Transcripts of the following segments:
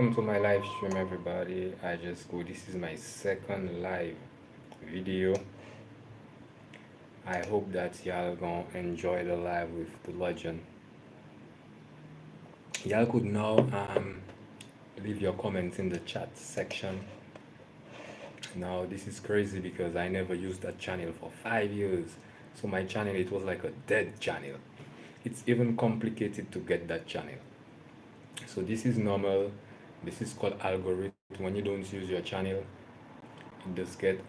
welcome to my live stream, everybody. This is my second live video. I hope that y'all gonna enjoy the live with the legend. Y'all could now leave your comments in the chat section. Now this is crazy because I never used that channel for 5 years. So my channel, it was like a dead channel. It's even complicated to get that channel. So this is normal. This is called algorithm. When you don't use your channel, it does get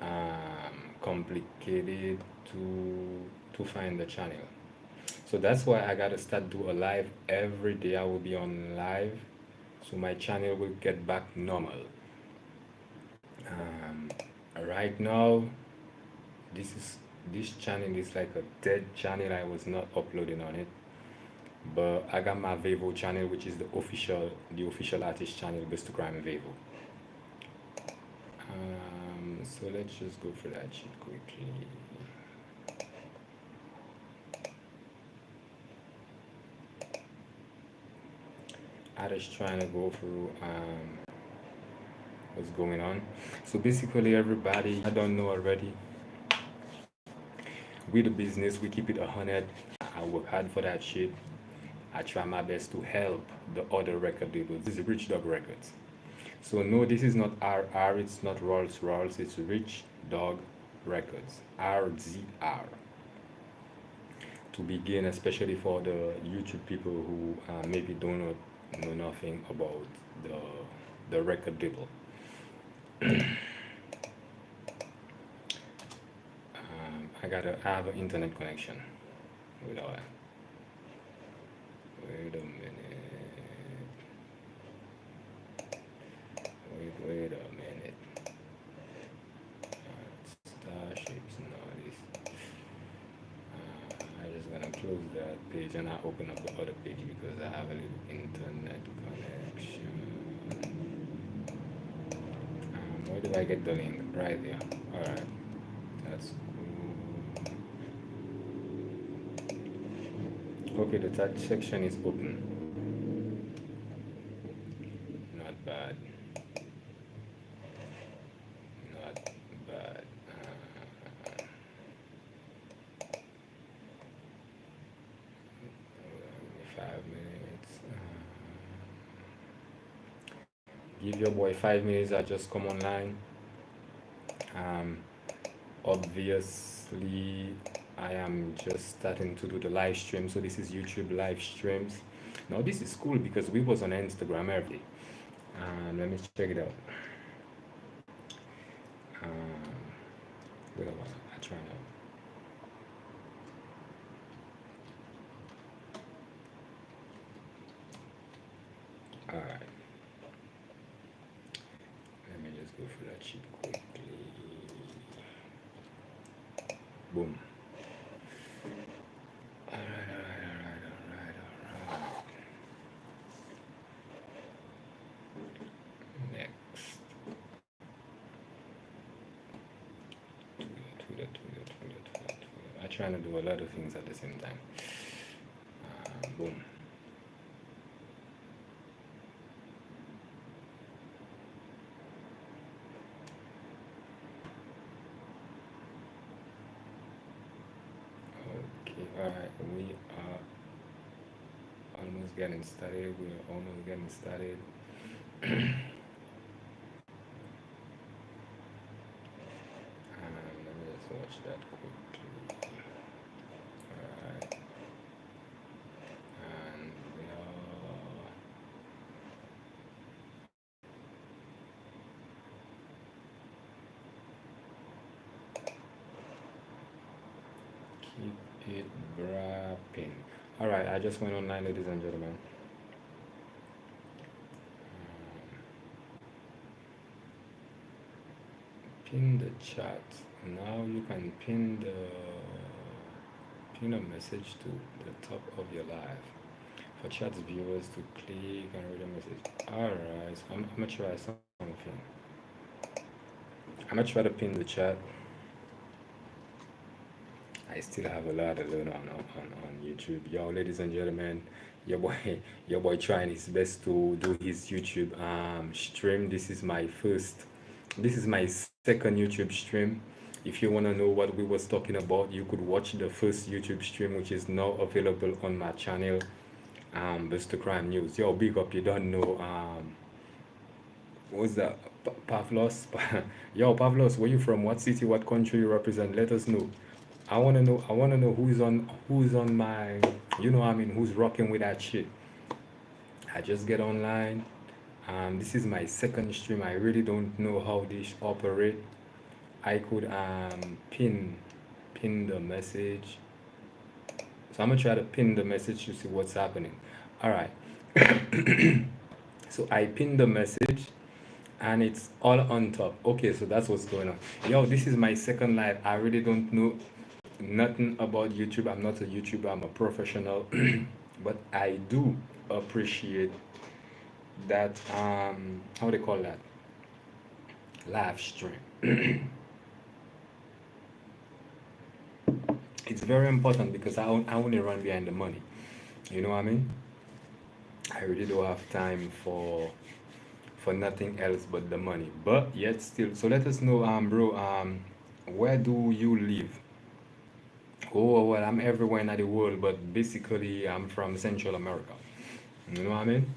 complicated to find the channel. So that's why I gotta start do a live every day. I will be on live, so my channel will get back normal. um, right now, this channel is like a dead channel. I was not uploading on it, but I got my Vevo channel, which is the official artist channel, Bustacrime Vevo. So let's just go for that shit quickly. I just trying to go through what's going on. So basically, everybody, I don't know already. With the business, we keep it 100. I work hard for that shit. I try my best to help the other record labels. This is Rich Dawg Records. So no, this is not RR, it's not Rolls Royce, it's Rich Dawg Records, RZR. To begin, especially for the YouTube people who maybe don't know nothing about the record label. I have an internet connection. Wait a Wait a minute. Wait a minute. Star shapes and all this. I just gonna close that page and I open up the other page because I have a little internet connection. Where do I get the link? Right there. Alright. That's cool. Okay, the touch section is open. Not bad. Not bad. 5 minutes. Give your boy 5 minutes. I just come online. Obviously, I am just starting to do the live stream. So this is YouTube live streams. Now this is cool because we was on Instagram every day. Let me check it out. Wait a while. I try now. Alright. Let me just go through that sheet quickly. Boom. Alright. Next. Twitter. I'm trying to do a lot of things at the same time. Boom. Okay, alright, we are almost getting started. Let me just watch that quickly. Alright. And we are keep it wrapping. Alright, I just went online, ladies and gentlemen. Pin the chat. Now you can pin a message to the top of your live for chat viewers to click and read a message. Alright, so I'm gonna try something. I'm gonna try to pin the chat. I still have a lot to learn on YouTube. Yo, ladies and gentlemen, your boy your boy trying his best to do his YouTube stream. This is my second YouTube stream. If you want to know what we was talking about, you could watch the first YouTube stream, which is now available on my channel, Bustacrime News. Yo, big up, you don't know what's that? Pavlos? Yo, Pavlos, where you from? What city, what country you represent? Let us know. I wanna know who's on my, you know what I mean, who's rocking with that shit. I just get online. This is my second stream. I really don't know how this operate. I could pin the message. So I'm gonna try to pin the message to see what's happening. All right. So I pin the message and it's all on top. Okay, so that's what's going on. Yo, this is my second live. I really don't know nothing about YouTube. I'm not a YouTuber, I'm a professional. But I do appreciate that how they call that? Live stream. It's very important because I only run behind the money. You know what I mean? I really don't have time for nothing else but the money. But yet still, so let us know, bro, where do you live? Oh well, I'm everywhere in the world, but basically I'm from Central America. You know what I mean?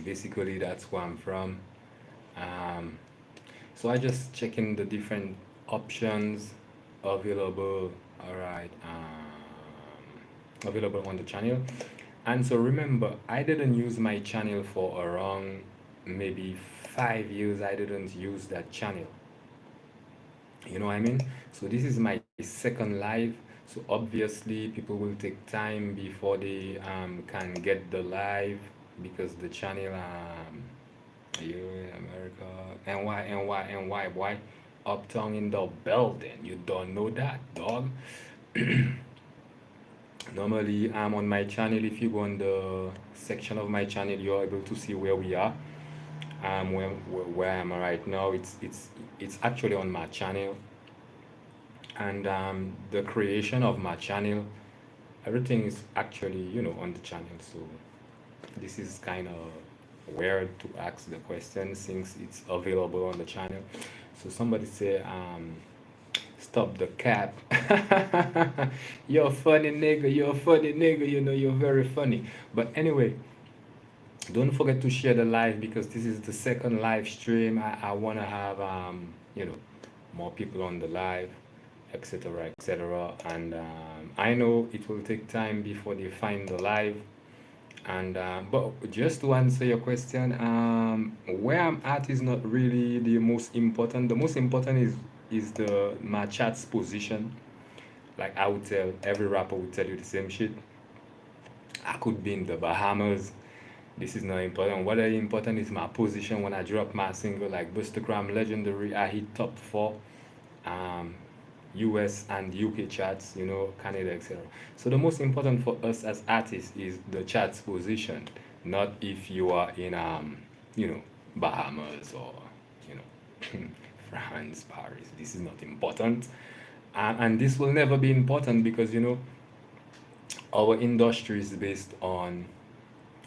Basically that's where I'm from. Um, so I just checking the different options available. All right, available on the channel. And so remember, I didn't use my channel for around maybe 5 years. I didn't use that channel. You know what I mean? So this is my second live. So obviously people will take time before they can get the live because the channel you in America, NY, boy, uptown in the building. You don't know that, dog. Normally I'm on my channel. If you go on the section of my channel, you're able to see where we are. Where I am right now, it's actually on my channel. And the creation of my channel, everything is actually, you know, on the channel. So this is kind of weird to ask the question since it's available on the channel. So somebody say stop the cap. You're a funny nigga, you're a funny nigga, you know, you're very funny. But anyway, don't forget to share the live because this is the second live stream. I want to have you know, more people on the live, etc., etc. And I know it will take time before they find the live. And but just to answer your question, where I'm at is not really the most important. The most important is the my chat's position. Like I would tell every rapper would tell you the same shit. I could be in the Bahamas. This is not important. What is important is my position when I drop my single like Bustacrime Legendary. I hit top 4, um, US and UK charts, you know, Canada, etc. So the most important for us as artists is the charts position, not if you are in you know, Bahamas or, you know, France, Paris. This is not important. And this will never be important because, you know, our industry is based on,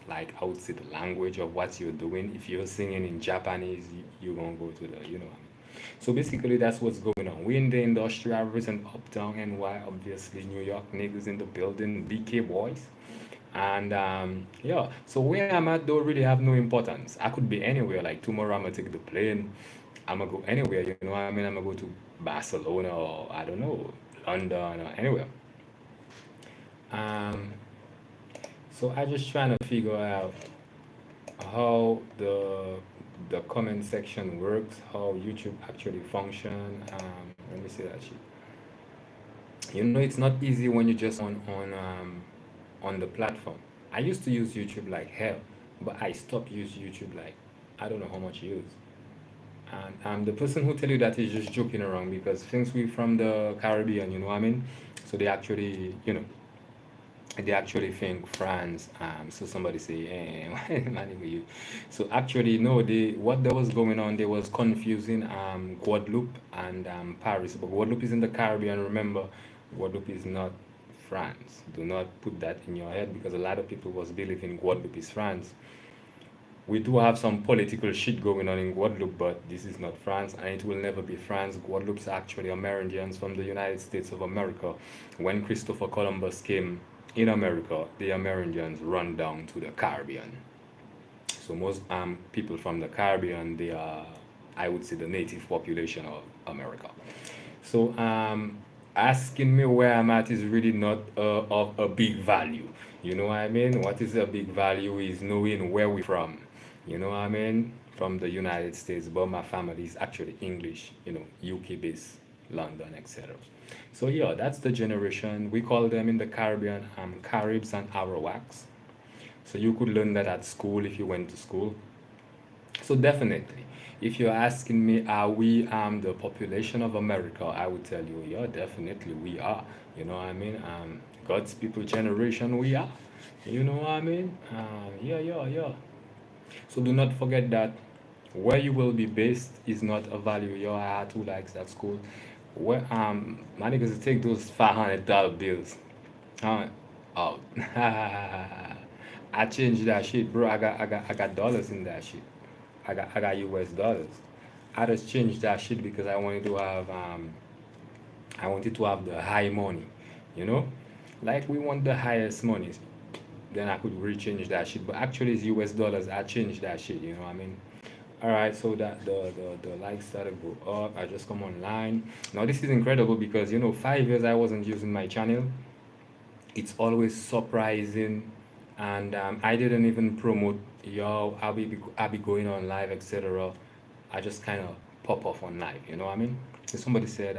like I would say, the language of what you're doing. If you're singing in Japanese, you're gonna go to the, you know. So basically, that's what's going on. We in the industry. I represent Uptown NY, obviously New York niggas in the building, BK boys, and yeah. So where I'm at don't really have no importance. I could be anywhere. Like tomorrow, I'm gonna take the plane. I'm gonna go anywhere. You know what I mean? I'm gonna go to Barcelona or I don't know, London or anywhere. Um, so I just trying to figure out how the comment section works, how YouTube actually function. Let me see that shit. You know, it's not easy when you're just on the platform. I used to use YouTube like hell, but I stopped use YouTube like I don't know how much years. And the person who tell you that is just joking around because since we from the Caribbean, you know what I mean? So they actually, you know, they actually think France. So somebody say, eh, man, you. So actually, no, they what there was going on, they was confusing Guadeloupe and Paris. But Guadeloupe is in the Caribbean. Remember, Guadeloupe is not France. Do not put that in your head because a lot of people was believing Guadeloupe is France. We do have some political shit going on in Guadeloupe, but this is not France and it will never be France. Guadeloupe is actually Americans from the United States of America. When Christopher Columbus came in America, the Americans run down to the Caribbean. So most people from the Caribbean, they are, I would say, the native population of America. So asking me where I'm at is really not of a big value. You know what I mean? What is a big value is knowing where we from. You know what I mean? From the United States, but my family is actually English. You know, UK based, London, etc. So yeah, that's the generation. We call them in the Caribbean Caribs and Arawaks. So you could learn that at school if you went to school. So definitely, if you're asking me, are we the population of America? I would tell you, yeah, definitely we are. You know what I mean? God's people generation, we are. You know what I mean? Yeah, yeah, yeah. So do not forget that where you will be based is not a value. Yo, I had two likes at school. Where my niggas take those $500 bills. Huh? Oh, I changed that shit, bro. I got dollars in that shit. I got US dollars. I just changed that shit because I wanted to have the high money, you know? Like we want the highest money. Then I could rechange that shit. But actually it's US dollars. I changed that shit, you know what I mean? Alright, so that the likes started go up. I just come online. Now this is incredible because 5 years I wasn't using my channel. It's always surprising, and I didn't even promote, yo, I'll be going on live, etc. I just kind of pop off on live, you know what I mean? So somebody said,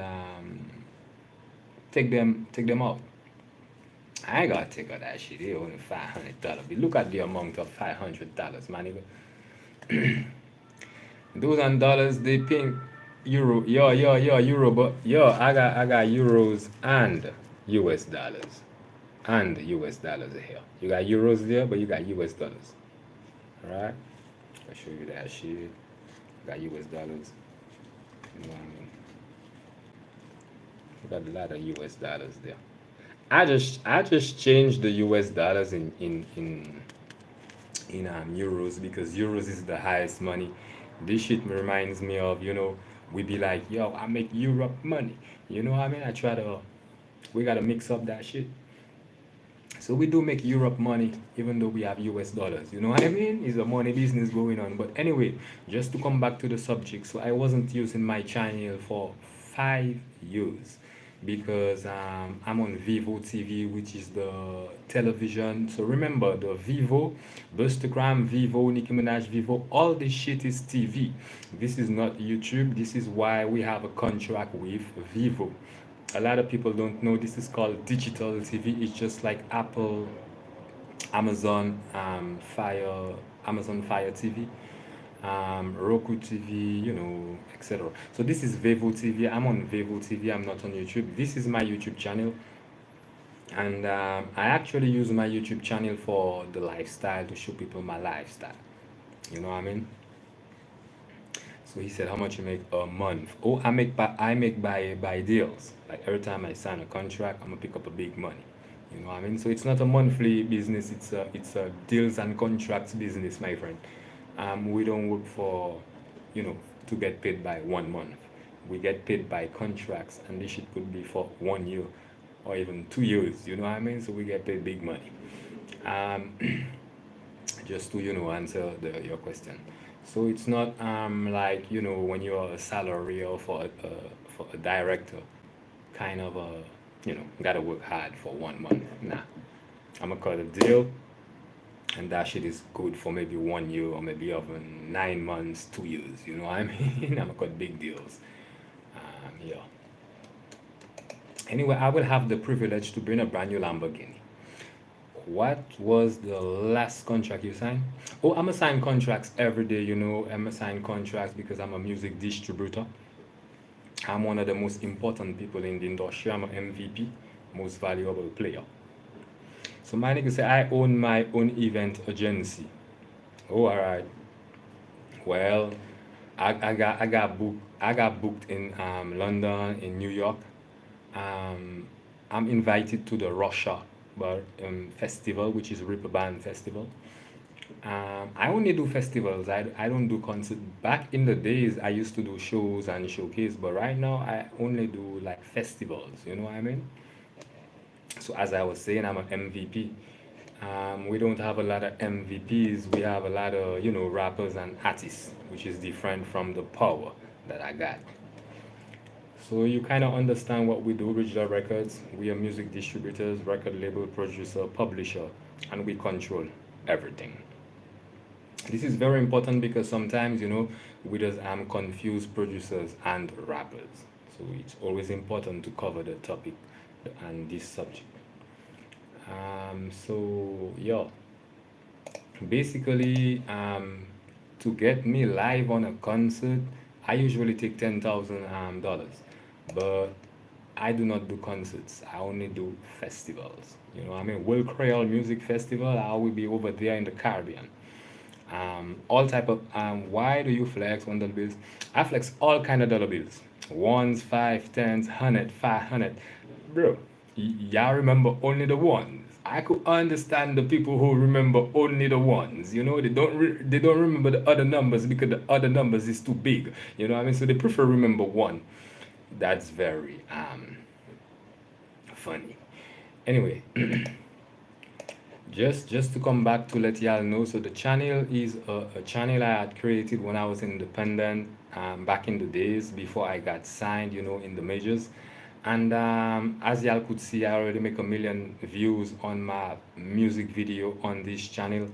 take them out. I ain't gonna take all that shit. They only $500. But look at the amount of $500, man. Those and dollars they ping euro. Yo, euro, but yo, I got euros and US dollars. And US dollars here. You got euros there, but you got US dollars. Alright? I'll show you that shit. Got US dollars. You know what I mean? We got a lot of US dollars there. I just changed the US dollars in euros because euros is the highest money. This shit reminds me of, we be like, yo, I make Europe money. You know what I mean? We gotta mix up that shit. So we do make Europe money even though we have US dollars. You know what I mean? It's a money business going on. But anyway, just to come back to the subject. So I wasn't using my channel for 5 years because I'm on Vivo TV, which is the television. So remember the Vivo, Bustacrime, Vivo, Nicki Minaj, Vivo, all this shit is TV. This is not YouTube. This is why we have a contract with Vivo. A lot of people don't know this is called digital TV. It's just like Apple, Amazon, Fire TV, Roku TV, etc. So this is Vevo TV. I'm on Vevo TV. I'm not on YouTube. This is my YouTube channel, and I actually use my YouTube channel for the lifestyle to show people my lifestyle. You know what I mean? So he said, "How much you make a month?" Oh, I make by deals. Like every time I sign a contract, I'm gonna pick up a big money. You know what I mean? So it's not a monthly business. It's a deals and contracts business, my friend. We don't work for, to get paid by 1 month. We get paid by contracts, and this shit could be for 1 year or even 2 years. You know what I mean? So we get paid big money. Um, just to answer your question. So it's not like when you're a salary or for a director, kind of gotta work hard for 1 month. Nah, I'm gonna cut a deal, and that shit is good for maybe 1 year or maybe even 9 months, 2 years. You know what I mean? I'm gonna cut big deals. Yeah. Anyway, I will have the privilege to bring a brand new Lamborghini. What was the last contract you signed? Oh, I'm a sign contracts every day. I'm a sign contracts because I'm a music distributor. I'm one of the most important people in the industry. I'm an MVP, most valuable player. So my nigga say I own my own event agency. Oh, all right. Well, I got booked in London, in New York. Um, I'm invited to the Russia festival, which is Ripper Band Festival. I only do festivals. I don't do concert. Back in the days, I used to do shows and showcase, but right now I only do like festivals. You know what I mean? So as I was saying, I'm an MVP. We don't have a lot of MVPs. We have a lot of rappers and artists, which is different from the power that I got. So you kind of understand what we do, Original Records. We are music distributors, record label, producer, publisher, and we control everything. This is very important because sometimes, we just confuse producers and rappers. So it's always important to cover the topic and this subject. So yeah, basically, to get me live on a concert, I usually take $10,000, but I do not do concerts. I only do festivals. I mean, World Creole Music Festival. I will be over there in the Caribbean. All type of why do you flex $1 bills? I flex all kind of dollar bills. Ones, five, tens, 100, 500. Bro, y'all remember only the ones. I could understand the people who remember only the ones. They don't remember the other numbers because the other numbers is too big. What I mean? So they prefer remember one. That's very funny. Anyway, just to come back to let y'all know, so the channel is a channel I had created when I was independent, back in the days before I got signed, in the majors. And as y'all could see, I already make 1 million views on my music video on this channel,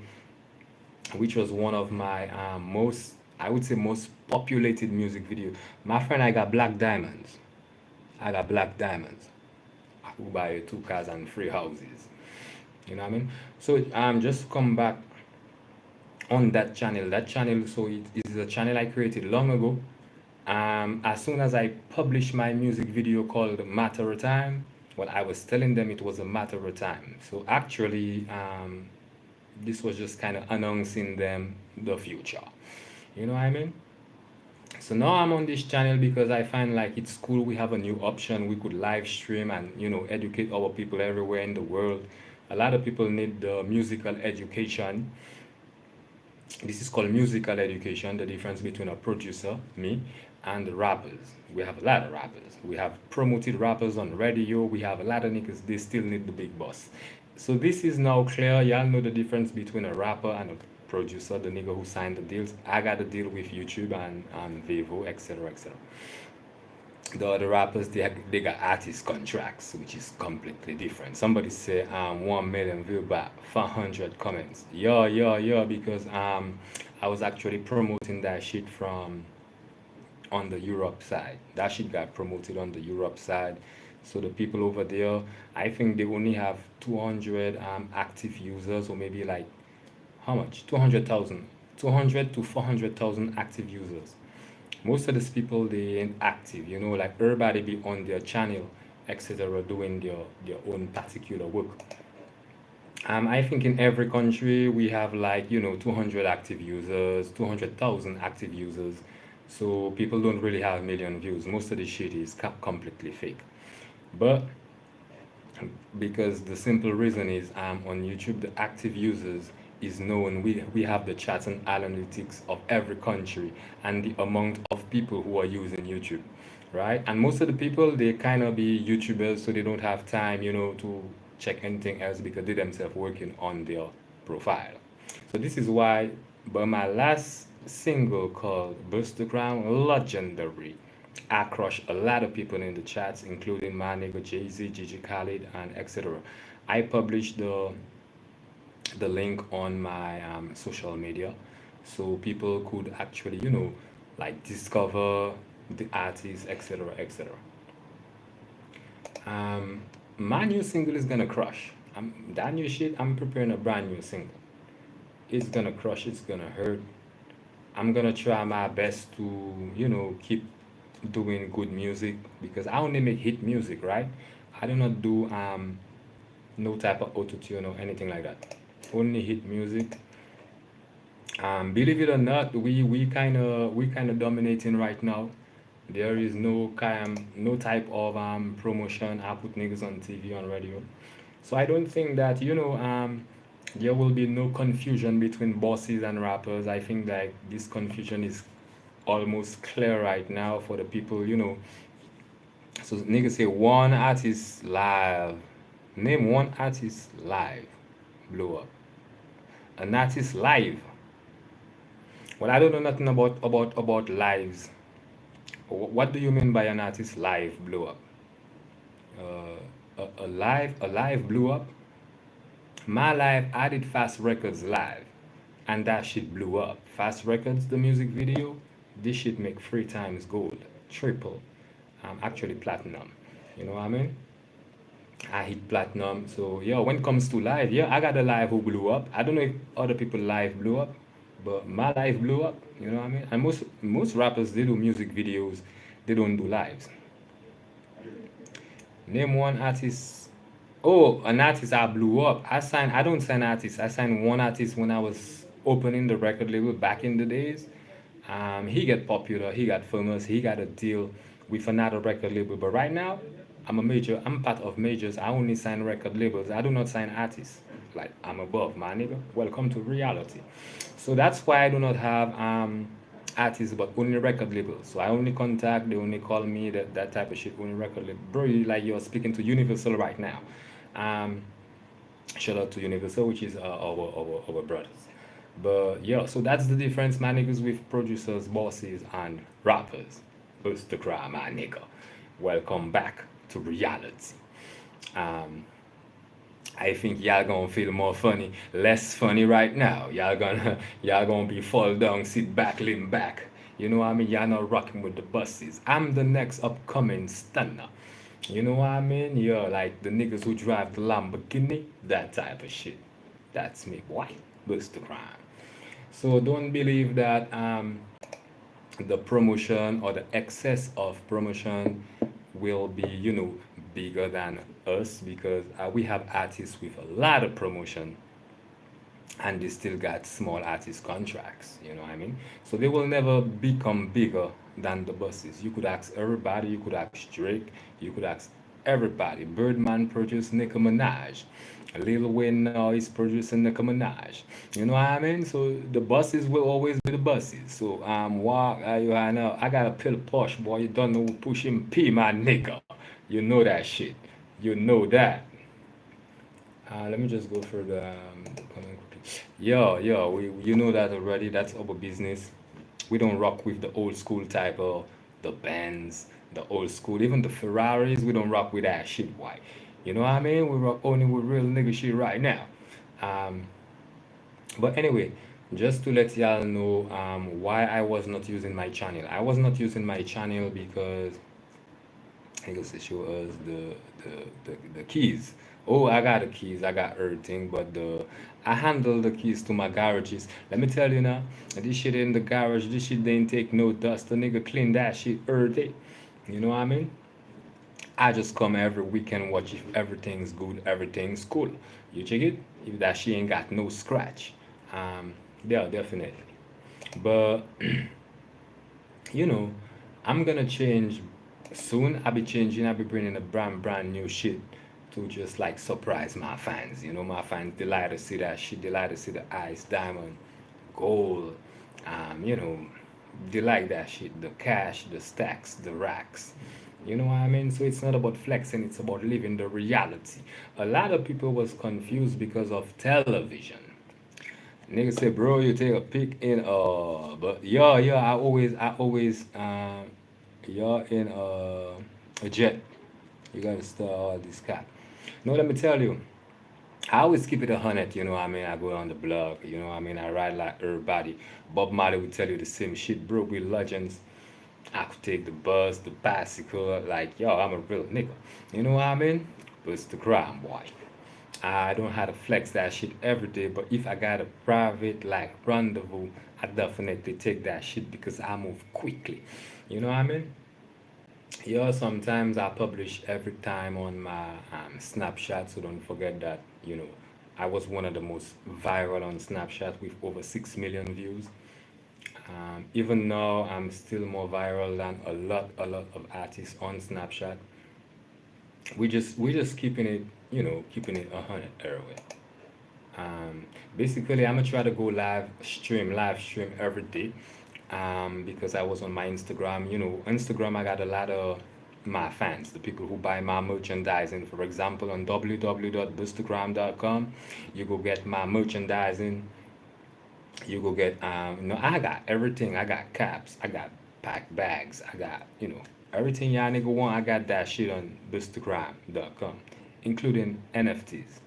which was one of my most, I would say, most populated music video. My friend, I got black diamonds. I got black diamonds. I could buy 2 cars and 3 houses. You know what I mean? So just to come back on that channel. That channel, so it is a channel I created long ago. As soon as I published my music video called Matter of Time, well, I was telling them it was a matter of time. So actually, this was just kind of announcing them the future. You know what I mean? So now I'm on this channel because I find like it's cool. We have a new option. We could live stream and educate our people everywhere in the world. A lot of people need the musical education. This is called musical education, the difference between a producer, me, and the rappers. We have a lot of rappers. We have promoted rappers on radio. We have a lot of niggas, they still need the big boss. So this is now clear. Y'all know the difference between a rapper and a producer, the nigga who signed the deals. I got a deal with YouTube and Vevo, etc., etc. The other rappers, they got artist contracts, which is completely different. Somebody say 1 million view by 500 comments. Yeah, because I was actually promoting that shit from on the Europe side. That shit got promoted on the Europe side. So the people over there, I think they only have 200 active users, or maybe like how much? 200,000, 200 to 400,000 active users. Most of these people, they ain't active, like everybody be on their channel, etc., doing their own particular work. I think in every country we have like 200 active users, 200,000 active users. So people don't really have million views. Most of the shit is completely fake. But because the simple reason is on YouTube the active users is known. We have the charts and analytics of every country and the amount of people who are using YouTube, right? And most of the people, they kind of be YouTubers, so they don't have time to check anything else because they themselves working on their profile. So this is why, but my last single called Bustacrime, legendary. I crush a lot of people in the chats, including my nigga Jay-Z, Gigi Khalid, and etc. I published the link on my social media so people could actually like discover the artists, etc., etc. My new single is gonna crush. That new shit, I'm preparing a brand new single. It's gonna crush, it's gonna hurt. I'm gonna try my best to keep doing good music because I only make hit music, right? I do not do no type of auto-tune or anything like that. Only hit music. Believe it or not, we kind of dominating right now. There is no type of promotion. I put niggas on TV, on radio. So I don't think that, there will be no confusion between bosses and rappers. I think like this confusion is almost clear right now for the people, So niggas say one artist live. Name one artist live blow up. An artist live. Well, I don't know nothing about lives. What do you mean by an artist live blow up? A live blew up. My live, I did Fast Records live, and that shit blew up. Fast Records, the music video, this shit make 3 times gold, triple, actually platinum. You know what I mean? I hit platinum. So yeah, when it comes to live, yeah, I got a live who blew up. I don't know if other people live blew up, but my live blew up. You know what I mean? And most rappers they do music videos, they don't do lives. Name one artist. Oh, an artist I blew up. I don't sign artists. I signed one artist when I was opening the record label back in the days. He got popular, he got famous, he got a deal with another record label. But right now, I'm part of majors. I only sign record labels. I do not sign artists. Like I'm above, my nigga. Welcome to reality. So that's why I do not have artists, but only record labels. So I only contact, they only call me, that type of shit, only record label. Bro, like you're speaking to Universal right now. Um, Shout out to Universal, which is our brothers. But yeah, so that's the difference, my niggas, with producers, bosses, and rappers. Bustacrime, my nigga. Welcome back to reality. Um, I think y'all gonna feel more funny, less funny right now. Y'all gonna be fall down, sit back, lean back. You know what I mean? Y'all not rocking with the buses. I'm the next upcoming stunner. You know what I mean? Yeah, like the niggas who drive the Lamborghini, that type of shit. That's me, boy. Bustacrime. So don't believe that the promotion or the excess of promotion will be, bigger than us, because we have artists with a lot of promotion and they still got small artist contracts. You know what I mean? So they will never become bigger than the bosses. You could ask everybody. You could ask Drake. You could ask everybody. Birdman produced Nicki Minaj. Lil Wayne now is producing Nicki Minaj. You know what I mean? So the buses will always be the buses. So I know I got a pill push, boy. You don't know who pushing P, my nigga. You know that shit. You know that. Let me just go for the comment quickly. Yeah, you know that already. That's our business. We don't rock with the old school type of the Benz, the old school, even the Ferraris. We don't rock with that shit. Why? You know what I mean? We rock only with real nigga shit right now. Um, but anyway, just to let y'all know why I was not using my channel. I was not using my channel because I guess it show us the keys. Oh, I got the keys, I got everything, but I handle the keys to my garages. Let me tell you now, this shit in the garage, this shit didn't take no dust. The nigga clean that shit every day. You know what I mean? I just come every weekend, watch if everything's good, everything's cool. You check it? If that shit ain't got no scratch. Yeah, definitely. But you know, I'm gonna change soon. I'll be changing. I'll be bringing a brand new shit to just like surprise my fans. You know, my fans delight to see that shit. They like to see the ice, diamond, gold. You know, they like that shit. The cash, the stacks, the racks. You know what I mean? So it's not about flexing. It's about living the reality. A lot of people was confused because of television. Nigga said, bro, you take a pic in but yeah, I always you're in a jet. You gotta start all this cat. No, let me tell you, I always keep it 100, you know what I mean? I go on the blog, you know what I mean? I ride like everybody. Bob Marley will tell you the same shit, bro. We legends. I could take the bus, the bicycle, like yo, I'm a real nigga. You know what I mean? But it's the crime, boy. I don't have to flex that shit every day, but if I got a private like rendezvous, I definitely take that shit because I move quickly. You know what I mean? Yeah, sometimes I publish every time on my Snapchat, so don't forget that, I was one of the most viral on Snapchat with over 6 million views. Even now, I'm still more viral than a lot of artists on Snapchat. We just keeping it, keeping it 100 everywhere. Um, Basically, I'm gonna try to go live stream every day. Because I was on my Instagram. Instagram, I got a lot of my fans, the people who buy my merchandising. For example, on www.bustacrime.com, you go get my merchandising. You go get, I got everything. I got caps, I got pack bags, I got, everything y'all nigga want. I got that shit on Bustacrime.com, including NFTs.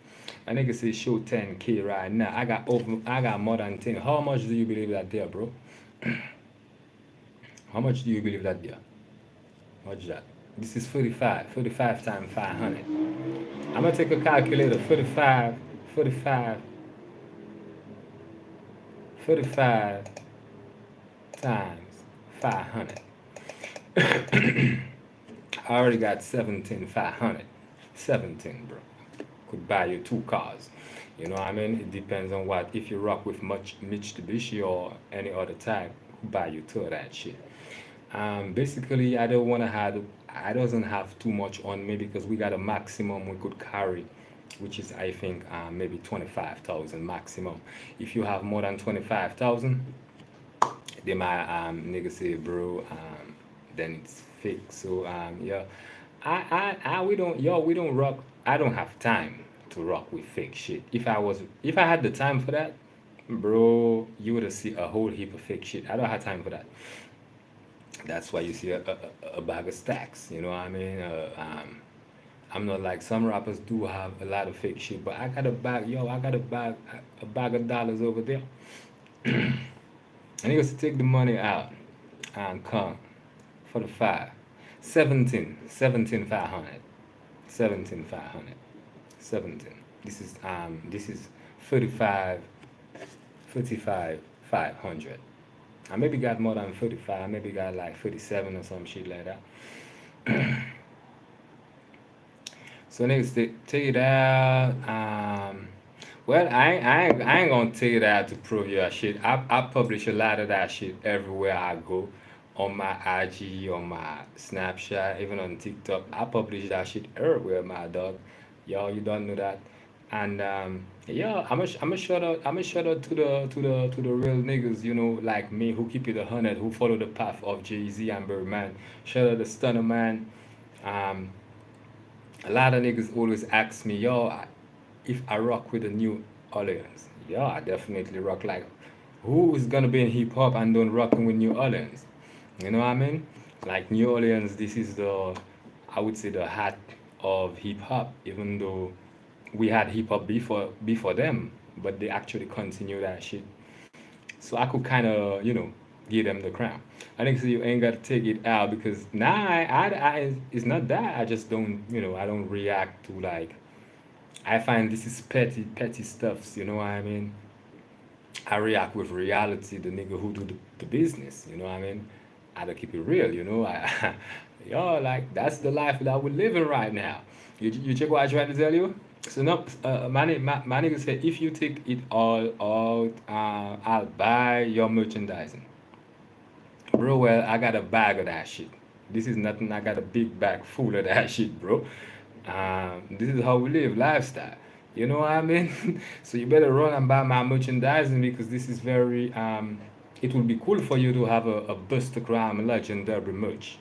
A nigga say show 10K right now. I got more than 10. How much do you believe that there, bro? How much do you believe that there? What's that? This is 45 times 500. I'm gonna take a calculator. 45, 45 times 500. I already got 17,500. 17, bro. Could buy you two cars. You know what I mean? It depends on what. If you rock with much Mitsubishi or any other type, buy you two of that shit. Basically, I don't want to have. I doesn't have too much on me because we got a maximum we could carry, which is I think maybe 25,000 maximum. If you have more than 25,000, they might nigga say bro, then it's fake. So yeah, we don't rock. I don't have time to rock with fake shit. If I had the time for that, bro, you would have see a whole heap of fake shit. I don't have time for that. That's why you see a bag of stacks. You know what I mean? I'm not like some rappers do have a lot of fake shit, but I got a bag. Yo, I got a bag of dollars over there. And he goes to take the money out and come for the five. 17,500. 17,500. 17. This is 35, 35, 500. I maybe got more than 35. I maybe got like 37 or some shit like that. So next, take it out. Well, I ain't gonna take it out to prove your shit. I publish a lot of that shit everywhere I go, on my IG, on my Snapchat, even on TikTok. I publish that shit everywhere, my dog. Yo, you don't know that. And yeah, I'm a shout out to the real niggas, like me, who keep it 100, who follow the path of Jay-Z and Birdman. Shout out to Stunner Man. Um, a lot of niggas always ask me, yo, if I rock with the New Orleans. Yeah, I definitely rock. Like, who is gonna be in hip hop and don't rocking with New Orleans? You know what I mean? Like New Orleans, this is I would say the heart of hip hop. Even though we had hip hop before them, but they actually continue that shit. So I could kind of, give them the crown. I think so you ain't got to take it out because now it's not that. I just don't, I don't react to like, I find this is petty stuffs, you know what I mean? I react with reality, the nigga who do the business, you know what I mean? I gotta keep it real, you know? Yo, like, that's the life that we're living right now. You check what I trying to tell you? So, no, my nigga said, if you take it all out, I'll buy your merchandising. Bro, well, I got a bag of that shit. This is nothing. I got a big bag full of that shit, bro. This is how we live, lifestyle. You know what I mean? So you better run and buy my merchandising because this is very. It will be cool for you to have a Buster Crime legendary merch.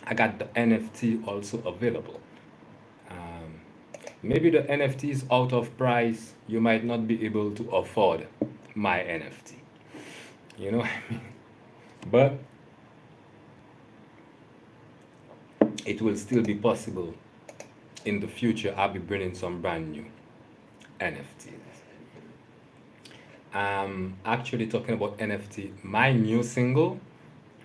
I got the NFT also available. Um, Maybe the NFT is out of price. You might not be able to afford my NFT. You know what I mean? But it will still be possible in the future. I'll be bringing some brand new NFTs. Actually talking about NFT, my new single,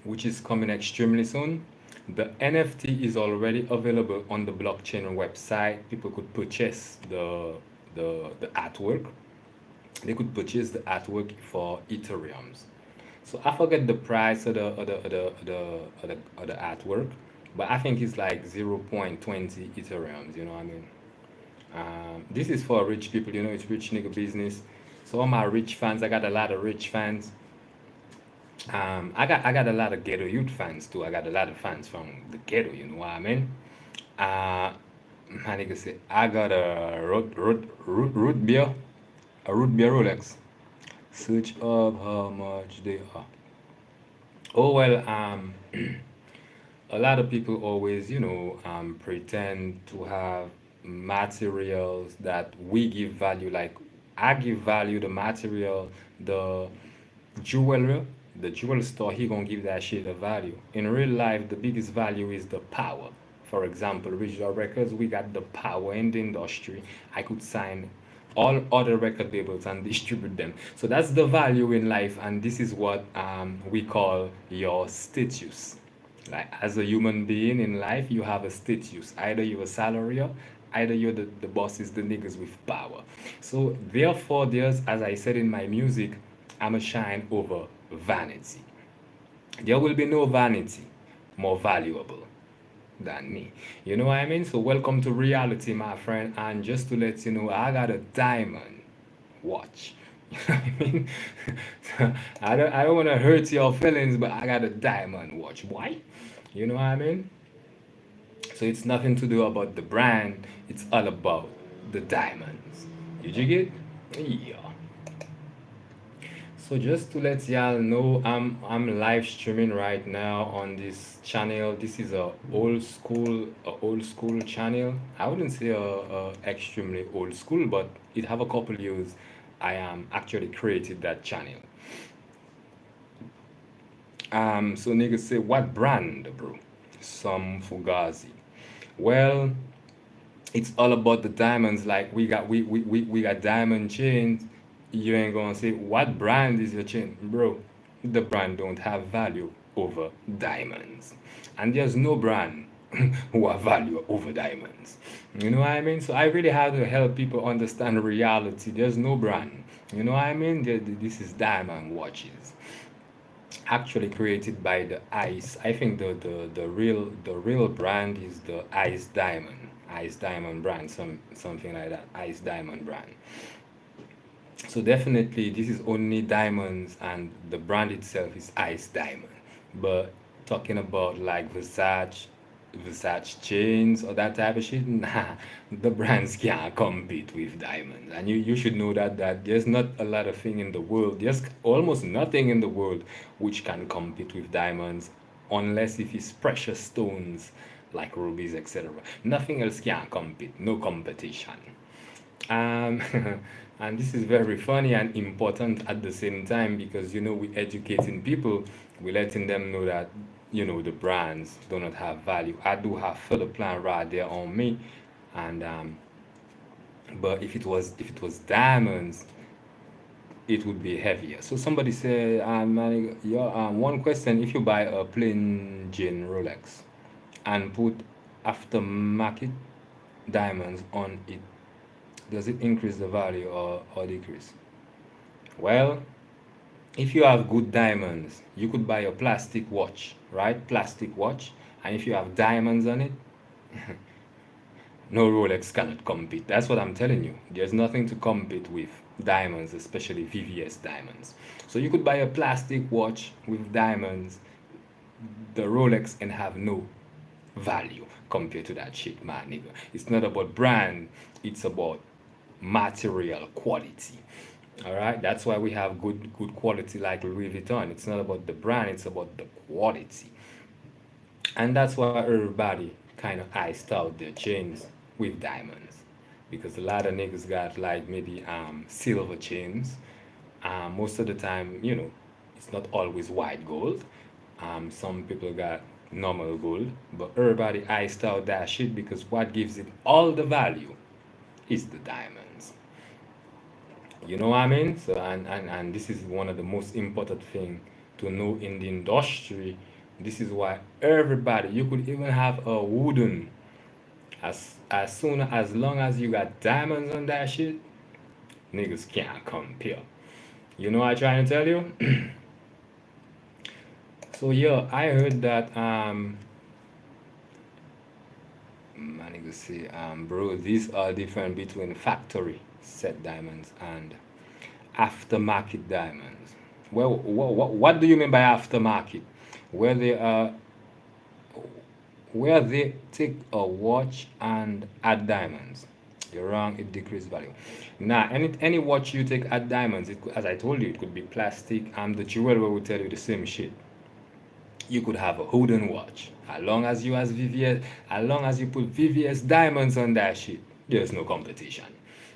which is coming extremely soon, the NFT is already available on the blockchain website. People could purchase the artwork. They could purchase the artwork for Ethereums. So I forget the price of the artwork, but I think it's like 0.20 Ethereums. You know what I mean? This is for rich people. It's rich nigga business. So all my rich fans, I got a lot of rich fans. I got a lot of ghetto youth fans too. I got a lot of fans from the ghetto. You know what I mean? Uh, my nigga say I got a root beer, a root beer Rolex. Search up how much they are. Oh well, a lot of people always, pretend to have materials that we give value. Like I give value the material, the jewelry, the jewelry store. He gonna give that shit a value. In real life, the biggest value is the power. For example, Regional Records, we got the power in the industry. I could sign all other record labels and distribute them. So that's the value in life, and this is what we call your status. Like as a human being in life, you have a status. Either you're a salary, either you're the bosses, the niggas with power. So therefore, there's, as I said in my music, I'm a shine over vanity. There will be no vanity more valuable than me. You know what I mean? So welcome to reality, my friend. And just to let you know, I got a diamond watch. You know what I mean? I don't want to hurt your feelings, but I got a diamond watch. Why? You know what I mean? So it's nothing to do about the brand. It's all about the diamonds. You dig it? Yeah. So just to let y'all know, I'm live streaming right now on this channel. This is a old school channel. I wouldn't say a extremely old school, but it have a couple years. I am actually created that channel. So niggas say what brand, bro? Some Fugazi. Well, it's all about the diamonds. Like we got diamond chains. You ain't gonna say what brand is your chain, bro. The brand don't have value over diamonds, and there's no brand who have value over diamonds. You know what I mean? So I really have to help people understand reality. There's no brand. You know what I mean? This is diamond watches actually created by the ice. I think the real brand is the ice diamond brand, something like that, ice diamond brand. So definitely this is only diamonds, and the brand itself is ice diamond. But talking about like Versace chains or that type of shit, nah, the brands can't compete with diamonds. And you should know that there's not a lot of thing in the world, there's almost nothing in the world which can compete with diamonds, unless if it's precious stones like rubies, etc. Nothing else can compete, no competition. Um, and this is very funny and important at the same time, because we're educating people, we're letting them know that the brands do not have value. I do have further plan right there on me, and but if it was diamonds, it would be heavier. So somebody said, one question: if you buy a plain Jane Rolex and put aftermarket diamonds on it, does it increase the value or decrease? Well, if you have good diamonds, you could buy a plastic watch, right? Plastic watch. And if you have diamonds on it, no Rolex cannot compete. That's what I'm telling you. There's nothing to compete with diamonds, especially VVS diamonds. So you could buy a plastic watch with diamonds, the Rolex, and have no value compared to that shit, man, nigga. It's not about brand, it's about material quality. All right, that's why we have good quality like Louis Vuitton. It's not about the brand, it's about the quality. And that's why everybody kind of iced out their chains with diamonds, because a lot of niggas got like maybe silver chains. Most of the time, it's not always white gold. Some people got normal gold, but everybody iced out that shit because what gives it all the value is the diamonds. You know what I mean? So and this is one of the most important thing to know in the industry. This is why everybody, you could even have a wooden, as long as you got diamonds on that shit, niggas can't compare. You know what I'm trying to tell you? So yeah, I heard that my niggas say bro, these are different between factory set diamonds and aftermarket diamonds. Well, what do you mean by aftermarket? Where they where they take a watch and add diamonds. You're wrong, it decreases value. Now, any watch you take add diamonds, as I told you, it could be plastic, and the jeweler will tell you the same shit. You could have a wooden watch. As long as you put VVS diamonds on that shit, there's no competition.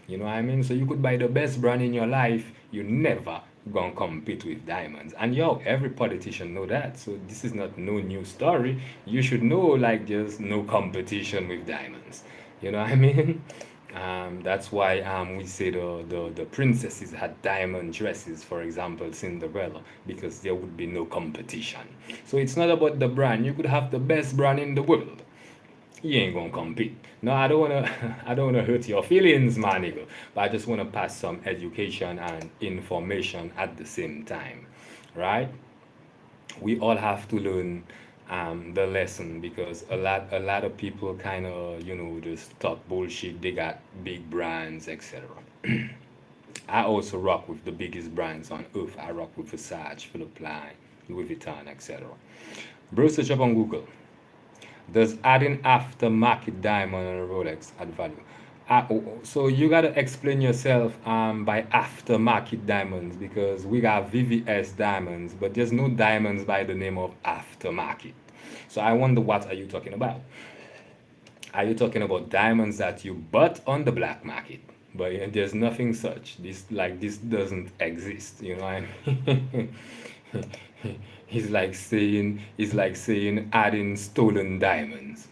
You know what I mean? So you could buy the best brand in your life, you never gonna compete with diamonds. And yo, every politician know that. So this is not no new story. You should know like there's no competition with diamonds. You know what I mean? That's why we say the princesses had diamond dresses, for example, Cinderella, because there would be no competition. So it's not about the brand. You could have the best brand in the world. You ain't gonna compete. No, I don't wanna I don't wanna hurt your feelings, my nigga. But I just wanna pass some education and information at the same time. Right? We all have to learn the lesson because a lot of people kind of just talk bullshit. They got big brands, etc. I also rock with the biggest brands on earth. I rock with Versace, Philip Klein, Louis Vuitton, etc. Bro, search up on Google. Does adding aftermarket diamond on a Rolex add value? So you gotta explain yourself by aftermarket diamonds because we got VVS diamonds, but there's no diamonds by the name of aftermarket. So I wonder what are you talking about? Are you talking about diamonds that you bought on the black market? But there's nothing such. This doesn't exist. You know what I mean? He's like saying adding stolen diamonds.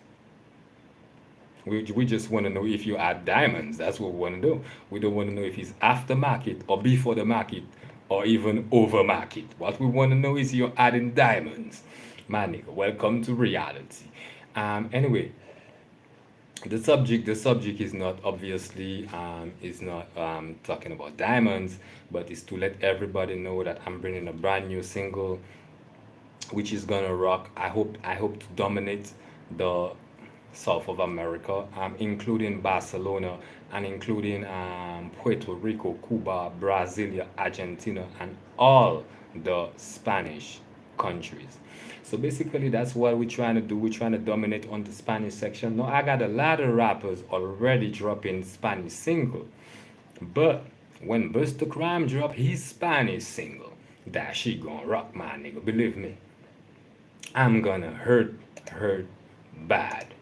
We just want to know if you add diamonds. That's what we want to know. We don't want to know if it's after market or before the market or even over market. What we want to know is you're adding diamonds. My nigga, welcome to reality. Anyway, the subject is not obviously is not talking about diamonds, but it's to let everybody know that I'm bringing a brand new single which is gonna rock. I hope to dominate the South of America, including Barcelona and including Puerto Rico, Cuba, Brasilia, Argentina, and all the Spanish countries. So basically, that's what we're trying to do. We're trying to dominate on the Spanish section. Now, I got a lot of rappers already dropping Spanish single, but when Bustacrime drop his Spanish single, that shit gonna rock, my nigga. Believe me, I'm gonna hurt bad.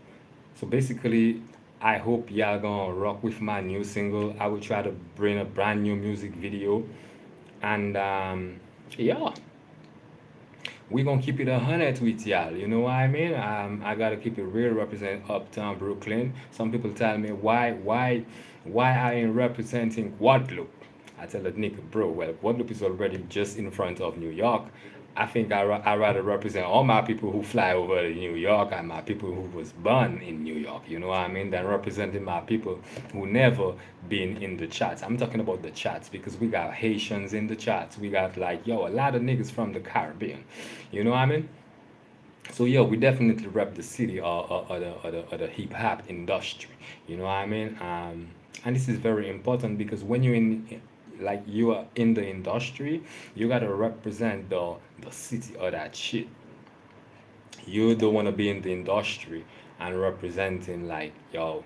So basically, I hope y'all gonna rock with my new single. I will try to bring a brand new music video, and yeah, we gonna keep it 100 with y'all. You know what I mean? I gotta keep it real. Represent Uptown Brooklyn. Some people tell me why I ain't representing Guadeloupe. I tell a nigga, bro, well, Guadeloupe is already just in front of New York. I think I rather represent all my people who fly over to New York and my people who was born in New York, you know what I mean, than representing my people who never been in the charts. I'm talking about the charts because we got Haitians in the charts. We got like, yo, a lot of niggas from the Caribbean. You know what I mean? So yeah, we definitely rep the city or the hip hop industry. You know what I mean? And this is very important because when you're in like you are in the industry, you gotta represent the city or that shit. You don't wanna be in the industry and representing like yo,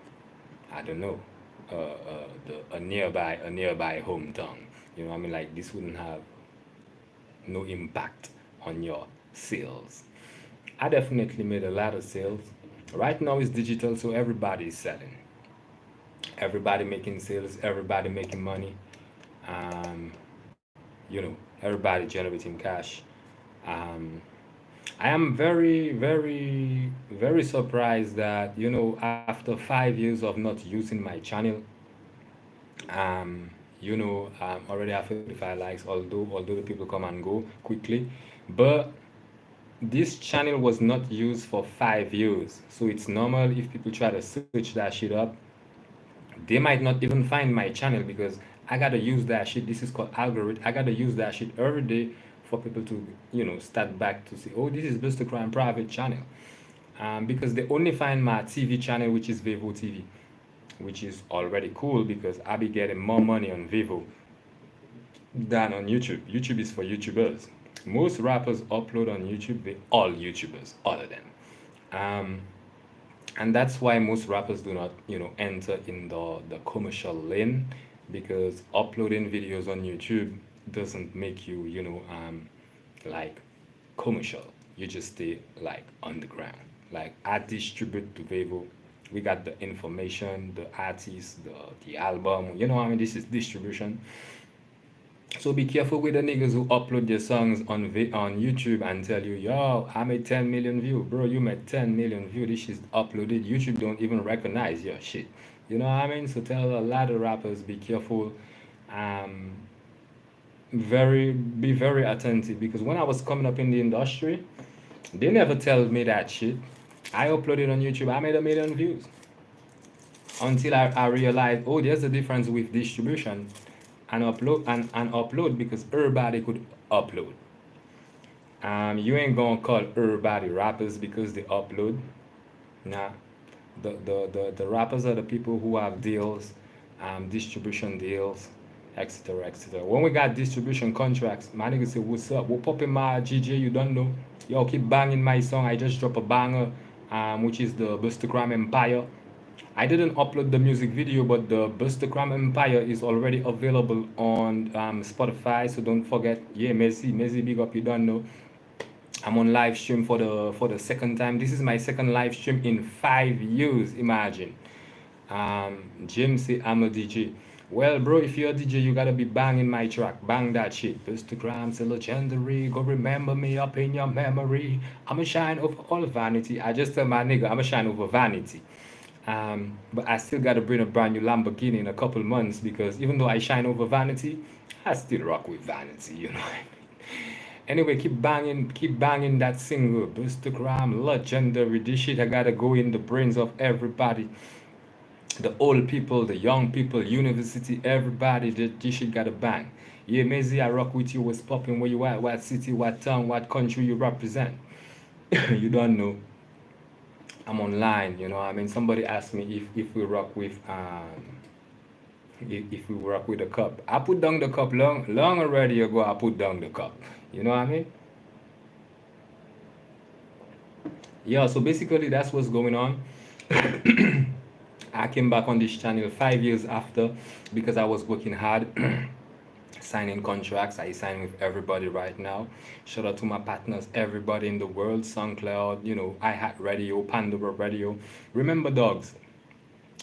I don't know, a nearby hometown. You know what I mean? Like this wouldn't have no impact on your sales. I definitely made a lot of sales. Right now it's digital, so everybody is selling. Everybody making sales, everybody making money. Um, everybody generating cash. Um, I am very, very, very surprised that after 5 years of not using my channel, um, already have 35 likes. Although the people come and go quickly, but this channel was not used for 5 years, so it's normal if people try to search that shit up, they might not even find my channel because I gotta use that shit. This is called algorithm. I gotta use that shit every day for people to start back to see, oh, this is Buster Crime private channel, because they only find my TV channel, which is Vivo TV, which is already cool because I be getting more money on Vivo than on YouTube. YouTube is for YouTubers. Most rappers upload on YouTube. They all YouTubers, all of them. Um, and that's why most rappers do not, enter in the commercial lane, because uploading videos on YouTube doesn't make you, like commercial. You just stay like underground. Like I distribute to people. We got the information, the artist, the album. You know what I mean? This is distribution. So be careful with the niggas who upload their songs on YouTube and tell you, yo, I made 10 million views. Bro, you made 10 million views. This is uploaded. YouTube don't even recognize your shit. You know what I mean? So tell a lot of rappers, be careful. Um, be very attentive, because when I was coming up in the industry, they never tell me that shit. I uploaded on YouTube. I made 1 million views until I realized, oh, there's a difference with distribution and upload, because everybody could upload. You ain't gonna call everybody rappers because they upload. Nah, the rappers are the people who have deals, distribution deals, etc. etc. When we got distribution contracts, my nigga say, what's up? What poppin' my GJ? You don't know? Yo, keep banging my song. I just drop a banger, which is the Bustacrime Empire. I didn't upload the music video, but the Bustacrime Empire is already available on Spotify. So don't forget. Yeah, Messi, big up. You don't know. I'm on live stream for the second time. This is my second live stream in 5 years. Imagine. Jim say I'm a DJ. Well, bro, if you're a DJ, you gotta be banging my track. Bang that shit. Bustacrime's a legendary. Go remember me up in your memory. I'ma shine over all vanity. I just tell my nigga, I'ma shine over vanity. But I still gotta bring a brand new Lamborghini in a couple months, because even though I shine over vanity, I still rock with vanity, you know what I mean? Anyway, keep banging that single, Bustacrime, legendary. This shit I gotta go in the brains of everybody. The old people, the young people, university, everybody, this shit gotta bang. Yeah, Maisie, I rock with you. What's popping? Where you at? What city? What town? What country you represent? You don't know. I'm online, you know. I mean, somebody asked me if we rock with if we rock with the cup. I put down the cup long already ago. I put down the cup. You know what I mean? Yeah. So basically, that's what's going on. I came back on this channel 5 years after, because I was working hard. Signing contracts. I sign with everybody right now. Shout out to my partners, everybody in the world, SoundCloud, iHeartRadio, Pandora Radio. Remember, dogs,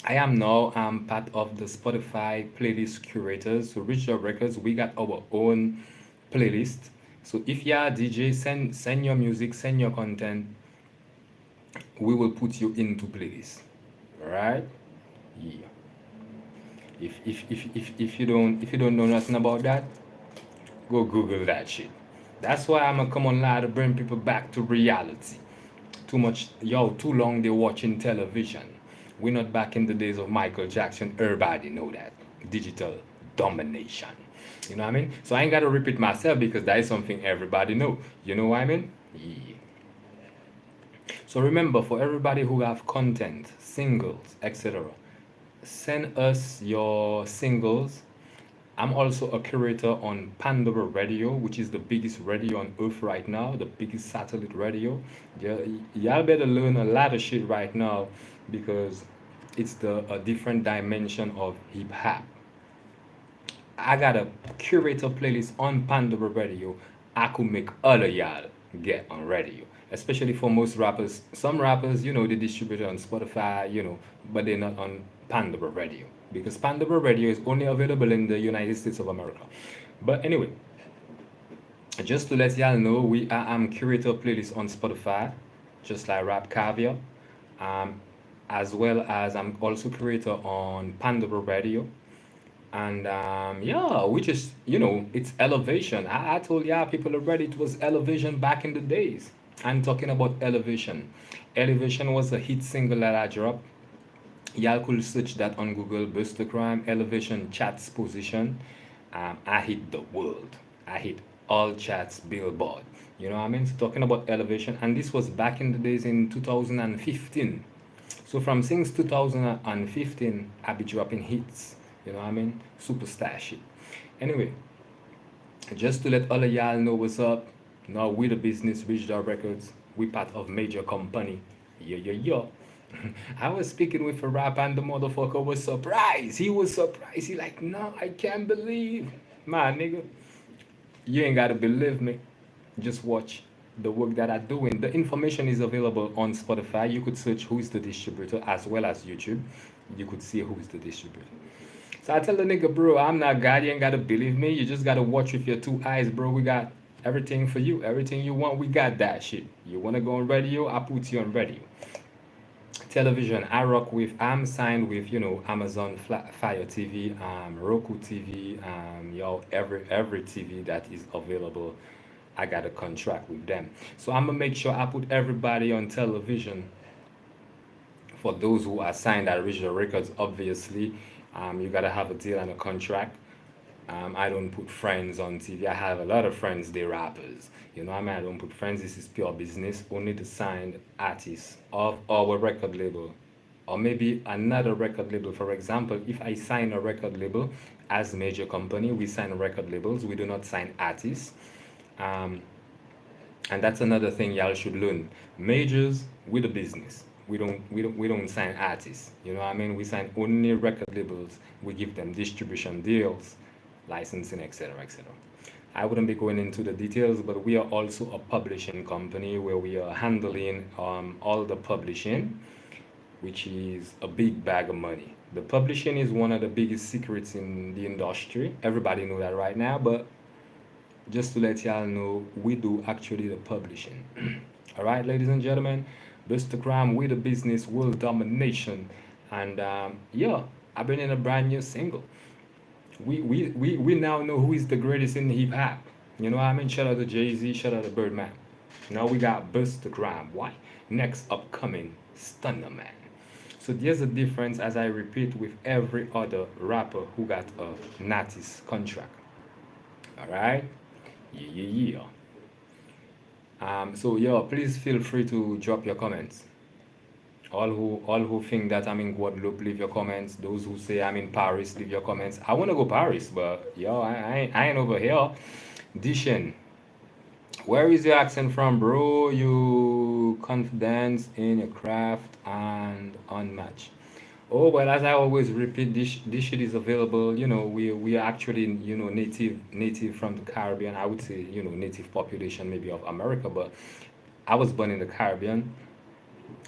I am now part of the Spotify playlist curators. So Rich Dawg Records, we got our own playlist. So if you are a DJ, send your music, send your content. We will put you into playlist. Right? Yeah. If you don't know nothing about that, go Google that shit. That's why I'm gonna come on live to bring people back to reality. Too long they watching television. We're not back in the days of Michael Jackson. Everybody know that. Digital domination. You know what I mean? So I ain't gotta repeat myself, because that is something everybody know. You know what I mean? Yeah. So remember, for everybody who have content, singles, etc., send us your singles. I'm also a curator on Pandora Radio, which is the biggest radio on earth right now, the biggest satellite radio. Y'all better learn a lot of shit right now, because it's a different dimension of hip hop. I got a curator playlist on Pandora Radio. I could make all of y'all get on radio, especially for most rappers. Some rappers, they distribute it on Spotify, but they're not on Pandora Radio, because Pandora Radio is only available in the United States of America. But anyway, just to let y'all know, I'm curator playlist on Spotify, just like Rap Caviar, as well as I'm also curator on Pandora Radio. And yeah, we just, it's elevation. I told y'all people already, it was elevation back in the days. I'm talking about elevation. Elevation was a hit single that I dropped. Y'all could search that on Google. Bustacrime, elevation, chats position. I hit the world. I hit all chats, billboard. You know what I mean? So talking about elevation, and this was back in the days in 2015. So from since 2015, I be dropping hits. You know what I mean? Superstar shit. Anyway, Just to let all of y'all know what's up. Now we the business, Rich Dawg Records. We part of major company. Yo. I was speaking with a rap and the motherfucker was surprised. He was surprised. He like, no, I can't believe. Man, nigga, you ain't gotta believe me. Just watch the work that I'm doing. The information is available on Spotify. You could search who's the distributor as well as YouTube. You could see who's the distributor. So I tell the nigga, bro, I'm not God. You ain't gotta believe me. You just gotta watch with your two eyes, bro. We got everything for you. Everything you want, we got that shit. You wanna go on radio? I put you on radio. Television, I rock with. I'm signed with, Amazon Fire TV, Roku TV, every TV that is available. I got a contract with them. So I'm gonna make sure I put everybody on television. For those who are signed at Original Records, obviously, you gotta have a deal and a contract. I don't put friends on TV. I have a lot of friends, they rappers. I don't put friends. This is pure business. Only the signed artists of our record label, or maybe another record label. For example, if I sign a record label as major company, we sign record labels. We do not sign artists. Um, and that's another thing y'all should learn. Majors with the business. We don't sign artists. We sign only record labels. We give them distribution deals, licensing, etc., etc. I wouldn't be going into the details, but we are also a publishing company where we are handling all the publishing, which is a big bag of money. The publishing is one of the biggest secrets in the industry. Everybody know that right now, but just to let y'all know, we do actually the publishing. All right, ladies and gentlemen, Bustacrime, we the business, world domination, and yeah, I bring in a brand new single. We now know who is the greatest in hip hop. Shout out to Jay Z, shout out to Birdman. Now we got Bustacrime. Why? Next upcoming Stunner Man. So there's a difference, as I repeat, with every other rapper who got a Natis contract. All right. Yeah. So yeah, please feel free to drop your comments. All who think that I'm in Guadeloupe, leave your comments. Those who say I'm in Paris, leave your comments. I wanna go Paris, but yo, I ain't over here. Dishin, where is your accent from, bro? You confidence in your craft and unmatched. Oh well, as I always repeat, this shit is available. We are actually native from the Caribbean. I would say native population maybe of America, but I was born in the Caribbean,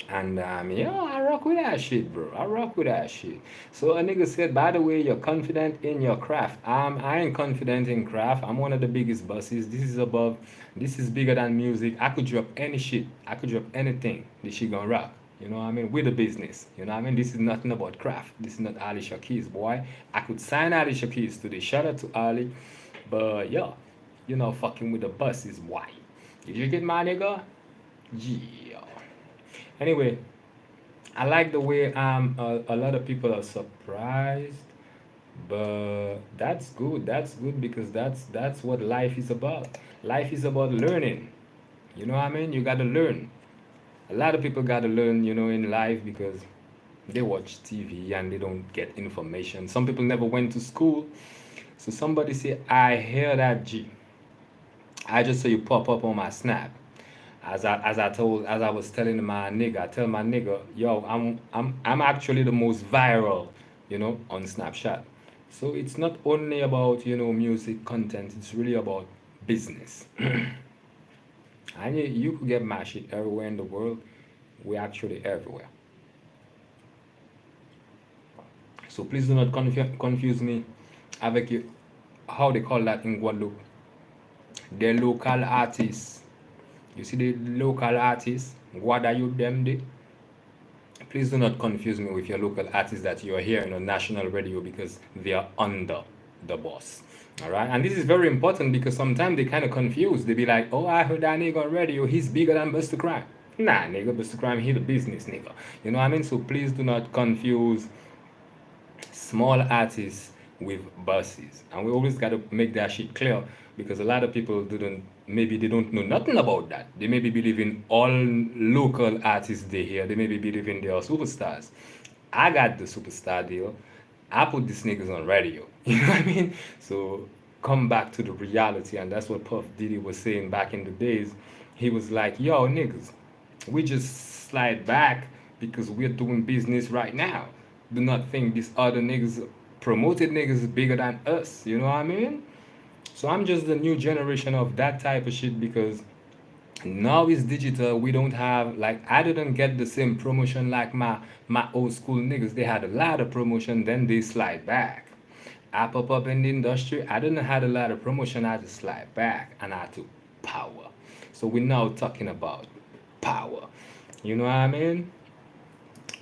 and yeah, I rock with that shit, bro. I rock with that shit. So a nigga said, by the way, you're confident in your craft. I ain't confident in craft. I'm one of the biggest bosses. This is bigger than music. I could drop any shit. I could drop anything. This shit gonna rock. With the business. This is nothing about craft. This is not Ali Keys, boy. I could sign Ali Keys today. Shout out to Ali. But yeah, fucking with the buses, why? Did you get my nigga? Yeah. Anyway, I like the way a lot of people are surprised, but that's good. That's good because that's what life is about. Life is about learning. You gotta learn. A lot of people gotta learn, in life because they watch TV and they don't get information. Some people never went to school. So somebody say, I hear that G. I just saw you pop up on my snap. As I was telling my nigga, I tell my nigga, yo, I'm actually the most viral, on Snapchat. So it's not only about music content, it's really about business. And you could get my shit everywhere in the world. We're actually everywhere. So please do not confuse me avec you, how they call that in Guadeloupe. The local artists. You see the local artists, what are you them de? Please do not confuse me with your local artists that you are hearing on national radio because they are under the boss. All right, and this is very important because sometimes they kind of confuse. They be like, "Oh, I heard that nigga on radio. He's bigger than Bustacrime." Nah, nigga, Bustacrime, he the business nigga. So please do not confuse small artists with bosses, and we always got to make that shit clear because a lot of people they don't know nothing about that. They maybe believe in all local artists they hear. They maybe believe in their superstars. I got the superstar deal. I put these niggas on radio. You know what I mean? So come back to the reality. And that's what Puff Diddy was saying back in the days. He was like, yo, niggas, we just slide back because we're doing business right now. Do not think these other niggas, promoted niggas, is bigger than us. You know what I mean? So I'm just the new generation of that type of shit because now it's digital. We don't have like I didn't get the same promotion like my old school niggas. They had a lot of promotion, then they slide back. I pop up in the industry. I didn't have a lot of promotion. I just slide back and I took power. So we're now talking about power. You know what I mean?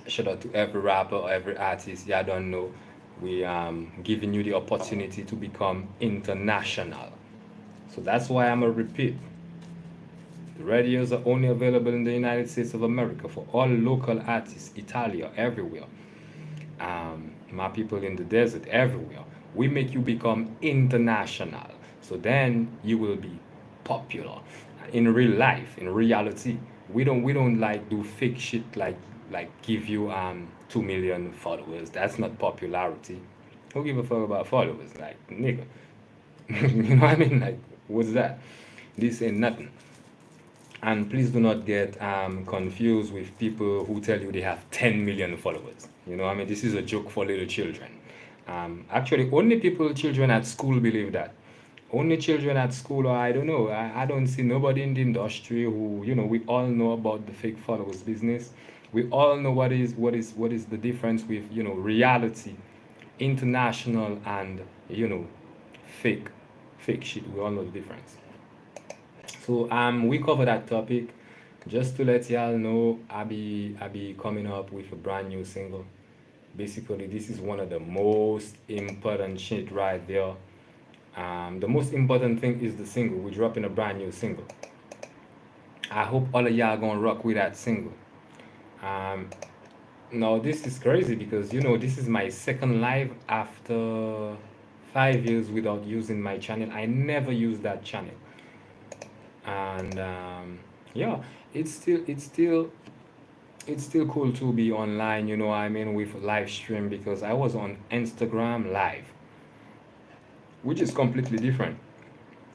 Shout out to every rapper, every artist. Yeah, I don't know. We giving you the opportunity to become international. So that's why I'm gonna repeat. The radios are only available in the United States of America for all local artists, Italia, everywhere. My people in the desert, everywhere. We make you become international. So then you will be popular. In real life, in reality, we don't like do fake shit like give you 2 million followers. That's not popularity. Who give a fuck about followers? Like nigga. You know what I mean? Like what's that? This ain't nothing. And please do not get confused with people who tell you they have 10 million followers. You know, I mean, this is a joke for little children. Actually, only children at school believe that. Only children at school, or I don't know, I don't see nobody in the industry who, we all know about the fake followers business. We all know what is the difference with, reality, international, and, fake, fake shit. We all know the difference. So we cover that topic. Just to let y'all know, I be coming up with a brand new single. Basically, this is one of the most important shit right there. The most important thing is the single. We're dropping a brand new single. I hope all of y'all gonna rock with that single. Um, Now this is crazy because this is my second live after 5 years without using my channel. I never used that channel, and yeah, it's still cool to be online. I mean, with live stream because I was on Instagram live, which is completely different.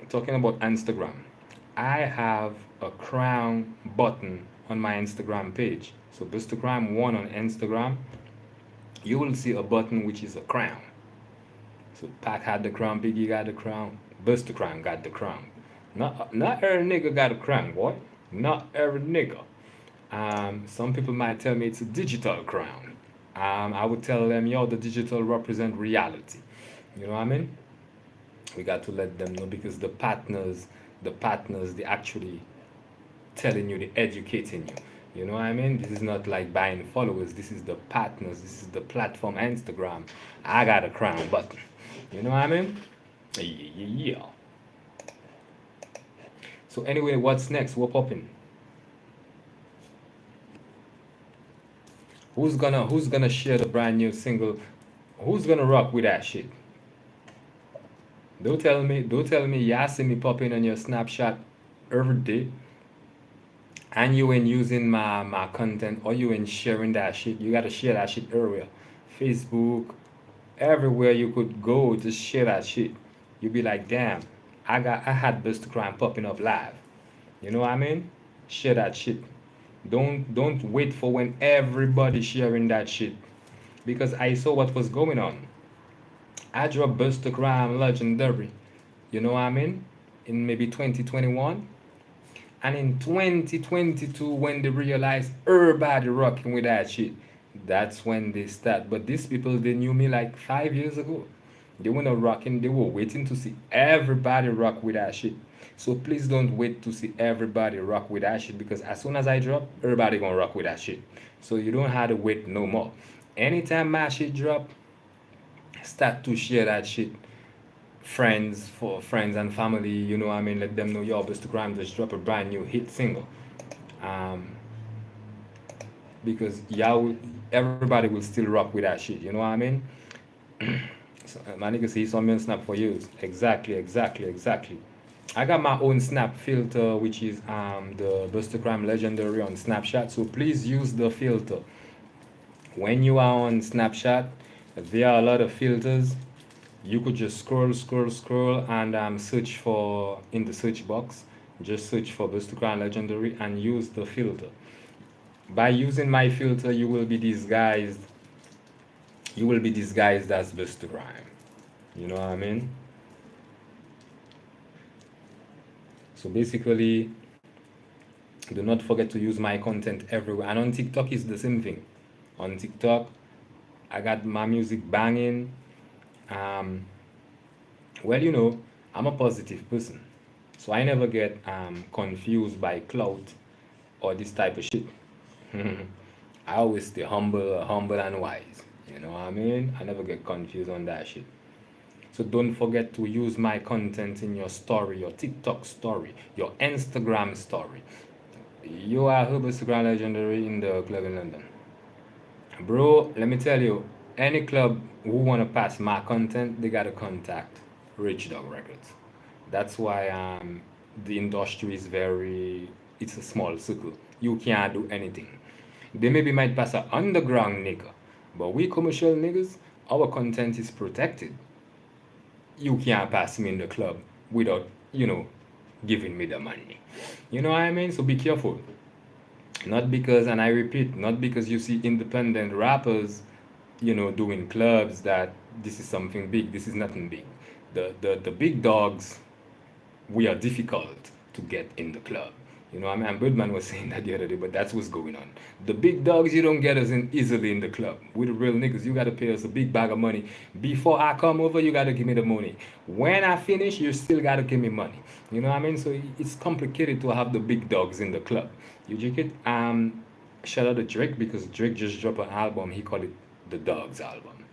Talking about Instagram, I have a crown button on my Instagram page. So Bustacrime one on Instagram, you will see a button which is a crown. So Pac had the crown, Biggie got the crown, Bustacrime got the crown. Not every nigga got a crown, boy. Not every nigga. Some people might tell me it's a digital crown. I would tell them, yo, the digital represent reality. You know what I mean? We got to let them know because the partners, they actually telling you, they educating you. You know what I mean? This is not like buying followers. This is the partners. This is the platform, Instagram. I got a crown button. You know what I mean? Yeah. So anyway, what's next? We're popping. Who's gonna share the brand new single? Who's gonna rock with that shit? Don't tell me you see me popping on your Snapchat every day and you ain't using my content or you ain't sharing that shit. You gotta share that shit everywhere. Facebook, everywhere you could go, just share that shit. You be like, damn, I had Buster Crime popping up live. You know what I mean? Share that shit. Don't wait for when everybody sharing that shit. Because I saw what was going on. I dropped Buster Crime Legendary. You know what I mean? In maybe 2021. And in 2022, when they realized everybody rocking with that shit, that's when they start. But these people, they knew me like 5 years ago. They were not rocking, they were waiting to see everybody rock with that shit. So please don't wait to see everybody rock with that shit because as soon as I drop, everybody gonna rock with that shit. So you don't have to wait no more. Anytime my shit drop, start to share that shit. Friends, for friends and family, you know what I mean? Let them know, yo, Mr. Grime just dropped a brand new hit single. Um, because y'all, everybody will still rock with that shit, you know what I mean? So, my nigga see some on Snap for you. Exactly, exactly, exactly. I got my own Snap filter, which is the Bustacrime Legendary on Snapchat. So please use the filter. When you are on Snapchat, there are a lot of filters. You could just scroll and search for in the search box, just search for Bustacrime Legendary and use the filter. By using my filter, you will be disguised as Bustacrime. You know what I mean? So basically, do not forget to use my content everywhere. And on TikTok, it's the same thing. On TikTok, I got my music banging. Um, well, I'm a positive person. So I never get confused by clout or this type of shit. I always stay humble and wise. You know what I mean? I never get confused on that shit. So don't forget to use my content in your story, your TikTok story, your Instagram story. You are Bustacrime Legendary in the club in London. Bro, let me tell you, any club who wanna pass my content, they gotta contact Rich Dog Records. That's why the industry is it's a small circle. You can't do anything. They maybe might pass a underground nigga, but we commercial niggas, our content is protected. You can't pass me in the club without, giving me the money. You know what I mean? So be careful. Not because, and I repeat, not because you see independent rappers, doing clubs that this is something big. This is nothing big. The big dogs, we are difficult to get in the club. You know, I mean, Birdman was saying that the other day, but that's what's going on. The big dogs, you don't get us in easily in the club. We're the real niggas. You got to pay us a big bag of money. Before I come over, you got to give me the money. When I finish, you still got to give me money. You know what I mean? So it's complicated to have the big dogs in the club. You check it? Shout out to Drake because Drake just dropped an album. He called it the Dogs album.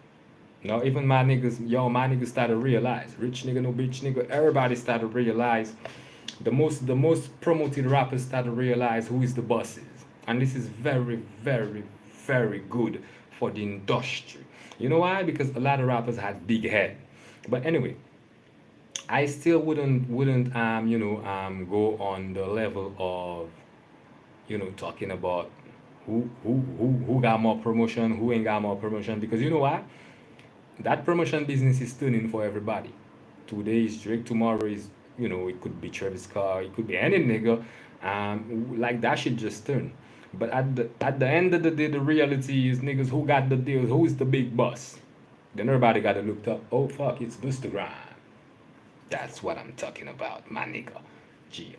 Now even my niggas started to realize, rich nigga, no bitch nigga, everybody started to realize, the most promoted rappers started to realize who is the bosses. And this is very, very, very good for the industry. You know why? Because a lot of rappers had big head. But anyway, I still wouldn't go on the level of talking about who got more promotion, who ain't got more promotion, because you know why? That promotion business is turning for everybody. Today is Drake, tomorrow is, it could be Travis Scott, it could be any nigga. Like that shit just turn. But at the end of the day, the reality is niggas who got the deals, who is the big boss. Then everybody got to look up. Oh fuck, it's Bustacrime. That's what I'm talking about, my nigga. Gia.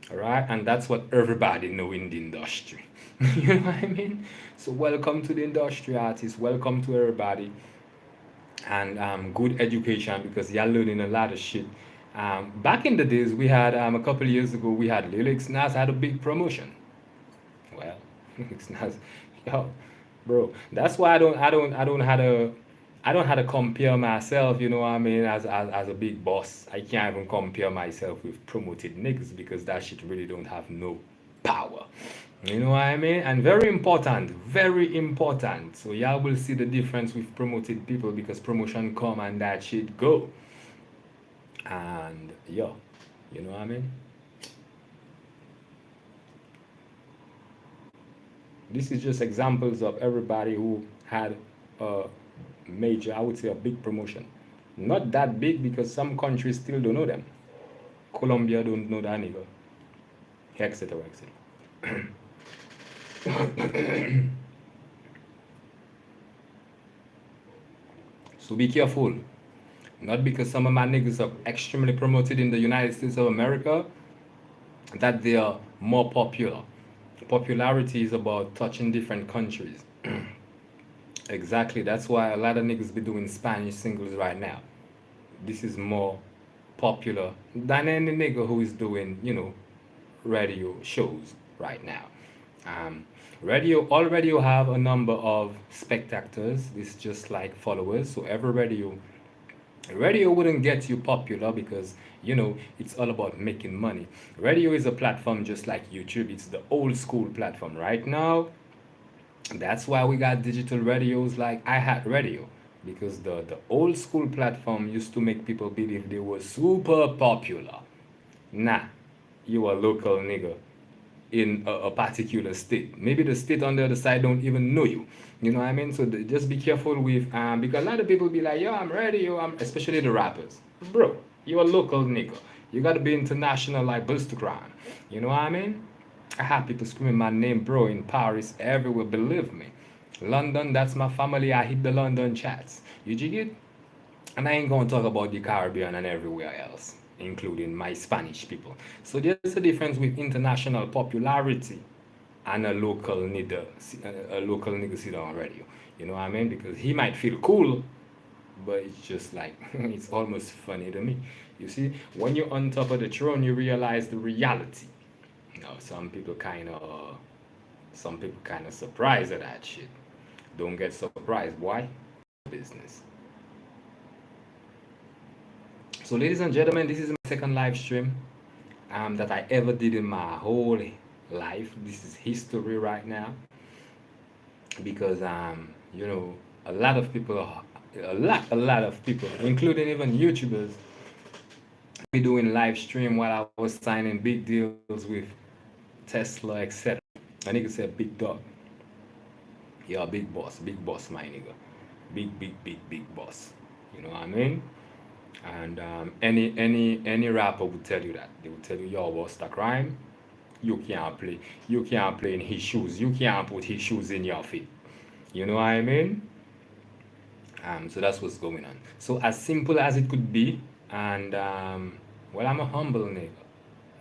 Alright? And that's what everybody know in the industry. You know what I mean? So welcome to the industry artists, welcome to everybody. And good education because you're learning a lot of shit. Back in the days, we had a couple of years ago, we had Lyrics Nas had a big promotion. Well, Lyrics Nas, yo, bro. That's why I don't have to compare myself. You know what I mean? As a big boss, I can't even compare myself with promoted niggas because that shit really don't have no power. You know what I mean? And very important, very important. So y'all will see the difference with promoted people because promotion come and that shit go. And yo, you know what I mean? This is just examples of everybody who had a major, I would say a big promotion. Not that big because some countries still don't know them. Colombia don't know that nigga, etc., etc. So be careful. Not because some of my niggas are extremely promoted in the United States of America that they are more popular. Popularity is about touching different countries. Exactly. That's why a lot of niggas be doing Spanish singles right now. This is more popular than any nigga who is doing, radio shows right now. Um, all radio have a number of spectators. It's just like followers. So every radio wouldn't get you popular because it's all about making money. Radio is a platform just like YouTube. It's the old school platform. Right now, that's why we got digital radios like iHeartRadio, because the old school platform used to make people believe they were super popular. Nah, you a local nigga. in a particular state. Maybe the state on the other side don't even know you. You know what I mean? So just be careful with because a lot of people be like, yo, I'm ready, yo, I'm especially the rappers. Bro, you're a local nigga. You gotta be international like Bustacrime. You know what I mean? I have people screaming my name, bro, in Paris, everywhere, believe me. London, that's my family. I hit the London chats. You jig it? And I ain't gonna talk about the Caribbean and everywhere else, including my Spanish people. So there's a difference with international popularity and a local nigga sit on radio. You know what I mean? Because he might feel cool, but it's just like it's almost funny to me. You see, when you're on top of the throne, you realize the reality. You know, some people kind of surprised at that shit. Don't get surprised. Why? Business. So, ladies and gentlemen, this is my second live stream that I ever did in my whole life. This is history right now because you know, a lot of people, a lot of people, including even YouTubers, be doing live stream while I was signing big deals with Tesla, etc. A nigga said, "Big dog, you're a big boss, my nigga, big boss." You know what I mean? And any rapper would tell you that. They would tell you, "Yo, what's the crime? You can't play. You can't play in his shoes. You can't put his shoes in your feet." You know what I mean? So that's what's going on. So as simple as it could be, and well, I'm a humble nigga.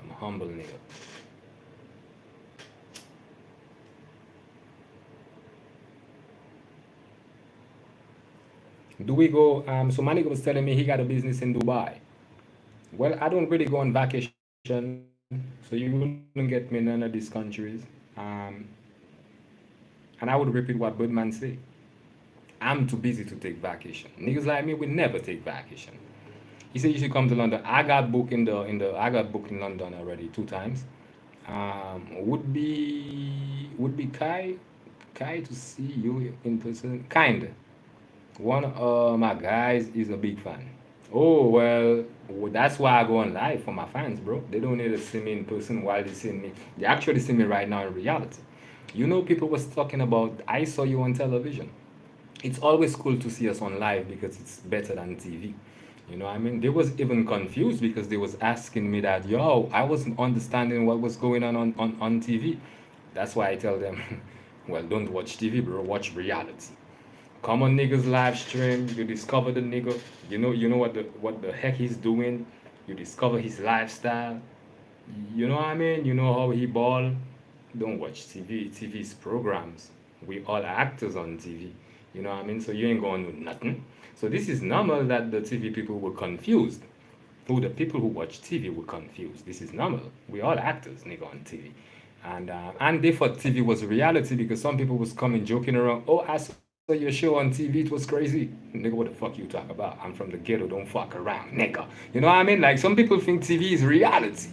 I'm a humble nigga. Do we go? So my nigga was telling me he got a business in Dubai. Well, I don't really go on vacation, so you wouldn't get me in none of these countries. Um, and I would repeat what Birdman say. I'm too busy to take vacation. Niggas like me would never take vacation. He said you should come to London. I got booked in London already 2 times. Would be Kai to see you in person. Kind. One of my guys is a big fan. Oh well, that's why I go on live for my fans, bro. They don't need to see me in person while they see me. They actually see me right now in reality. You know, people was talking about I saw you on television. It's always cool to see us on live because it's better than TV. You know what I mean? They was even confused because they was asking me that, yo, I wasn't understanding what was going on TV. That's why I tell them, well, don't watch TV, bro. Watch reality. Come on niggas live stream, you discover the nigga, you know what the heck he's doing, you discover his lifestyle, you know what I mean? You know how he ball. Don't watch TV. TV's programs. We all actors on TV. You know what I mean? So you ain't going to do nothing. So this is normal that the TV people were confused. Who the people who watch TV were confused. This is normal. We all actors, nigga, on TV. And they thought TV was reality because some people was coming joking around. Oh, I saw your show on TV. It was crazy. Nigga, what the fuck you talk about? I'm from the ghetto. Don't fuck around, nigga. You know what I mean? Like some people think TV is reality.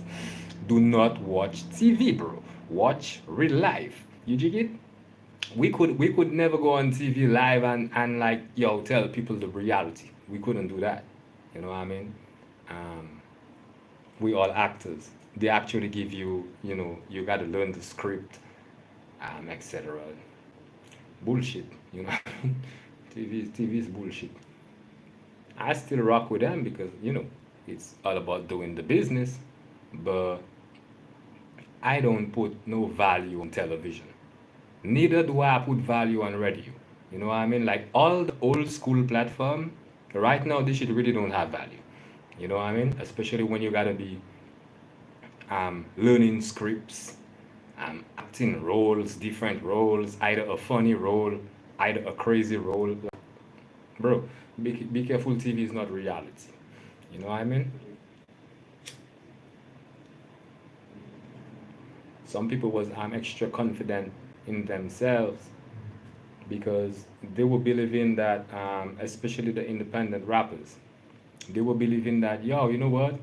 Do not watch TV, bro. Watch real life. You jig it? We could never go on TV live and like yo tell people the reality. We couldn't do that. You know what I mean? Um, we all actors. They actually give you, you got to learn the script, etc. Bullshit, you know. TV is bullshit. I still rock with them because it's all about doing the business, but I don't put no value on television. Neither do I put value on radio. You know what I mean? Like all the old school platform, right now this shit really don't have value. You know what I mean? Especially when you gotta be learning scripts, acting roles, different roles, either a funny role, either a crazy role. Like, bro, be careful. TV is not reality. You know what I mean? Some people was extra confident in themselves because they were believing that, especially the independent rappers, they were believing that, yo, you know what?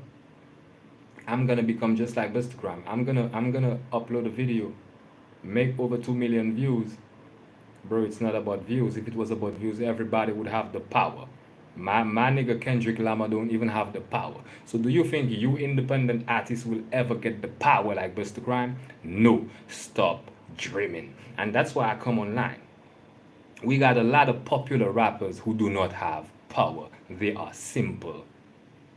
I'm gonna become just like Bustagram. I'm gonna upload a video, make over 2 million views. Bro, it's not about views. If it was about views, everybody would have the power. My nigga Kendrick Lamar don't even have the power. So do you think you independent artists will ever get the power like Bustacrime? No. Stop dreaming. And that's why I come online. We got a lot of popular rappers who do not have power. They are simple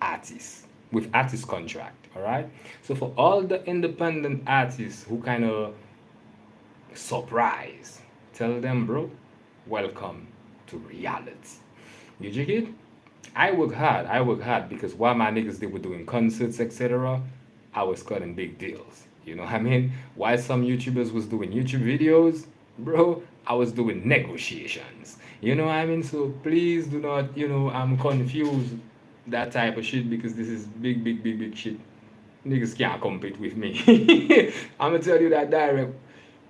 artists with artist contract. All right. So for all the independent artists who kind of surprise, tell them, bro, welcome to reality. You dig it? I work hard. I work hard because while my niggas they were doing concerts, etc., I was cutting big deals. You know what I mean? While some YouTubers was doing YouTube videos, bro, I was doing negotiations. You know what I mean? So please do not, I'm confused that type of shit because this is big, big, big, big shit. Niggas can't compete with me. I'm gonna tell you that direct.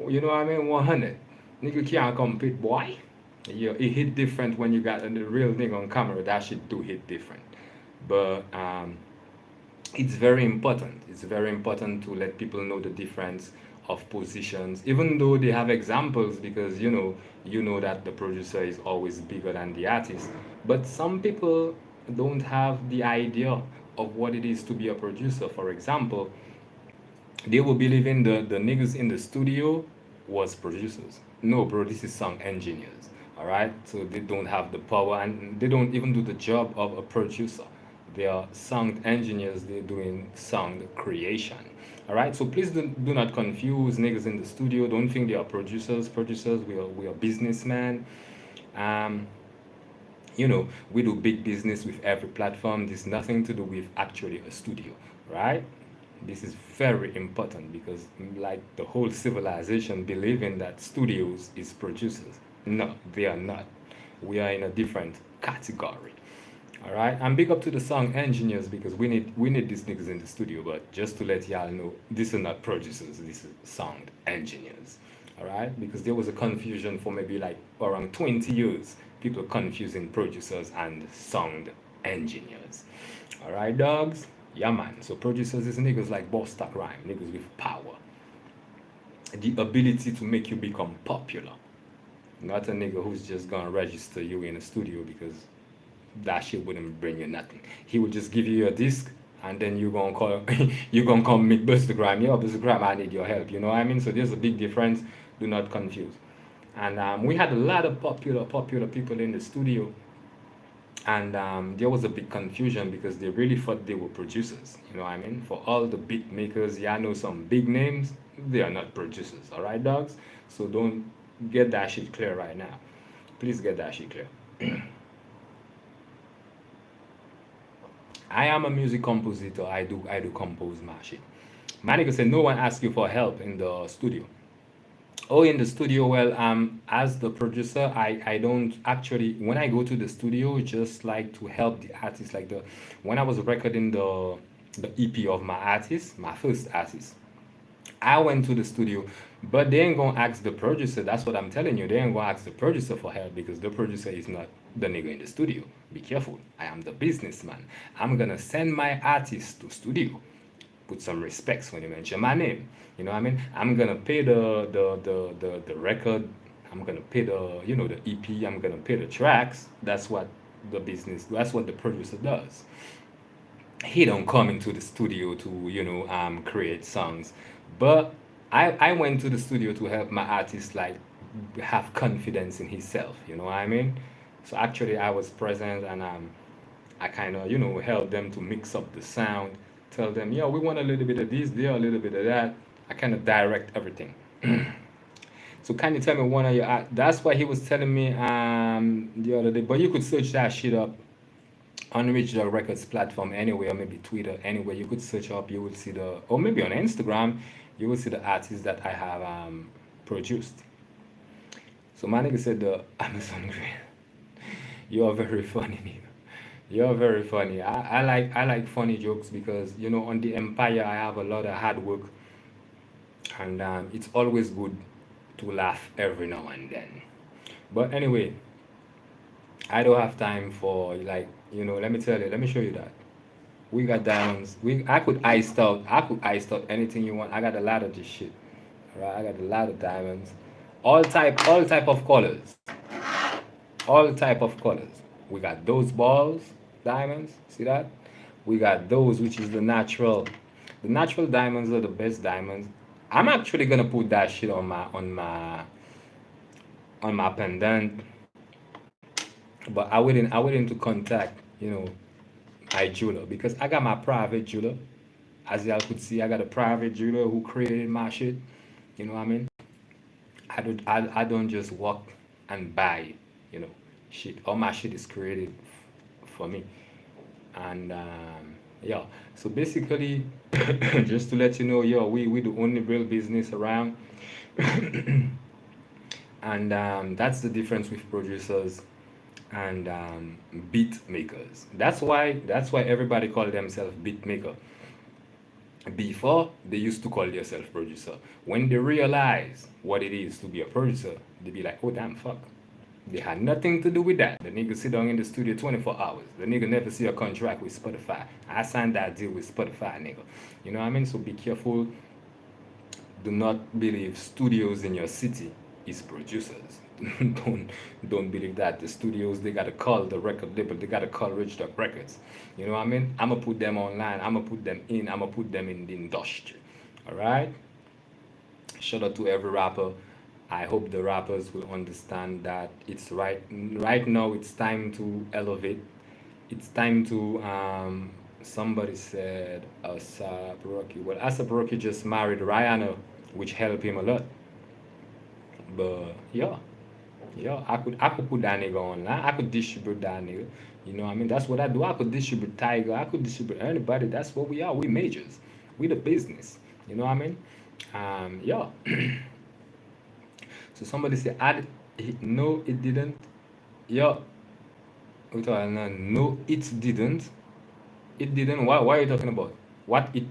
You know what I mean? 100. Nigga can't compete, boy. Yeah, it hit different when you got the real thing on camera. That shit do hit different. But it's very important. It's very important to let people know the difference of positions, even though they have examples because you know that the producer is always bigger than the artist. But some people don't have the idea of what it is to be a producer. For example, they will believe in the niggas in the studio was producers. No, bro, this is song engineers. All right, so they don't have the power and they don't even do the job of a producer. They are sound engineers. They're doing sound creation. All right, so please do not confuse niggas in the studio. Don't think they are producers. Producers, we are businessmen. Um, we do big business with every platform. This nothing to do with actually a studio, right? This is very important because like the whole civilization believing that studios is producers. No, they are not. We are in a different category. All right, and big up to the song engineers because we need these niggas in the studio. But just to let y'all know, these are not producers. These are sound engineers. All right, because there was a confusion for maybe like around 20 years. People confusing producers and sound engineers. All right, dogs. Yeah, man. So producers is niggas like Bustacrime, niggas with power, the ability to make you become popular. Not a nigga who's just gonna register you in a studio because that shit wouldn't bring you nothing. He would just give you a disc and then you gonna call you gonna come meet Bustacrime. Yo, Bustacrime, I need your help. You know what I mean? So there's a big difference. Do not confuse. And we had a lot of popular people in the studio, and there was a big confusion because they really thought they were producers. You know what I mean? For all the beat makers, yeah, I know some big names. They are not producers. All right, dogs. So don't get that shit clear right now. Please get that shit clear. I am a music compositor. I do compose my shit. My nigga said no one asked you for help in the studio. Oh, in the studio, well, as the producer, I don't actually, when I go to the studio, just like to help the artist, like when I was recording the EP of my artist, my first artist, I went to the studio, but they ain't gonna ask the producer. That's what I'm telling you. They ain't gonna ask the producer for help because the producer is not the nigga in the studio. Be careful. I am the businessman. I'm gonna send my artist to studio. Put some respects when you mention my name. You know what I mean? I'm gonna pay the record. I'm gonna pay the EP. I'm gonna pay the tracks. That's what the business. That's what the producer does. He don't come into the studio to create songs, but I went to the studio to help my artist like have confidence in himself. You know what I mean? So actually, I was present and I kind of help them to mix up the sound, tell them, yo, we want a little bit of this, there a little bit of that. I kind of direct everything. So can you tell me one of your that's what he was telling me the other day. But you could search that shit up on Rich the Records platform anywhere, maybe Twitter, anywhere. You could search up, you will see or maybe on Instagram, you will see the artists that I have produced. So my nigga said the Amazon Green. You are very funny, nigga. You're very funny. I like funny jokes because on the Empire I have a lot of hard work, and it's always good to laugh every now and then. But anyway, I don't have time for like let me tell you, let me show you that. We got diamonds. I could ice out anything you want. I got a lot of this shit. Alright, I got a lot of diamonds. All type of colors. All type of colors. We got those balls, diamonds. See that? We got those, which is the natural. The natural diamonds are the best diamonds. I'm actually gonna put that shit on my pendant, but I wouldn't to contact, my jeweler, because I got my private jeweler. As y'all could see, I got a private jeweler who created my shit. You know what I mean? I don't just walk and buy, you know, shit. All my shit is created for me. And yeah, so basically, just to let you know, yo, we the only real business around. And that's the difference with producers and beat makers. That's why everybody call themselves beat maker. Before, they used to call themselves producer. When they realize what it is to be a producer, they be like, oh damn, fuck. They had nothing to do with that. The nigga sit down in the studio 24 hours. The nigga never see a contract with Spotify. I signed that deal with Spotify, nigga. You know what I mean? So be careful. Do not believe studios in your city is producers. don't don't believe that. The studios, they gotta call the record label, they gotta call Rich Dog Records. You know what I mean? I'ma put them online, I'ma put them in the industry. Alright? Shout out to every rapper. I hope the rappers will understand that it's right now it's time to elevate. It's time to somebody said Asap Rocky. Well, Asap Rocky just married Rihanna, which helped him a lot. But yeah, yeah, I could put that nigga online. I could distribute that nigga. You know what I mean? That's what I do. I could distribute Tiger. I could distribute anybody. That's what we are. We majors. We the business. You know what I mean? Yeah. So somebody said, no, it didn't. Yeah. No, it didn't. It didn't. Why are you talking about? What it?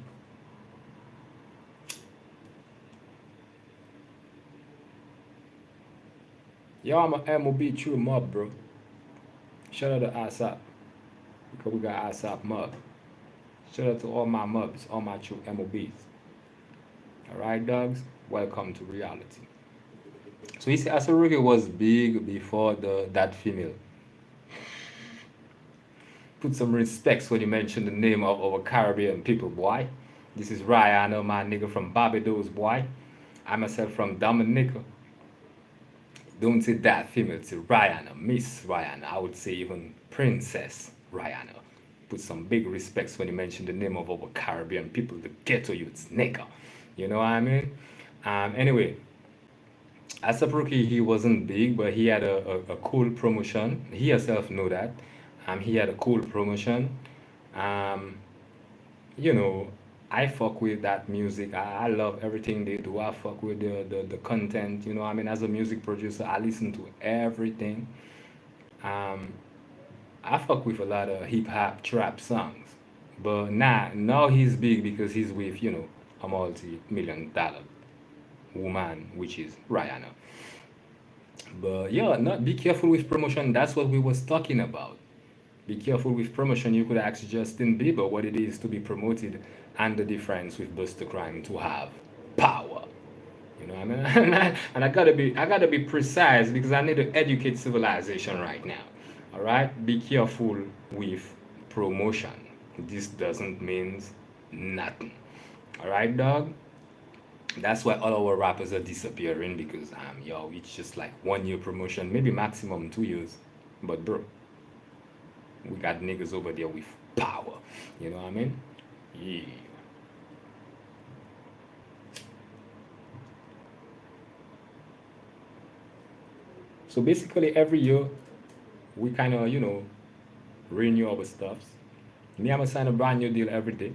Yo, I'm a MOB true mob, bro. Shout out to ASAP. Because we got ASAP mob. Shout out to all my mobs, all my true MOBs. Alright, dogs? Welcome to reality. So you see, Asaruki was big before that female. Put some respects when you mention the name of our Caribbean people, boy. This is Rihanna, my nigga from Barbados, boy. I myself from Dominica. Don't say that female, say Rihanna, Miss Rihanna. I would say even Princess Rihanna. Put some big respects when you mention the name of our Caribbean people, the ghetto youths, nigga. You know what I mean? Anyway, as a rookie, he wasn't big, but he had a cool promotion. He himself knew that. He had a cool promotion. Um, you know, I fuck with that music. I love everything they do. I fuck with the content. You know, I mean, as a music producer, I listen to everything. Um, I fuck with a lot of hip hop trap songs. But now he's big because he's with, a multi-million-dollar woman, which is Rihanna. But yeah, not be careful with promotion. That's what we was talking about. Be careful with promotion. You could ask Justin Bieber what it is to be promoted and the difference with Bustacrime to have power. You know what I mean? And I gotta be precise because I need to educate civilization right now. All right? Be careful with promotion. This doesn't mean nothing. All right, dog? That's why all our rappers are disappearing because yo, it's just like 1 year promotion, maybe maximum 2 years. But bro, we got niggas over there with power. You know what I mean? Yeah. So basically every year we kind of, renew our stuffs. Me, I'm gonna sign a brand new deal every day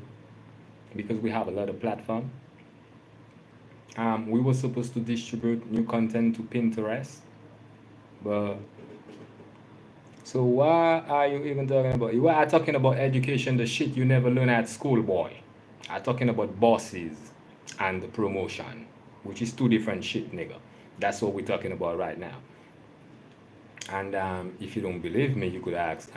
because we have a lot of platform. We were supposed to distribute new content to Pinterest, but so why are you even talking about? You are talking about education, the shit you never learn at school, boy. I'm talking about bosses and the promotion, which is two different shit, nigga. That's what we're talking about right now. And if you don't believe me, you could ask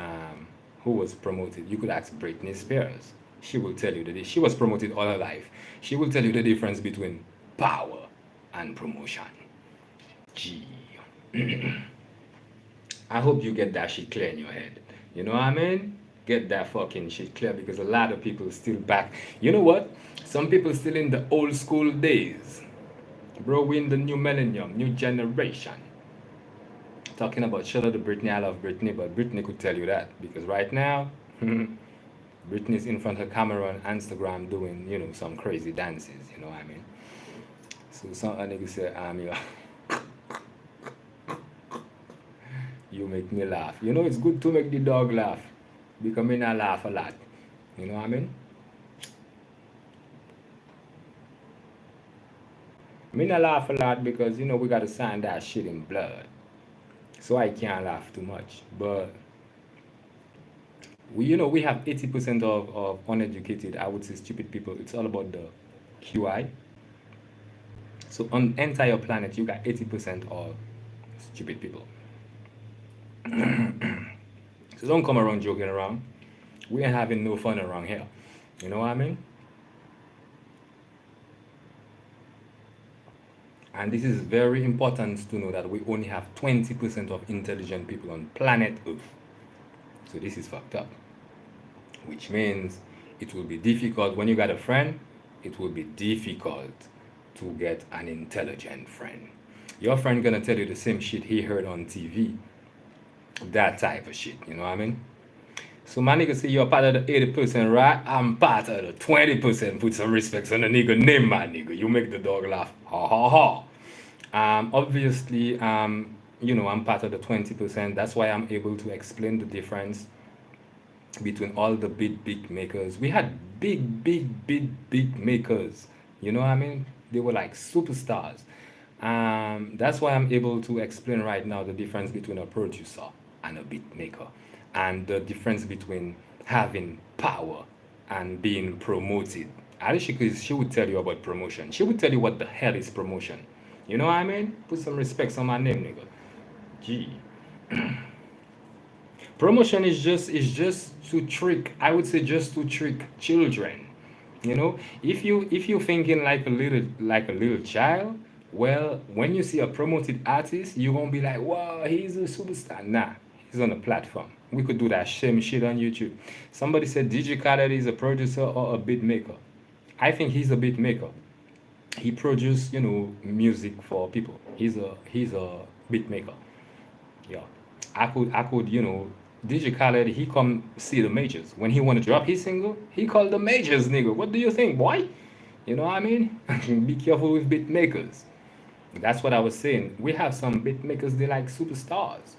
who was promoted. You could ask Britney Spears. She will tell you that she was promoted all her life. She will tell you the difference between power and promotion. Gee. I hope you get that shit clear in your head. You know what I mean? Get that fucking shit clear because a lot of people still back. You know what? Some people still in the old school days. Bro, we in the new millennium, new generation. Talking about shout out to Britney, I love Britney, but Britney could tell you that because right now, Britney's in front of her camera on Instagram doing, some crazy dances. You know what I mean? So some a nigga say, you make me laugh. It's good to make the dog laugh because me not laugh a lot. You know what I mean? Me not laugh a lot because we gotta sign that shit in blood. So I can't laugh too much. But we have 80% of uneducated, I would say stupid people. It's all about the QI. So on the entire planet you got 80% of stupid people. So don't come around joking around. We ain't having no fun around here. You know what I mean? And this is very important to know that we only have 20% of intelligent people on planet Earth. So this is fucked up. Which means it will be difficult when you got a friend, it will be difficult to get an intelligent friend. Your friend gonna tell you the same shit he heard on TV. That type of shit, you know what I mean? So my nigga say you're part of the 80%, right? I'm part of the 20%. Put some respect on the nigga name, my nigga. You make the dog laugh. Ha ha ha. Obviously, I'm part of the 20%. That's why I'm able to explain the difference between all the big makers. We had big makers. You know what I mean? They were like superstars. That's why I'm able to explain right now the difference between a producer and a beat maker, and the difference between having power and being promoted. Alicia, she would tell you about promotion. She would tell you what the hell is promotion. You know what I mean? Put some respect on my name, nigga. Gee. Promotion is just to trick. I would say just to trick children. If you thinking like a little child, well, when you see a promoted artist, you won't be like, wow, he's a superstar. Nah, he's on a platform. We could do that same shit on YouTube. Somebody said DJ Khaled is a producer or a beat maker. I think he's a beat maker. He produces, music for people. He's a beat maker. Yeah, I could, DJ Khaled, he come see the majors. When he want to drop his single, he called the majors, nigga. What do you think, boy? You know what I mean? Be careful with beat makers. That's what I was saying. We have some beat makers, they like superstars.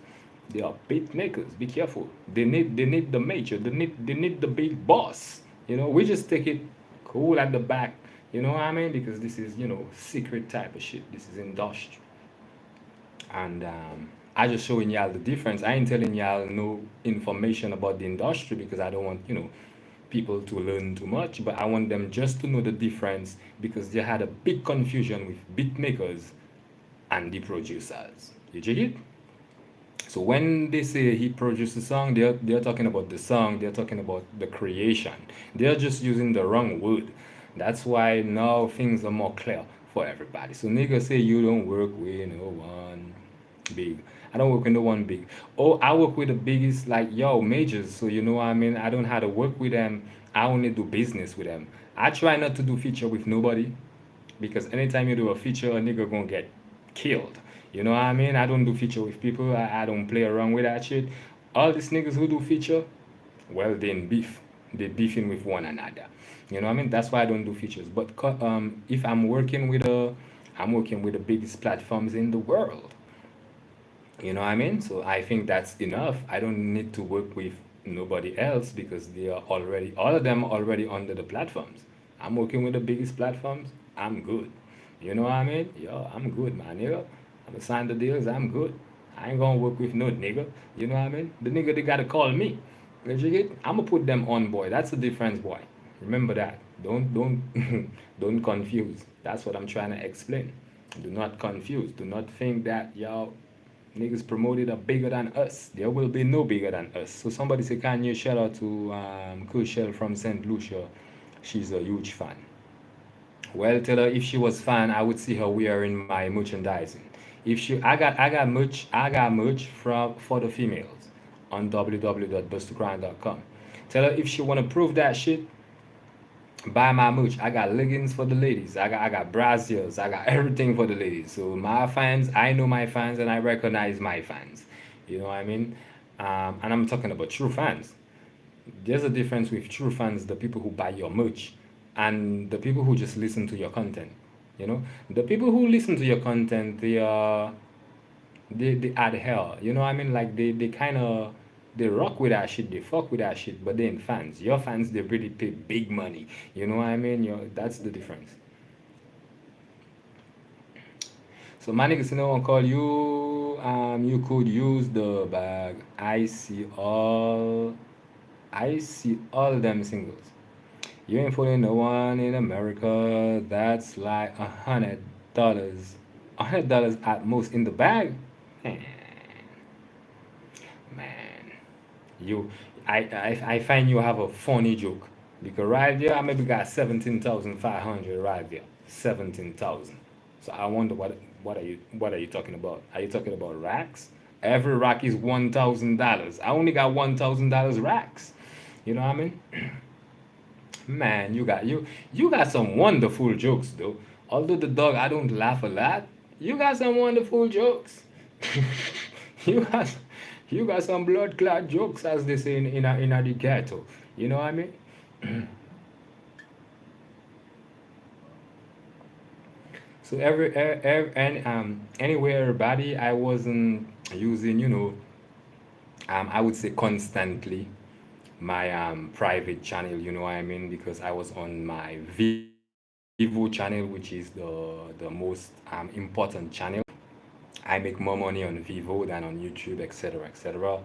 They are beat makers. Be careful. They need the major. They need the big boss. We just take it cool at the back. You know what I mean? Because this is, secret type of shit. This is industry. And I just showing y'all the difference. I ain't telling y'all no information about the industry because I don't want, people to learn too much, but I want them just to know the difference because they had a big confusion with beat makers and the producers. You check it? So when they say he produced a song, they're talking about the song, they're talking about the creation. They're just using the wrong word. That's why now things are more clear for everybody. So niggas say you don't work with no one big. I don't work with no one big. Oh, I work with the biggest like majors. So you know what I mean? I don't have to work with them. I only do business with them. I try not to do feature with nobody because anytime you do a feature, a nigga gonna get killed. You know what I mean? I don't do feature with people. I don't play around with that shit. All these niggas who do feature, well, they in beef. They beefing with one another. You know what I mean? That's why I don't do features. But if I'm working with the biggest platforms in the world. You know what I mean? So I think that's enough. I don't need to work with nobody else because they are already, all of them are already under the platforms. I'm working with the biggest platforms. I'm good. You know what I mean? Yo, I'm good, man, nigga. I'm gonna sign the deals. I'm good. I ain't gonna work with no nigga. You know what I mean? The nigga, they gotta call me. You get? I'm gonna put them on, boy. That's the difference, boy. Remember that. Don't don't confuse. That's what I'm trying to explain. Do not confuse. Do not think that y'all niggas promoted are bigger than us. There will be no bigger than us. So somebody say, can you shout out to Kushel from St. Lucia? She's a huge fan. Well, tell her if she was fan, I would see her wearing my merchandising. If she, I got merch for the females on www.bustacrime.com. Tell her if she wanna prove that shit, buy my merch. I got leggings for the ladies. I got braziers. I got everything for the ladies. So my fans, I know my fans and I recognize my fans. You know what I mean? And I'm talking about true fans. There's a difference with true fans, the people who buy your merch, and the people who just listen to your content. You know, the people who listen to your content, they add hell. You know what I mean? Like they kind of they rock with that shit, they fuck with that shit, but they ain't fans. Your fans, they really pay big money. You know what I mean? That's the difference. So my niggas, no one call you. You could use the bag. I see all them singles. You ain't fooling no one in America. That's like $100. $100 at most in the bag. Man, man. You, I find you have a funny joke because right there I maybe got 17,500 right there, 17,000. So I wonder what are you talking about? Are you talking about racks? Every rack is $1,000. I only got $1,000 racks. You know what I mean? Man, you got some wonderful jokes though. Although the dog I don't laugh a lot, you got some wonderful jokes. you got you got some blood clot jokes as they say in the ghetto. You know what I mean? So and anywhere everybody I wasn't using, I would say constantly my private channel, you know what I mean? Because I was on my Vivo channel, which is the most important channel. I make more money on Vivo than on YouTube, etc., etc.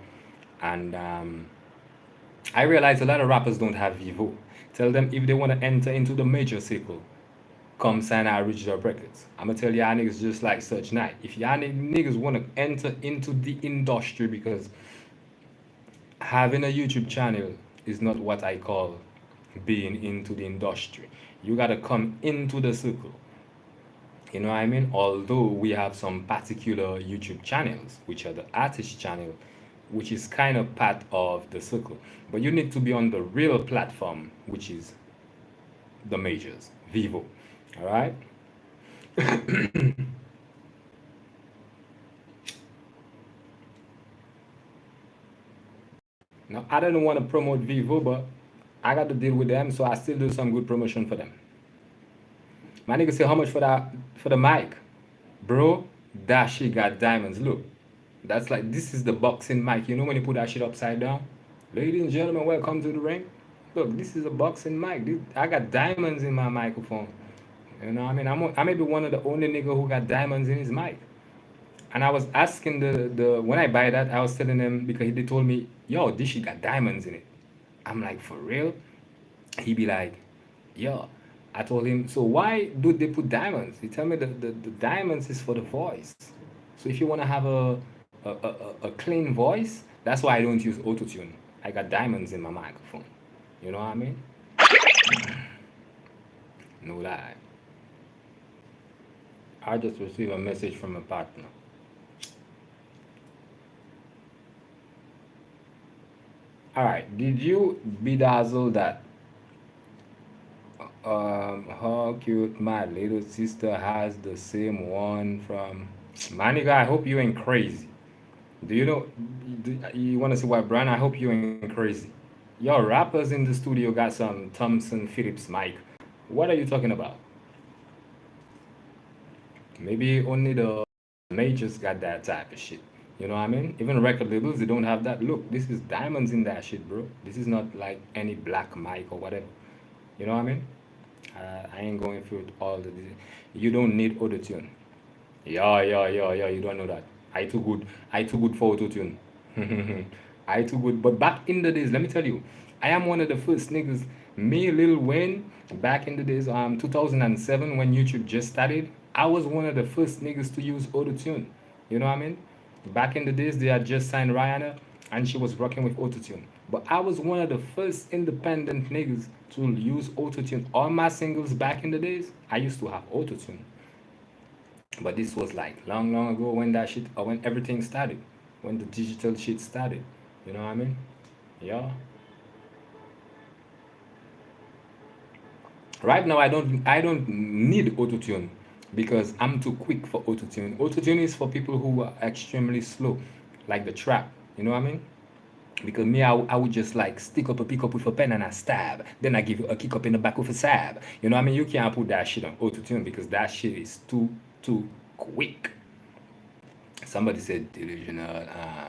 And I realize a lot of rappers don't have Vivo. Tell them if they want to enter into the major circle, come sign our Original Records. I'm gonna tell y'all niggas just like such night. If y'all niggas want to enter into the industry, because having a YouTube channel is not what I call being into the industry. You gotta come into the circle. You know what I mean? Although we have some particular YouTube channels, which are the artist channel, which is kind of part of the circle. But you need to be on the real platform, which is the majors, Vivo. All right? Now, I don't want to promote Vivo, but I got to deal with them, so I still do some good promotion for them. My nigga say how much for the mic? Bro, that shit got diamonds. Look, that's like this is the boxing mic. You know when you put that shit upside down? Ladies and gentlemen, welcome to the ring. Look, this is a boxing mic. I got diamonds in my microphone. You know what I mean? I may be one of the only nigga who got diamonds in his mic. And I was asking the when I buy that, I was telling them because they told me, yo, this shit got diamonds in it. I'm like, for real? He be like, yo. I told him, so why do they put diamonds? He tell me the diamonds is for the voice. So if you want to have a clean voice, that's why I don't use autotune. I got diamonds in my microphone. You know what I mean? No lie. I just received a message from a partner. All right, did you bedazzle that? How cute my little sister has the same one from. My nigga, I hope you ain't crazy. Do you know? You want to see what brand? I hope you ain't crazy. Your rappers in the studio got some Thompson Phillips mic. What are you talking about? Maybe only the majors got that type of shit. You know what I mean? Even record labels, they don't have that. Look, this is diamonds in that shit, bro. This is not like any black mic or whatever. You know what I mean? I ain't going through all the. You don't need auto tune. Yeah, yeah, yeah, yeah. You don't know that. I too good. I too good for auto tune. I too good. But back in the days, let me tell you, I am one of the first niggas. Me, Lil Wayne, back in the days, 2007 when YouTube just started, I was one of the first niggas to use auto tune. You know what I mean? Back in the days, they had just signed Rihanna, and she was rocking with autotune. But I was one of the first independent niggas to use autotune. All my singles back in the days, I used to have autotune. But this was like long, long ago when that shit, or when everything started, when the digital shit started. You know what I mean? Yeah. Right now, I don't need autotune because I'm too quick for autotune. Autotune is for people who are extremely slow, like the trap. You know what I mean? Because me, I would just like stick up a pick up with a pen and I stab. Then I give you a kick up in the back with a stab. You know what I mean? You can't put that shit on autotune because that shit is too quick. Somebody said delusional,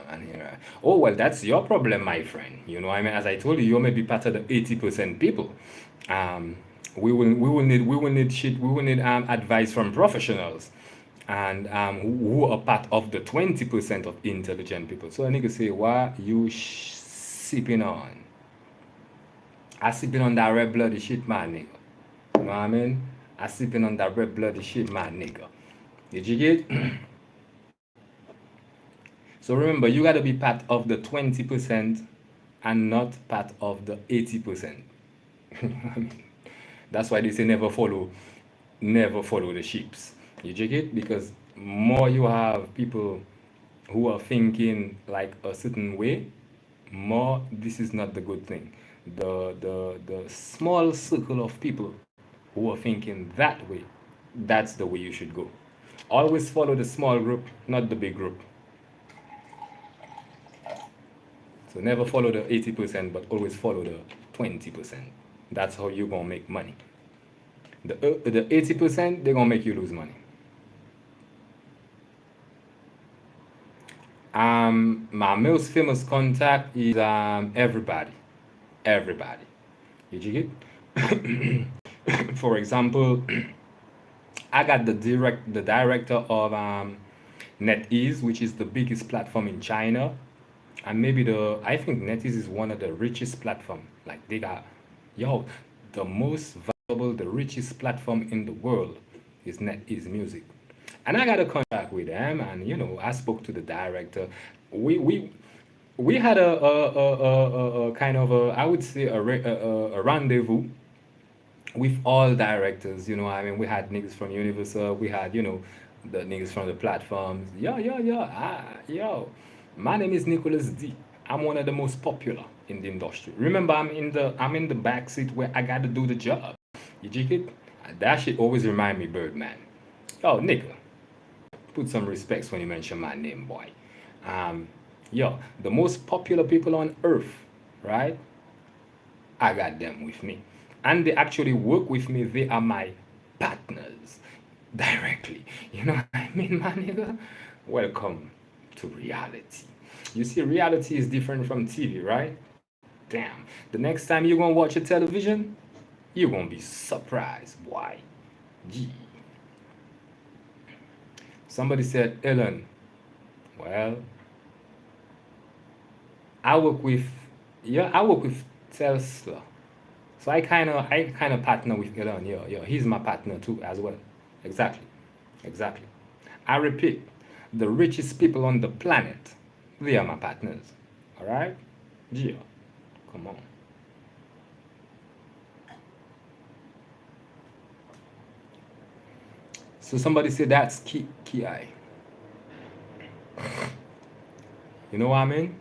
and here. Oh well, that's your problem, my friend. You know, what I mean, as I told you, you may be part of the 80% people. Um, we will need advice from professionals, and who are part of the 20% of intelligent people. So a nigga say, "What you sipping on?" I sipping on that red bloody shit, my nigga. You know what I mean? I sipping on that red bloody shit, my nigga. Did you get? So remember, you got to be part of the 20% and not part of the 80%. That's why they say never follow the sheeps. You check it? Because more you have people who are thinking like a certain way, more this is not the good thing. The small circle of people who are thinking that way, that's the way you should go. Always follow the small group, not the big group. So never follow the 80%, but always follow the 20%. That's how you're gonna make money. The 80%, they're gonna make you lose money. My most famous contact is everybody. Everybody. You dig it? For example, I got the director of NetEase, which is the biggest platform in China, and maybe I think NetEase is one of the richest platform. Like they got, yo, the most valuable, the richest platform in the world is NetEase Music, and I got a contract with them, and I spoke to the director. We had a kind of I would say a rendezvous with all directors. I mean, we had niggas from Universal, we had the niggas from the platforms. Yo, my name is Nicholas D. I'm one of the most popular in the industry. Remember, I'm in the back seat where I got to do the job. You jig it? That shit always remind me, Birdman. Yo, nigga, put some respects when you mention my name, boy. Um, the most popular people on earth, right? I got them with me. And they actually work with me. They are my partners directly. You know what I mean, my nigga? Welcome to reality. You see, reality is different from TV, right? Damn. The next time you're gonna watch a television, you're gonna be surprised. Why? Gee. Somebody said, Ellen, well, I work with, I work with Tesla. So I kind of partner with Elon. He's my partner too as well. Exactly. Exactly. I repeat, the richest people on the planet, they are my partners. All right? Yeah. Come on. So somebody said that's key eye. You know what I mean?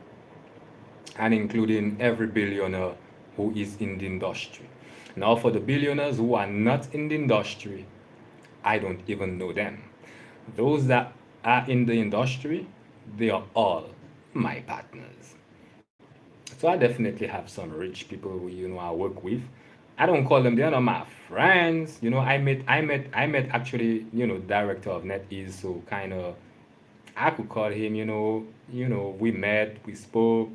And including every billionaire who is in the industry. Now for the billionaires who are not in the industry, I don't even know them. Those that are in the industry, they are all my partners. So I definitely have some rich people who I work with. I don't call them, they're not my friends. I met actually, director of NetEase, so kind of I could call him, we met, we spoke,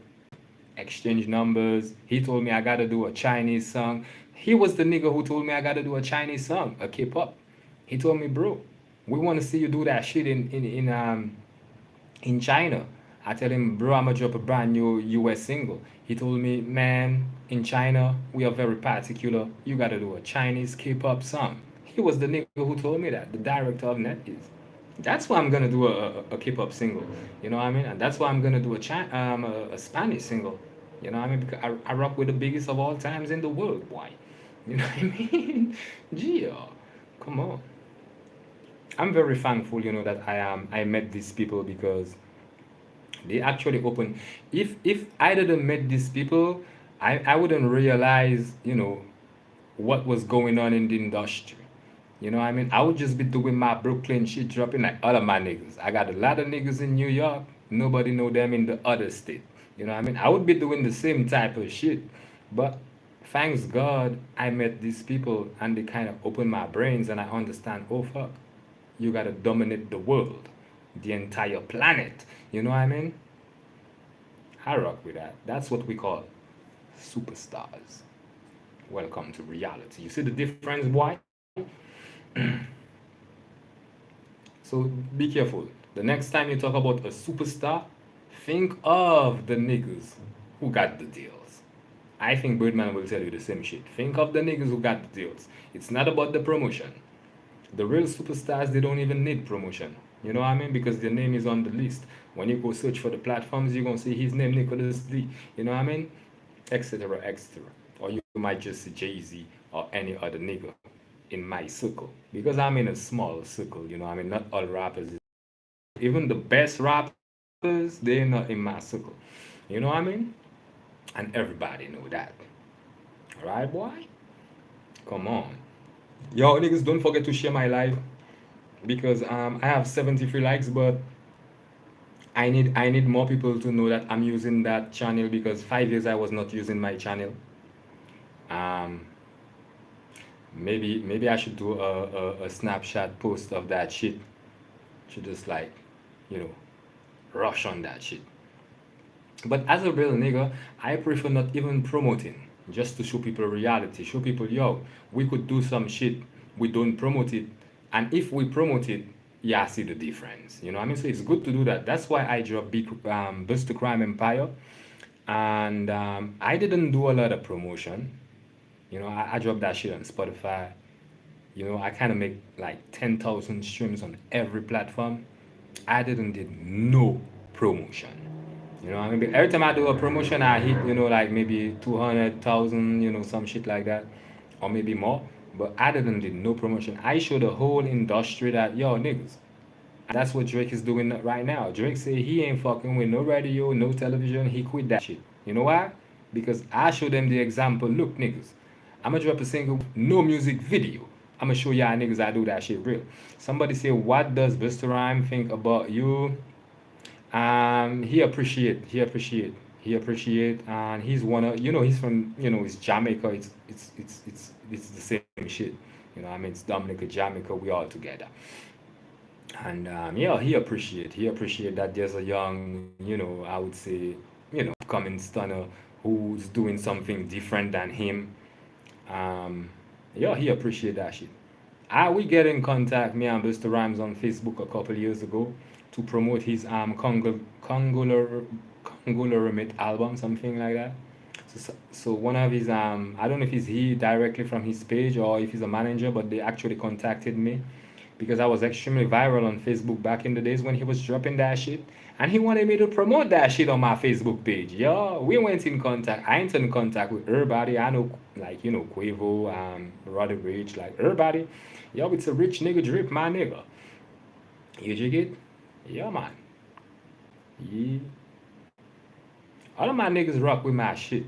exchanged numbers. He told me I gotta do a Chinese song. He was the nigga who told me I gotta do a Chinese song, a K-pop. He told me, bro, we want to see you do that shit in China. I tell him, bro, I'm gonna drop a brand new US single. He told me, man, in China, we are very particular. You gotta do a Chinese K-pop song. He was the nigga who told me that, the director of NetEase. That's why I'm gonna do a K-pop single. You know what I mean? And that's why I'm gonna do a Spanish single. You know what I mean? Because I rock with the biggest of all times in the world. Why? You know what I mean? Gio, come on. I'm very thankful, that I met these people because they actually open. If I didn't met these people, I wouldn't realize, what was going on in the industry. I would just be doing my Brooklyn shit, dropping like all of my niggas. I got a lot of niggas in New York. Nobody know them in the other state. I would be doing the same type of shit. But thanks God I met these people and they kind of opened my brains and I understand, oh fuck, you gotta dominate the world, the entire planet. You know what I mean? I rock with that. That's what we call superstars. Welcome to reality. You see the difference, boy? So be careful. The next time you talk about a superstar, think of the niggas who got the deals. I think Birdman will tell you the same shit. Think of the niggas who got the deals. It's not about the promotion. The real superstars, they don't even need promotion. You know what I mean? Because their name is on the list. When you go search for the platforms, you're gonna see his name, Nicholas D. You know what I mean? Etc. Etc. Or you might just see Jay-Z or any other nigga in my circle. Because I'm in a small circle, you know what I mean? Not all rappers. Even the best rappers, they're not in my circle. You know what I mean? And everybody know that. Right, boy? Come on. Yo, niggas, don't forget to share my live because I have 73 likes, but I need more people to know that I'm using that channel because 5 years I was not using my channel. Um, maybe I should do a snapshot post of that shit. Should just like, you know, rush on that shit. But as a real nigga, I prefer not even promoting, just to show people reality. Show people, yo, we could do some shit. We don't promote it, and if we promote it, yeah, I see the difference. You know what I mean? So it's good to do that. That's why I dropped big Bustacrime Empire, and I didn't do a lot of promotion. I dropped that shit on Spotify. I kind of make like 10,000 streams on every platform. I didn't did no promotion. I mean, every time I do a promotion, I hit, like maybe 200,000, some shit like that, or maybe more. But I didn't did no promotion. I showed the whole industry that, yo, niggas, that's what Drake is doing right now. Drake say he ain't fucking with no radio, no television. He quit that shit. You know why? Because I showed them the example. Look, niggas, I'ma drop a single, no music video. I'ma show y'all niggas I do that shit real. Somebody say, what does Busta Rhyme think about you? He appreciate, and he's one of, he's from, it's Jamaica. It's the same shit. I mean, it's Dominica, Jamaica. We all together. And yeah, he appreciate that there's a young, I would say, upcoming stunner who's doing something different than him. um yeah, he appreciate that shit. We get in contact, me and Busta Rhymes, on Facebook a couple years ago to promote his Conglomerate album, something like that. So one of his, I don't know if it's he directly from his page or if he's a manager, but they actually contacted me because I was extremely viral on Facebook back in the days when he was dropping that shit. And he wanted me to promote that shit on my Facebook page. Yo, we went in contact. I ain't in contact with everybody. I know, like, Quavo, Roddy Rich, like everybody. Yo, it's a rich nigga drip, my nigga. You jig it? Yeah, man. Yeah. All of my niggas rock with my shit.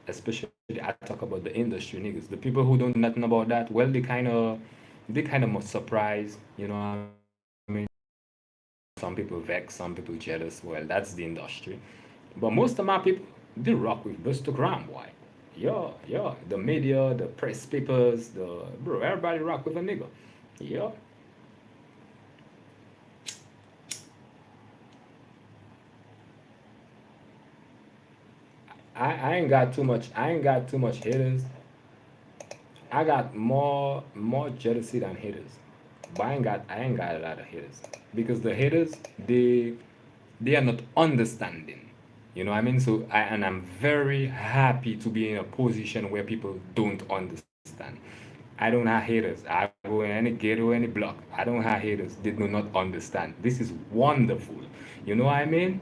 Especially I talk about the industry niggas. The people who don't know nothing about that, well, they kind of surprised. Some people vex, some people jealous. Well, that's the industry. But most of my people, they rock with Bustagram. Why? Yeah, the media, the press papers, bro, everybody rock with a nigga. Yeah. I ain't got too much. I ain't got too much haters. I got more jealousy than haters. But I ain't got a lot of haters because the haters, they are not understanding. You know what I mean? And I'm very happy to be in a position where people don't understand. I don't have haters. I go in any ghetto, any block. I don't have haters. They do not understand. This is wonderful. You know what I mean?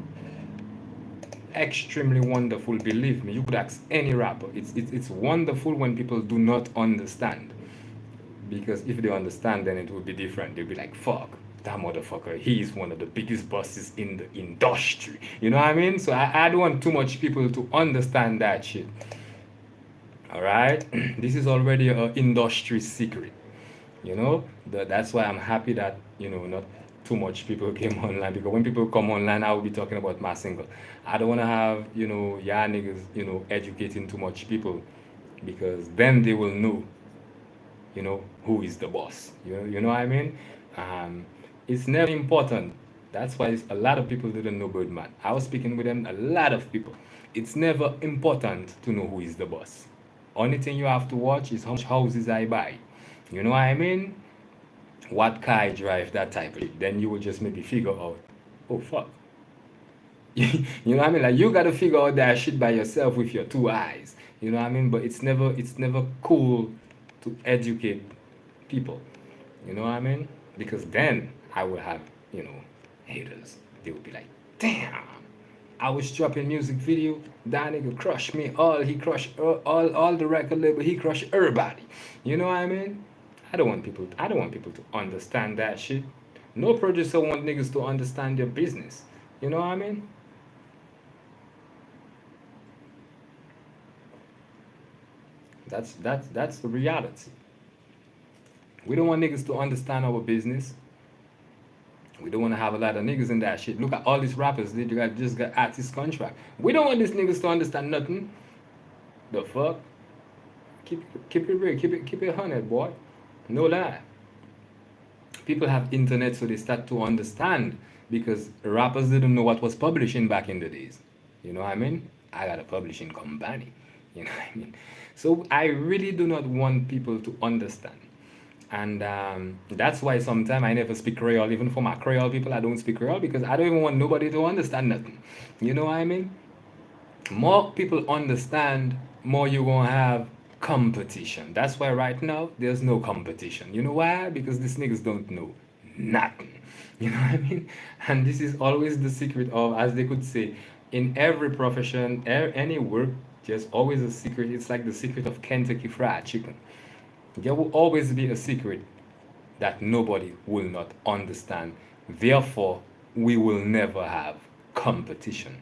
Extremely wonderful. Believe me, you could ask any rapper. It's wonderful when people do not understand Because if they understand, then it would be different. They'll be like, fuck, that motherfucker, he's one of the biggest bosses in the industry. You know what I mean? So I don't want too much people to understand that shit. All right? This is already an industry secret. That's why I'm happy that, not too much people came online, because when people come online, I will be talking about my single. I don't want to have, yeah, niggas, educating too much people, because then they will know, who is the boss. You know what I mean? Um, it's never important. That's why a lot of people didn't know Birdman. I was speaking with them, a lot of people. It's never important to know who is the boss. Only thing you have to watch is how much houses I buy. You know what I mean? What car I drive, that type of shit. Then you will just maybe figure out, oh fuck. You know what I mean? Like, you gotta figure out that shit by yourself with your two eyes. You know what I mean? But it's never cool to educate people. You know what I mean? Because then I will have, haters. They will be like, damn, I was dropping music video, that nigga crushed me. He crushed all the record label, he crushed everybody. You know what I mean? I don't want people to understand that shit. No producer want niggas to understand their business. You know what I mean? That's the reality. We don't want niggas to understand our business. We don't want to have a lot of niggas in that shit. Look at all these rappers. Just got artist contract. We don't want these niggas to understand nothing. The fuck? Keep it real. Keep it 100, boy. No lie. People have internet, so they start to understand, because rappers didn't know what was publishing back in the days. You know what I mean? I got a publishing company. You know what I mean? So I really do not want people to understand. And that's why sometimes I never speak Creole. Even for my Creole people, I don't speak Creole, because I don't even want nobody to understand nothing. You know what I mean? More people understand, more you're going to have competition. That's why right now there's no competition. You know why? Because these niggas don't know nothing. You know what I mean? And this is always the secret of, as they could say, in every profession, any work, there's always a secret. It's like the secret of Kentucky Fried Chicken. There will always be a secret that nobody will not understand. Therefore, we will never have competition.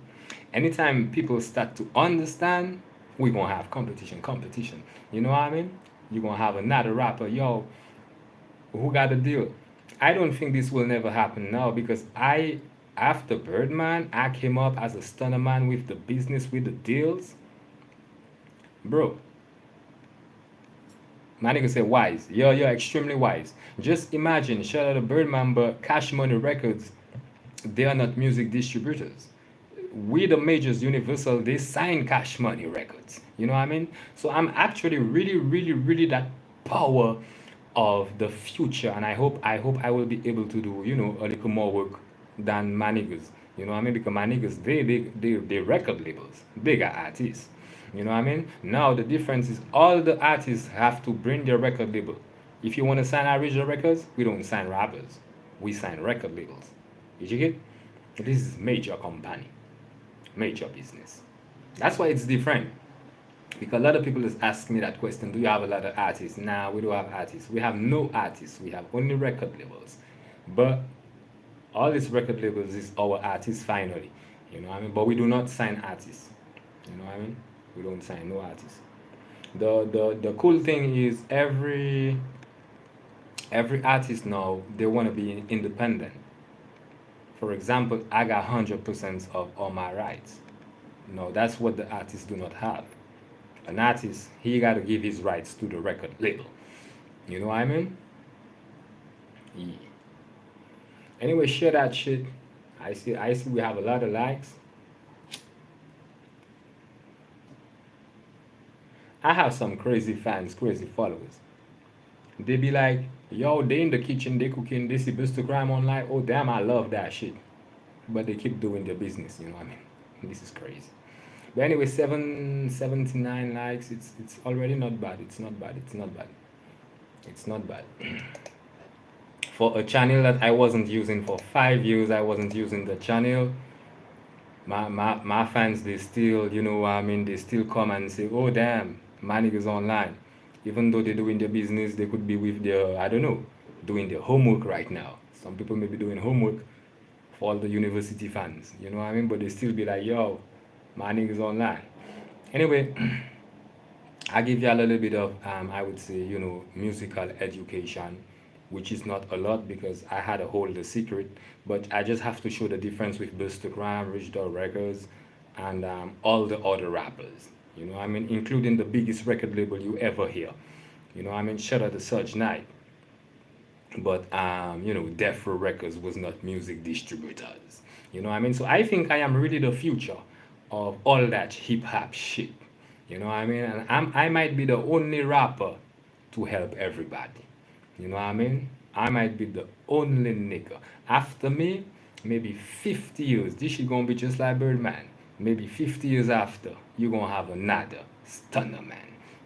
Anytime people start to understand, we're gonna have competition. You know what I mean? You're gonna have another rapper, yo, who got a deal? I don't think this will never happen now, because after Birdman, I came up as a stunner man with the business, with the deals. Bro, my nigga said wise. You're extremely wise. Just imagine, shout out to Birdman, but Cash Money Records, they are not music distributors. We the majors, Universal, they sign Cash Money Records. You know what I mean? So I'm actually really, really, really that power of the future, and I hope I will be able to do, a little more work than my niggas. You know what I mean? Because my niggas, they record labels, bigger artists. You know what I mean? Now the difference is, all the artists have to bring their record label. If you want to sign original records, we don't sign rappers. We sign record labels. Did you get? This is major company, major business. That's why it's different. Because a lot of people just ask me that question: do you have a lot of artists? Nah, we don't have artists. We have no artists. We have only record labels. But all these record labels is our artists finally. You know what I mean? But we do not sign artists. You know what I mean? We don't sign no artists. The cool thing is, every artist now, they want to be independent. For example, I got 100% of all my rights. No, that's what the artists do not have. An artist, he got to give his rights to the record label. You know what I mean? Yeah. Anyway, share that shit. I see we have a lot of likes. I have some crazy fans, crazy followers. They be like, yo, they in the kitchen, they cooking, they see Bustacrime online. Oh damn, I love that shit. But they keep doing their business, you know what I mean? This is crazy. But anyway, 779 likes. It's already not bad. It's not bad. It's not bad. It's not bad. For a channel that I wasn't using for 5 years, I wasn't using the channel. My fans, they still, you know what I mean, they still come and say, oh damn, my nigga's online. Even though they're doing their business, they could be with their, I don't know, doing their homework right now. Some people may be doing homework for all the university fans, you know what I mean? But they still be like, yo, my niggas online. Anyway, I give you a little bit of, I would say, musical education, which is not a lot because I had to hold the secret, but I just have to show the difference with Bustacrime, Rich Dawg Records, and all the other rappers. You know, what I mean, including the biggest record label you ever hear. You know, what I mean, shout out to Such Night, but Death Row Records was not music distributors. You know what I mean? So I think I am really the future of all that hip hop shit. You know what I mean? And I might be the only rapper to help everybody. You know what I mean? I might be the only nigga. After me, maybe 50 years, this shit gonna be just like Birdman. Maybe 50 years after, you gonna have another stunner man.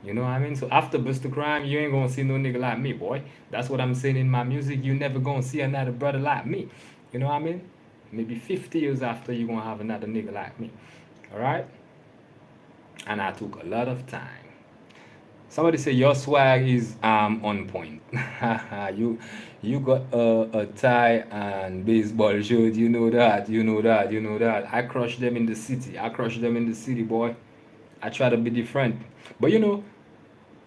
You know what I mean? So after Bustacrime, you ain't gonna see no nigga like me, boy. That's what I'm saying in my music. You never gonna see another brother like me. You know what I mean? Maybe 50 years after, you gonna have another nigga like me. Alright? And I took a lot of time. Somebody say your swag is on point. you you got a tie and baseball shirt. You know that. You know that. You know that. I crush them in the city. I crush them in the city, boy. I try to be different. But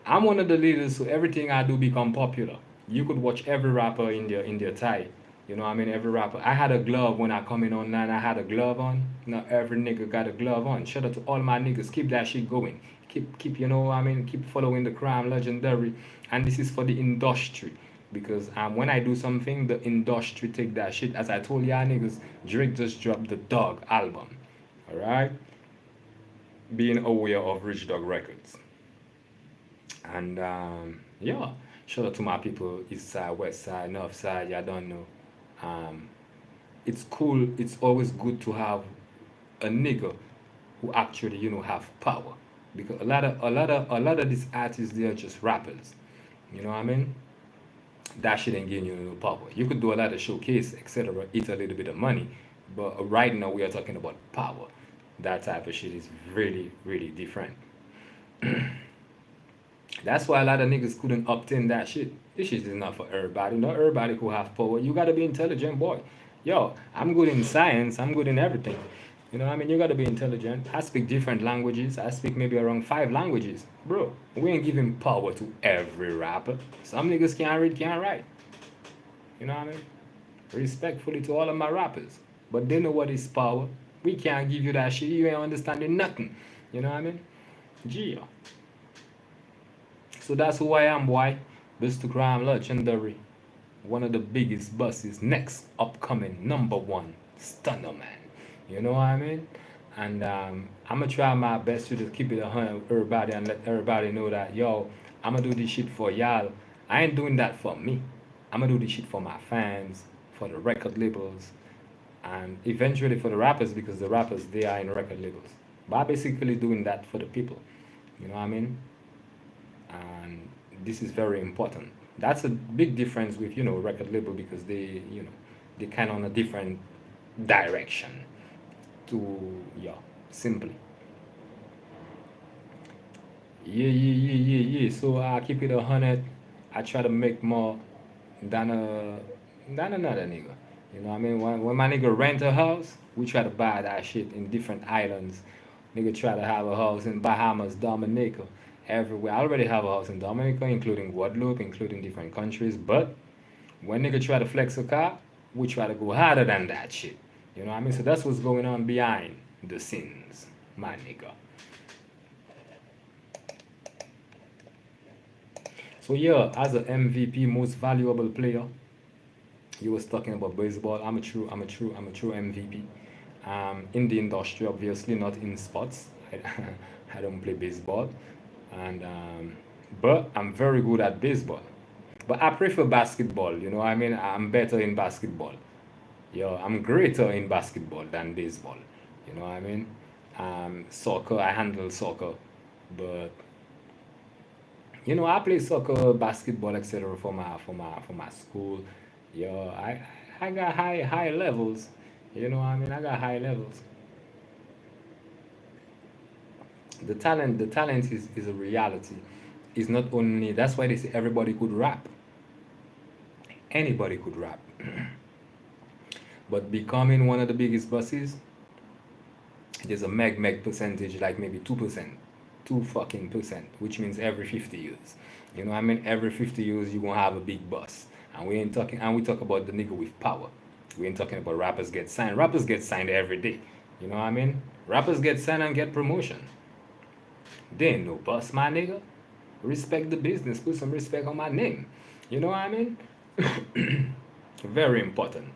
I'm one of the leaders, so everything I do become popular. You could watch every rapper in their tie. You know what I mean? Every rapper. I had a glove when I come in online. I had a glove on. Now every nigga got a glove on. Shout out to all my niggas. Keep that shit going. Keep. You know what I mean? Keep following the crime legendary. And this is for the industry. Because when I do something, the industry take that shit. As I told y'all niggas, Drake just dropped the Dawg album. Alright? Being aware of Rich Dawg Records. And yeah, shout out to my people, east side, west side, north side. Y'all don't know. Um, it's cool. It's always good to have a nigga who actually have power, because a lot of these artists, they are just rappers. You know what I mean? That shit ain't giving you no power. You could do a lot of showcase, etc. Eat a little bit of money, but right now we are talking about power. That type of shit is really really different. That's why a lot of niggas couldn't obtain that shit. This shit is not for everybody. Not everybody who have power. You gotta be intelligent, boy. Yo, I'm good in science. I'm good in everything. You know what I mean? You gotta be intelligent. I speak different languages. I speak maybe around 5 languages. Bro, we ain't giving power to every rapper. Some niggas can't read, can't write. You know what I mean? Respectfully to all of my rappers. But they know what is power. We can't give you that shit. You ain't understanding nothing. You know what I mean? Gee. So that's who I am, boy. Bustacrime legendary. One of the biggest buses. Next upcoming #1 stunner man. You know what I mean? And I'm gonna try my best to just keep it 100 with everybody and let everybody know that yo, I'm gonna do this shit for y'all. I ain't doing that for me. I'm gonna do this shit for my fans, for the record labels, and eventually for the rappers, because the rappers, they are in record labels. But I'm basically doing that for the people. You know what I mean? And this is very important. That's a big difference with record label, because they kind of on a different direction to yeah, simply. Yeah. So I keep it 100. I try to make more than another nigga. You know what I mean? When my nigga rent a house, we try to buy that shit in different islands. Nigga try to have a house in Bahamas, Dominica, everywhere. I already have a house in Dominica, including Guadeloupe, including different countries. But when nigga try to flex a car, we try to go harder than that shit. You know what I mean? So that's what's going on behind the scenes, my nigga. So yeah, as a MVP, most valuable player, you was talking about baseball. I'm a true MVP. In the industry, obviously not in sports. I, I don't play baseball, and but I'm very good at baseball. But I prefer basketball. You know what I mean? I'm better in basketball. Yo, I'm greater in basketball than baseball. You know what I mean? Soccer, I handle soccer, but I play soccer, basketball, etc. for my school. Yo, I got high levels. You know what I mean? I got high levels. The talent is a reality. is not only, that's why they say everybody could rap. Anybody could rap. But becoming one of the biggest bosses, there's a meg percentage, like maybe 2%, 2 fucking percent, which means every 50 years. You know what I mean? Every 50 years you gonna have a big boss. And we ain't talking, and we talk about the nigga with power. We ain't talking about rappers get signed. Rappers get signed every day. You know what I mean? Rappers get signed and get promotion. They ain't no boss, my nigga. Respect the business. Put some respect on my name. You know what I mean? Very important.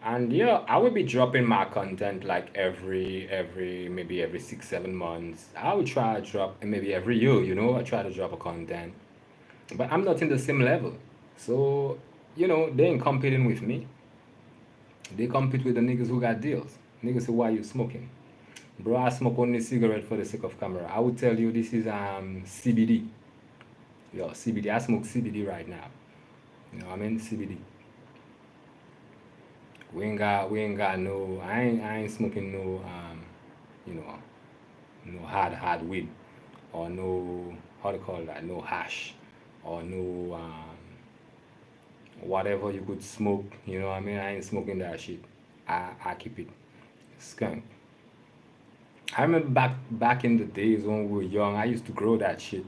And yeah, I will be dropping my content like maybe every 6 7 months. I would try to drop maybe every year, you know, I try to drop a content. But I'm not in the same level. So, you know, they ain't competing with me. They compete with the niggas who got deals. Niggas say, why you smoking? Bro, I smoke only cigarette for the sake of camera. I would tell you this is CBD. Yo, CBD. I smoke CBD right now. You know what I mean? CBD. We ain't got no, I ain't smoking no you know, no hard weed, or no, how to call that, no hash, or no whatever you could smoke, you know what I mean? I ain't smoking that shit. I keep it skunk. I remember back in the days when we were young, I used to grow that shit.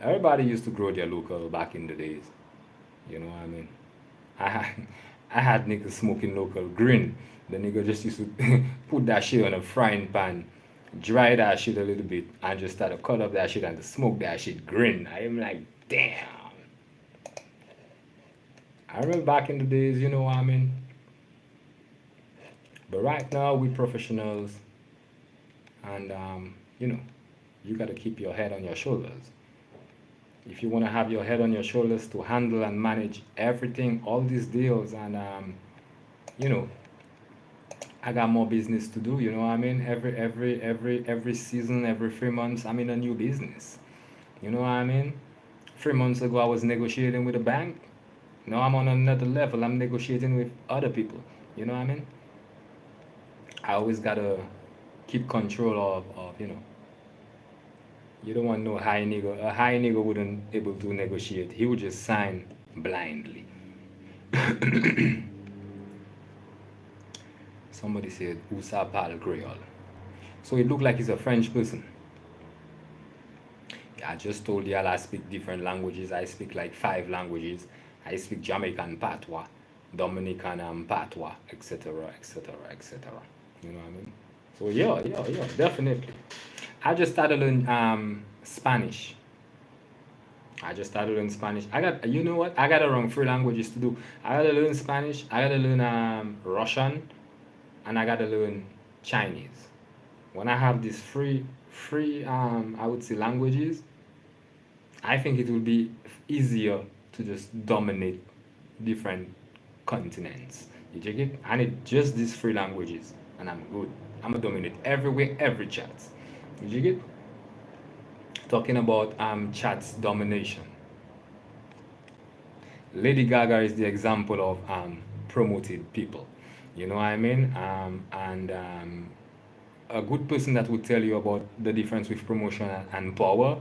Everybody used to grow their local back in the days. You know what I mean? I had, I had niggas smoking local green. The nigga just used to put that shit on a frying pan, dry that shit a little bit, and just start to cut up that shit and to smoke that shit green. I am like, damn. I remember back in the days, you know what I mean? But right now, we professionals, and you know, you gotta keep your head on your shoulders. If you wanna have your head on your shoulders to handle and manage everything, all these deals, and you know, I got more business to do. You know what I mean? Every season, every 3 months, I'm in a new business. You know what I mean? 3 months ago, I was negotiating with a bank. Now I'm on another level. I'm negotiating with other people. You know what I mean? I always gotta keep control of you know. You don't want no high nigga. A high nigga wouldn't able to negotiate. He would just sign blindly. Somebody said Usa parle Creole. So it looked like he's a French person. I just told y'all I speak different languages. I speak like 5 languages. I speak Jamaican patois, Dominican patois, etc., etc., etc. You know what I mean? So yeah, definitely. I just started learning Spanish. I just started learning Spanish. I got, you know what? I got around 3 languages to do. I gotta learn Spanish. I gotta learn Russian, and I gotta learn Chinese. When I have these free I would say languages, I think it will be easier to just dominate different continents. You check it? I need just these 3 languages, and I'm good. I'm gonna dominate everywhere, every chat. You check it? Talking about chats domination. Lady Gaga is the example of promoted people. You know what I mean? And a good person that would tell you about the difference with promotion and power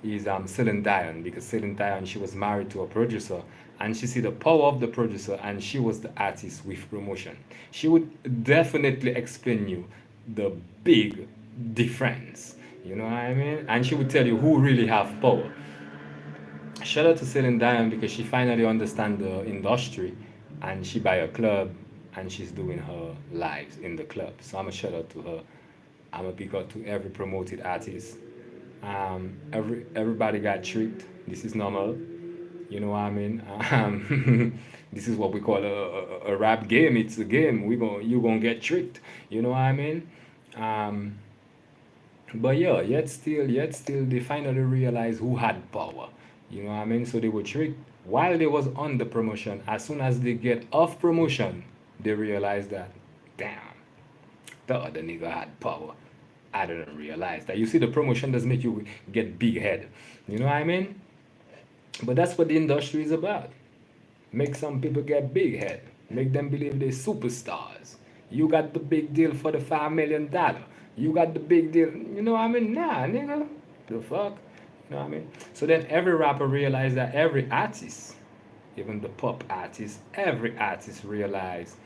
is Celine Dion, because Celine Dion, she was married to a producer, and she see the power of the producer, and she was the artist with promotion. She would definitely explain you the big difference. You know what I mean? And she would tell you who really have power. Shout out to Celine Dion because she finally understand the industry, and she buy a club, and she's doing her lives in the club. So I'm a shout out to her. I'm a big up to every promoted artist. Everybody got tricked. This is normal. You know what I mean? This is what we call a rap game. It's a game. You gonna get tricked. You know what I mean? Um, but yeah, yet still, they finally realized who had power. You know what I mean? So they were tricked while they was on the promotion. As soon as they get off promotion, they realized that, damn, the other nigga had power. I didn't realize that. You see, the promotion does make you get big head. You know what I mean? But that's what the industry is about. Make some people get big head. Make them believe they're superstars. You got the big deal for the $5 million. You got the big deal. You know what I mean? Nah, nigga. The fuck? You know what I mean? So then every rapper realized that every artist, even the pop artists, every artist realize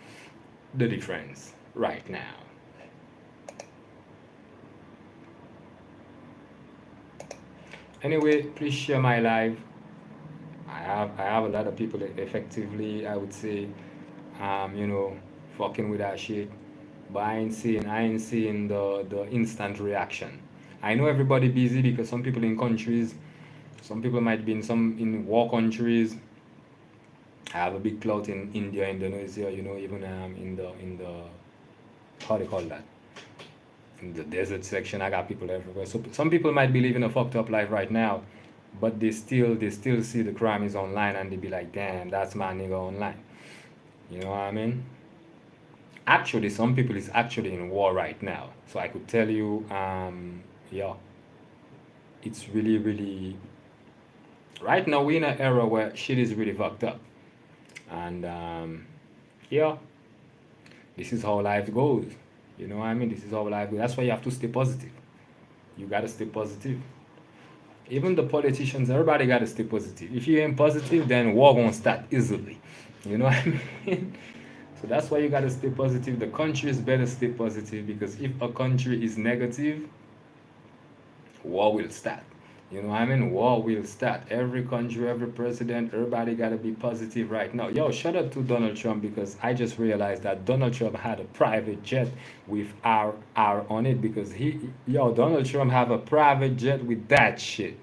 the difference right now. Anyway, please share my live. I have a lot of people that effectively, I would say, you know, fucking with that shit. But I ain't seeing the instant reaction. I know everybody busy because some people in countries, some people might be in war countries. I have a big clout in India, Indonesia, you know, even in the how they call that? In the desert section, I got people everywhere. So some people might be living a fucked up life right now, but they still see the crime is online and they be like, damn, that's my nigga online. You know what I mean? Actually, some people is actually in war right now. So I could tell you, yeah, it's really, really. Right now, we're in an era where shit is really fucked up, and yeah, this is how life goes. You know what I mean? This is how life goes. That's why you have to stay positive. You gotta stay positive. Even the politicians, everybody gotta stay positive. If you ain't positive, then war gonna start easily. You know what I mean? So that's why you gotta stay positive. The countries better stay positive because if a country is negative, war will start. You know what I mean? War will start. Every country, every president, everybody gotta be positive right now. Yo, shout out to Donald Trump because I just realized that Donald Trump had a private jet with R on it because Donald Trump have a private jet with that shit.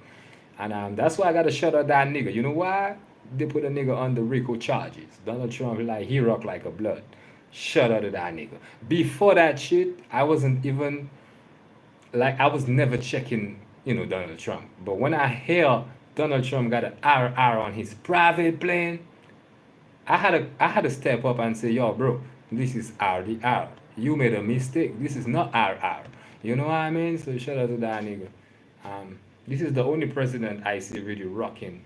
And that's why I gotta shut out that nigga. You know why? They put a nigga under RICO charges. Donald Trump like he rock like a blood. Shut out to that nigga. Before that shit, I wasn't even like I was never checking, Donald Trump. But when I hear Donald Trump got an RR on his private plane, I had to step up and say, yo, bro, this is RDR. You made a mistake. This is not RR. You know what I mean? So shout out to that nigga. This is the only president I see really rocking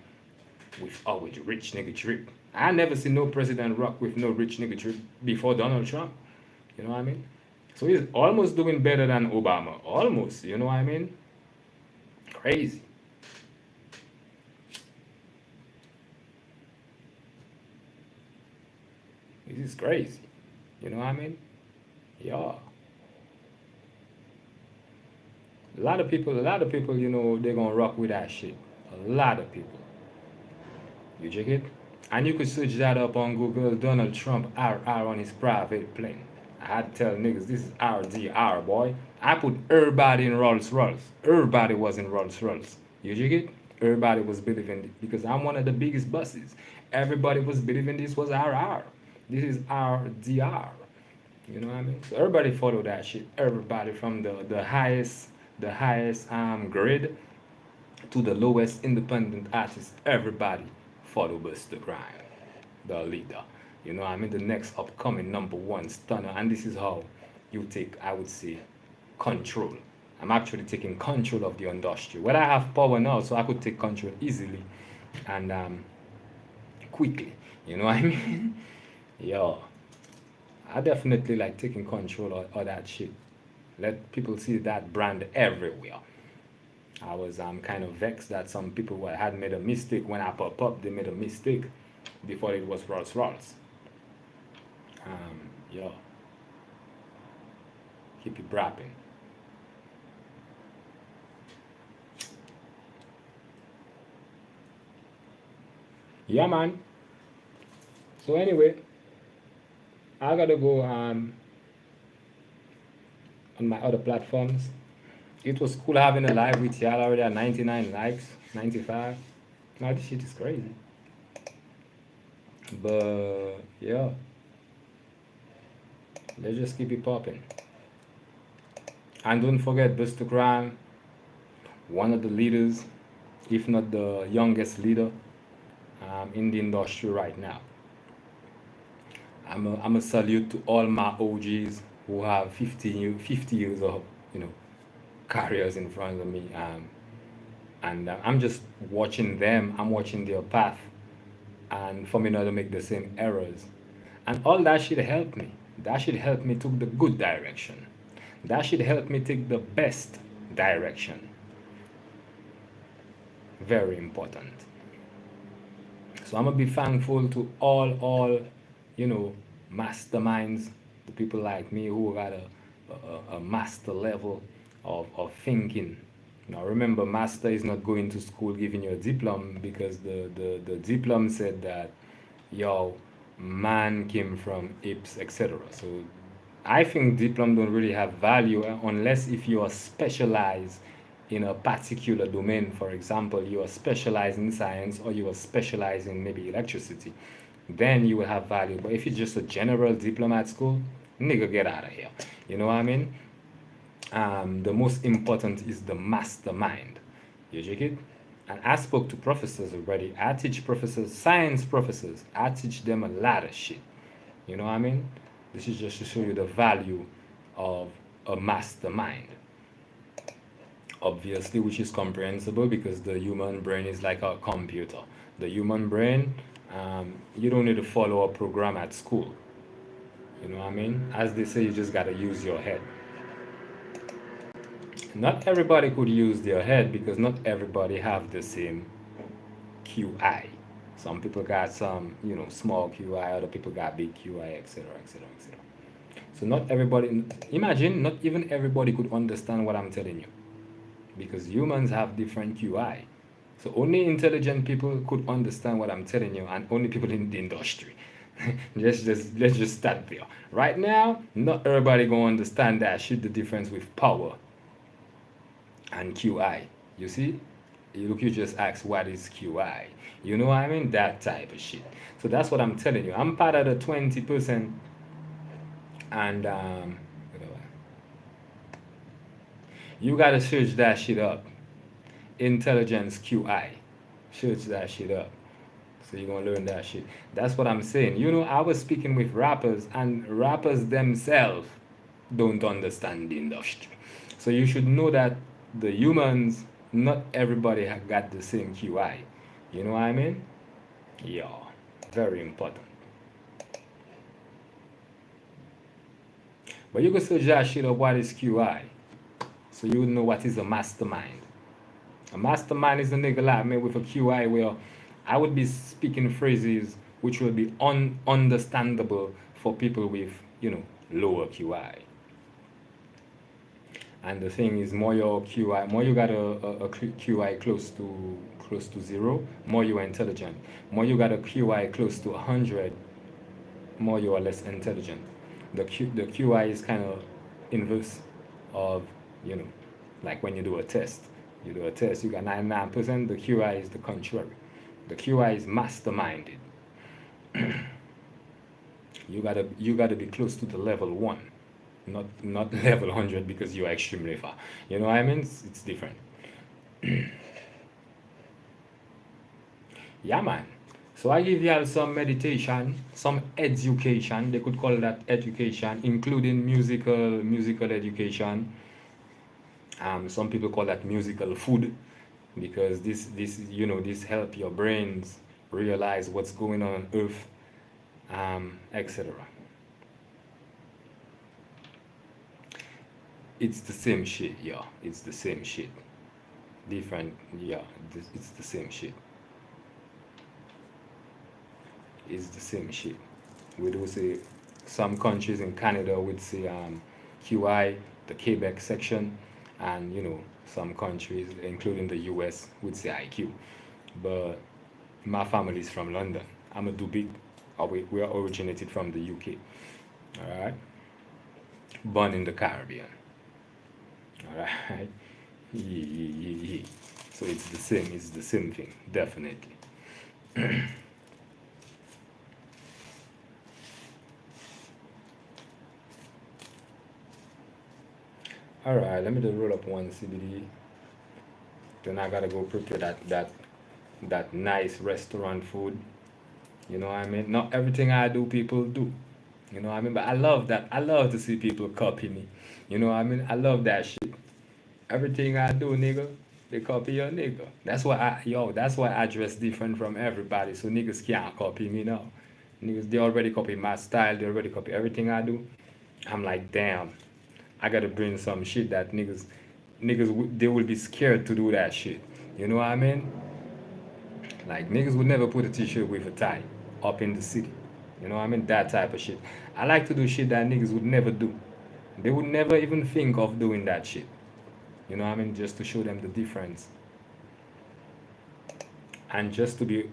with always rich nigga trip. I never see no president rock with no rich nigga trip before Donald Trump. You know what I mean? So he's almost doing better than Obama. Almost. You know what I mean? Crazy. This is crazy. You know what I mean? Yeah. A lot of people, they're gonna rock with that shit. A lot of people. You check it? And you could search that up on Google. Donald Trump RR on his private plane. I had to tell niggas this is RDR, boy. I put everybody in Rolls Royce. Everybody was in Rolls Royce. You check it? Everybody was believing it because I'm one of the biggest buses. Everybody was believing this was RR. This is RDR. You know what I mean? So everybody follow that shit. Everybody from the highest grade to the lowest independent artist. Everybody follow Bustacrime, the leader. You know what I mean? The next upcoming number one stunner. And this is how you take, I would say, control. I'm actually taking control of the industry. Well, I have power now, so I could take control easily and quickly. You know what I mean? Yo, I definitely like taking control of that shit. Let people see that brand everywhere. I was kind of vexed that some people had made a mistake when I pop up. They made a mistake before it was Rolls Royce. Yo, keep it brapping. Yeah, man. So anyway, I gotta go on my other platforms. It was cool having a live with y'all already at 99 likes, 95. Now this shit is crazy. But yeah, let's just keep it popping. And don't forget Buster Crime, one of the leaders, if not the youngest leader in the industry right now. I'm a salute to all my OGs who have 50 years of, you know, careers in front of me. And I'm just watching them, I'm watching their path, and for me not to make the same errors. And all that shit helped me. That should help me take the good direction. That should help me take the best direction. Very important. So I'm gonna be thankful to all, you know, masterminds, the people like me who got a master level of thinking. Now remember, master is not going to school giving you a diploma, because the diploma said that yo man came from apes, etc. So I think diploma don't really have value unless if you are specialized in a particular domain. For example, you are specialized in science, or you are specialized in maybe electricity, then you will have value. But if it's just a general diploma at school, nigga, get out of here. You know what I mean? The most important is the mastermind. You check it? And I spoke to professors already. I teach professors, science professors. I teach them a lot of shit. You know what I mean? This is just to show you the value of a mastermind. Obviously, which is comprehensible because the human brain is like a computer. The human brain, you don't need to follow a program at school. You know what I mean? As they say, you just gotta use your head. Not everybody could use their head because not everybody have the same QI. Some people got some, small QI, other people got big QI, etc., etc., etc. So not everybody, imagine, not even everybody could understand what I'm telling you, because humans have different QI. So only intelligent people could understand what I'm telling you, and only people in the industry. let's just start there. Right now, not everybody gonna understand that shit, the difference with power and QI. You see? You just ask what is QI. You know what I mean? That type of shit. So that's what I'm telling you. I'm part of the 20%, and you gotta search that shit up. Intelligence QI. Search that shit up. So you're gonna learn that shit. That's what I'm saying. I was speaking with rappers, and rappers themselves don't understand the industry. So you should know that the humans, not everybody have got the same QI. You know what I mean? Yeah, very important. But you can search that shit up, what is QI? So you would know what is a mastermind. A mastermind is a nigga like me with a QI where I would be speaking phrases which will be understandable for people with, lower QI. And the thing is, more your QI, more you got a QI close to zero, more you are intelligent. More you got a QI close to 100, more you are less intelligent. The QI is kind of inverse of, like when you do a test. You do a test, you got 99%. The QI is the contrary. The QI is masterminded. You gotta be close to the level 1, not level 100, because you're extremely far. You know what I mean? It's different. Yeah, man. So I give y'all some meditation, some education. They could call that education, including musical education. Some people call that musical food, because this help your brains realize what's going on Earth, etc. It's the same shit, yeah. It's the same shit. Different, yeah. It's the same shit. It's the same shit. We do say some countries in Canada would say QI, the Quebec section, and some countries, including the US, would say IQ. But my family is from London. I'm a Dubig. We are originated from the UK. All right, born in the Caribbean. All right, yeah. So it's the same. It's the same thing, definitely. All right, let me just roll up one CBD. Then I gotta go prepare that nice restaurant food. You know what I mean? Not everything I do, people do. You know what I mean? But I love that. I love to see people copy me. You know what I mean? I love that shit. Everything I do, nigga, they copy your nigga. That's why I dress different from everybody, so niggas can't copy me now. Niggas, they already copy my style, they already copy everything I do. I'm like, damn, I gotta bring some shit that they will be scared to do that shit. You know what I mean? Like niggas would never put a t-shirt with a tie up in the city. You know what I mean? That type of shit. I like to do shit that niggas would never do. They would never even think of doing that shit. You know what I mean? Just to show them the difference. And just to be,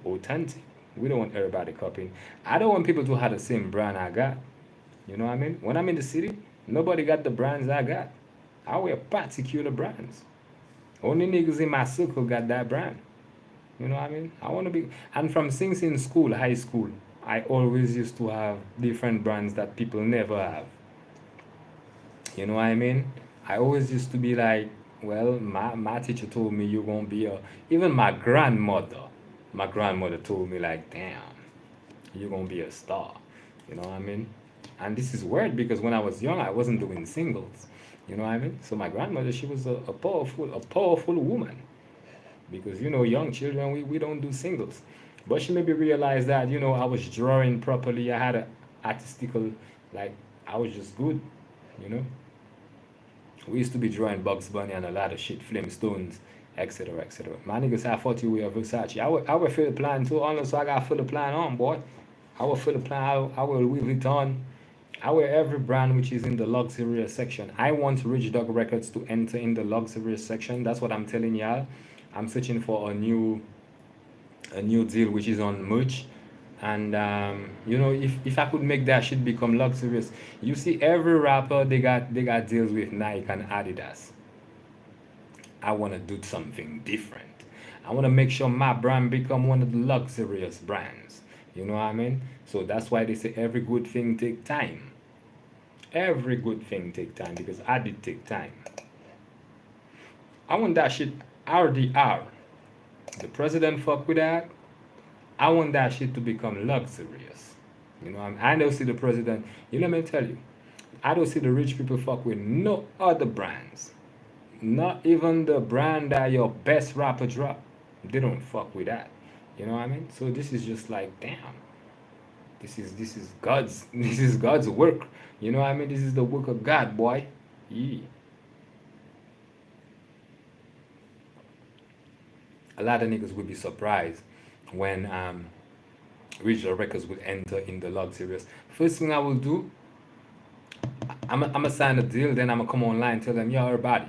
authentic. We don't want everybody copying. I don't want people to have the same brand I got. You know what I mean? When I'm in the city, nobody got the brands I got. I wear particular brands. Only niggas in my circle got that brand. You know what I mean? I want to be. And from since in school, high school, I always used to have different brands that people never have. You know what I mean? I always used to be like, well, my teacher told me you're going to be a. Even my grandmother told me, like, damn, you're going to be a star. You know what I mean? And this is weird because when I was young, I wasn't doing singles. You know what I mean? So my grandmother, she was a powerful woman. Because, young children, we don't do singles. But she maybe realized that, I was drawing properly. I had a artistical, like, I was just good, you know? We used to be drawing Bugs Bunny and a lot of shit, Flintstones, etc., etc. My niggas have 40 wear Versace. I will fill the plan too, unless I got fill the plan on, boy. I will fill the plan, I will Louis Vuitton. I wear every brand which is in the luxurious section. I want Rich Dawg Records to enter in the luxurious section. That's what I'm telling y'all. I'm searching for a new deal which is on merch. And if I could make that shit become luxurious, you see every rapper they got deals with Nike and Adidas. I want to do something different. I want to make sure my brand become one of the luxurious brands. You know what I mean? So that's why they say every good thing take time. Every good thing take time because I did take time. I want that shit RDR. The president fuck with that. I want that shit to become luxurious. I don't see the president. Let me tell you, I don't see the rich people fuck with no other brands. Not even the brand that your best rapper drop. They don't fuck with that. You know what I mean? So this is just like, damn. This is God's work. You know what I mean? This is the work of God, boy. Yeah. A lot of niggas would be surprised when regional records would enter in the luxurious. First thing I will do, I'm sign a deal, then I'm gonna come online, tell them, yo, everybody,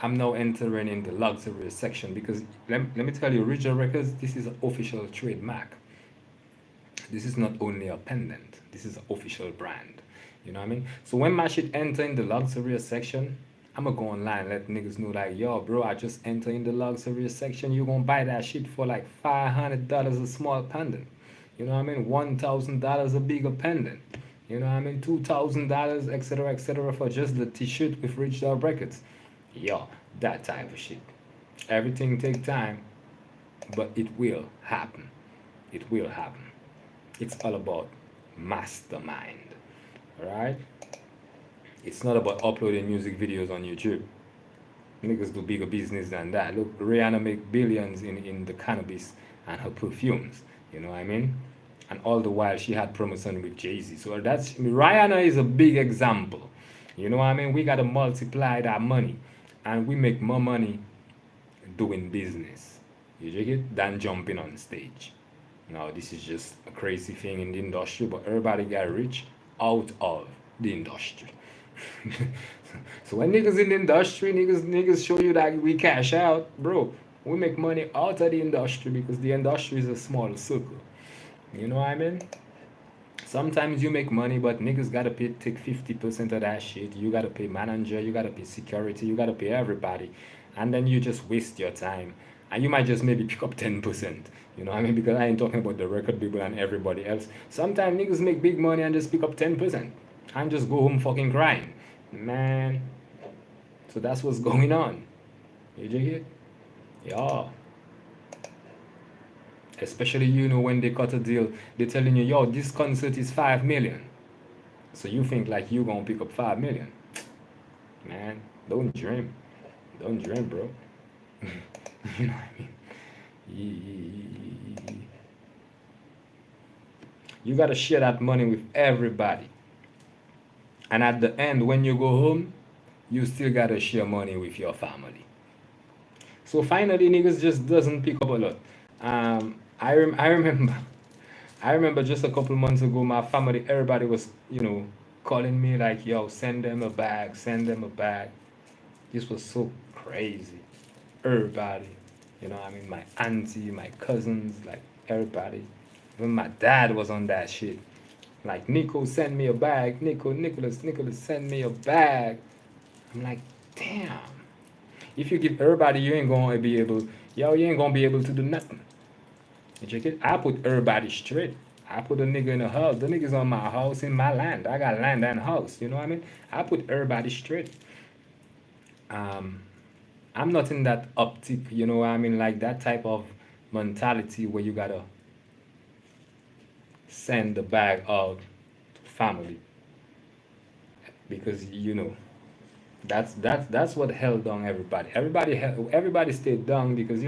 I'm now entering in the luxurious section because let me tell you, regional records, this is an official trademark. This is not only a pendant, this is an official brand. You know what I mean? So when my shit enter in the luxurious section, I'm gonna go online, let niggas know like, yo, bro, I just enter in the luxurious section. You gonna buy that shit for like $500 a small pendant. You know what I mean? $1,000 a bigger pendant. You know what I mean? $2,000, etc., etc., for just the t-shirt with Rich Dawg Records. Yo, that type of shit. Everything take time, but it will happen. It will happen. It's all about mastermind. Alright? It's not about uploading music videos on YouTube. Niggas do bigger business than that. Look, Rihanna make billions in the cannabis and her perfumes. You know what I mean? And all the while she had promotion with Jay-Z. So Rihanna is a big example. You know what I mean? We gotta multiply that money. And we make more money doing business. You get it? Than jumping on stage. Now this is just a crazy thing in the industry, but everybody got rich out of the industry. So when niggas in the industry, niggas show you that we cash out, bro. We make money out of the industry because the industry is a small circle. You know what I mean? Sometimes you make money, but niggas gotta take 50% of that shit. You gotta pay manager, you gotta pay security, you gotta pay everybody, and then you just waste your time. And you might just maybe pick up 10%. You know what I mean? Because I ain't talking about the record people and everybody else. Sometimes niggas make big money and just pick up 10% and just go home fucking crying. Man. So that's what's going on. You dig it? Yeah. Especially, when they cut a deal, they're telling you, yo, this concert is 5 million. So you think like you gonna pick up 5 million. Man, don't dream. Don't dream, bro. You know what I mean? You gotta share that money with everybody. And at the end, when you go home, you still gotta share money with your family. So finally, niggas just doesn't pick up a lot. I remember, I remember just a couple months ago, my family, everybody was, calling me like, yo, send them a bag, send them a bag. This was so crazy. Everybody, I mean, my auntie, my cousins, like everybody. Even my dad was on that shit. Like, Nico, send me a bag. Nicholas, send me a bag. I'm like, damn. If you give everybody, you ain't gonna be able, you ain't gonna be able to do nothing. You check it? I put everybody straight. I put a nigga in a house. The nigga's on my house, in my land. I got land and house. You know what I mean? I put everybody straight. Um, I'm not in that optic, you know what I mean? Like that type of mentality where you gotta send the bag out to family because that's what held down everybody. Everybody stayed down because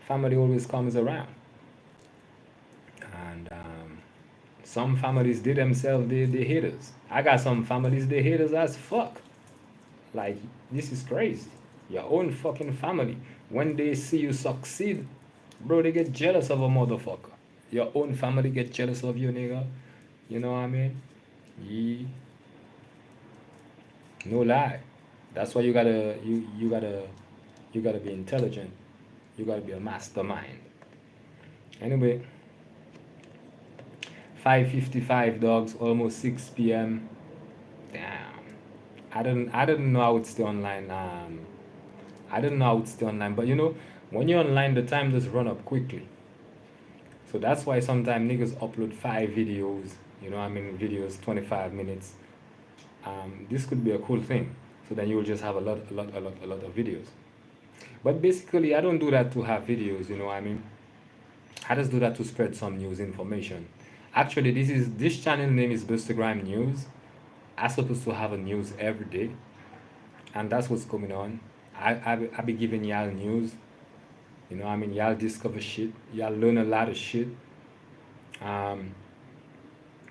family always comes around. And some families they themselves they haters. I got some families they haters as fuck. Like this is crazy. Your own fucking family. When they see you succeed, bro, they get jealous of a motherfucker. Your own family get jealous of you, nigga. You know what I mean? Yeah, no lie. That's why you gotta be intelligent. You gotta be a mastermind. Anyway, 5:55 dogs, almost 6 p.m. Damn. I didn't know I would stay online. I didn't know I would stay online, but when you're online, the time just run up quickly. So that's why sometimes niggas upload 5 videos. I mean, videos 25 minutes. This could be a cool thing. So then you'll just have a lot of videos. But basically, I don't do that to have videos. I mean, I just do that to spread some news information. Actually, this channel name is Bustacrime News. I'm supposed to have a news every day, and that's what's coming on. I be giving y'all news. I mean, y'all discover shit. Y'all learn a lot of shit. Um,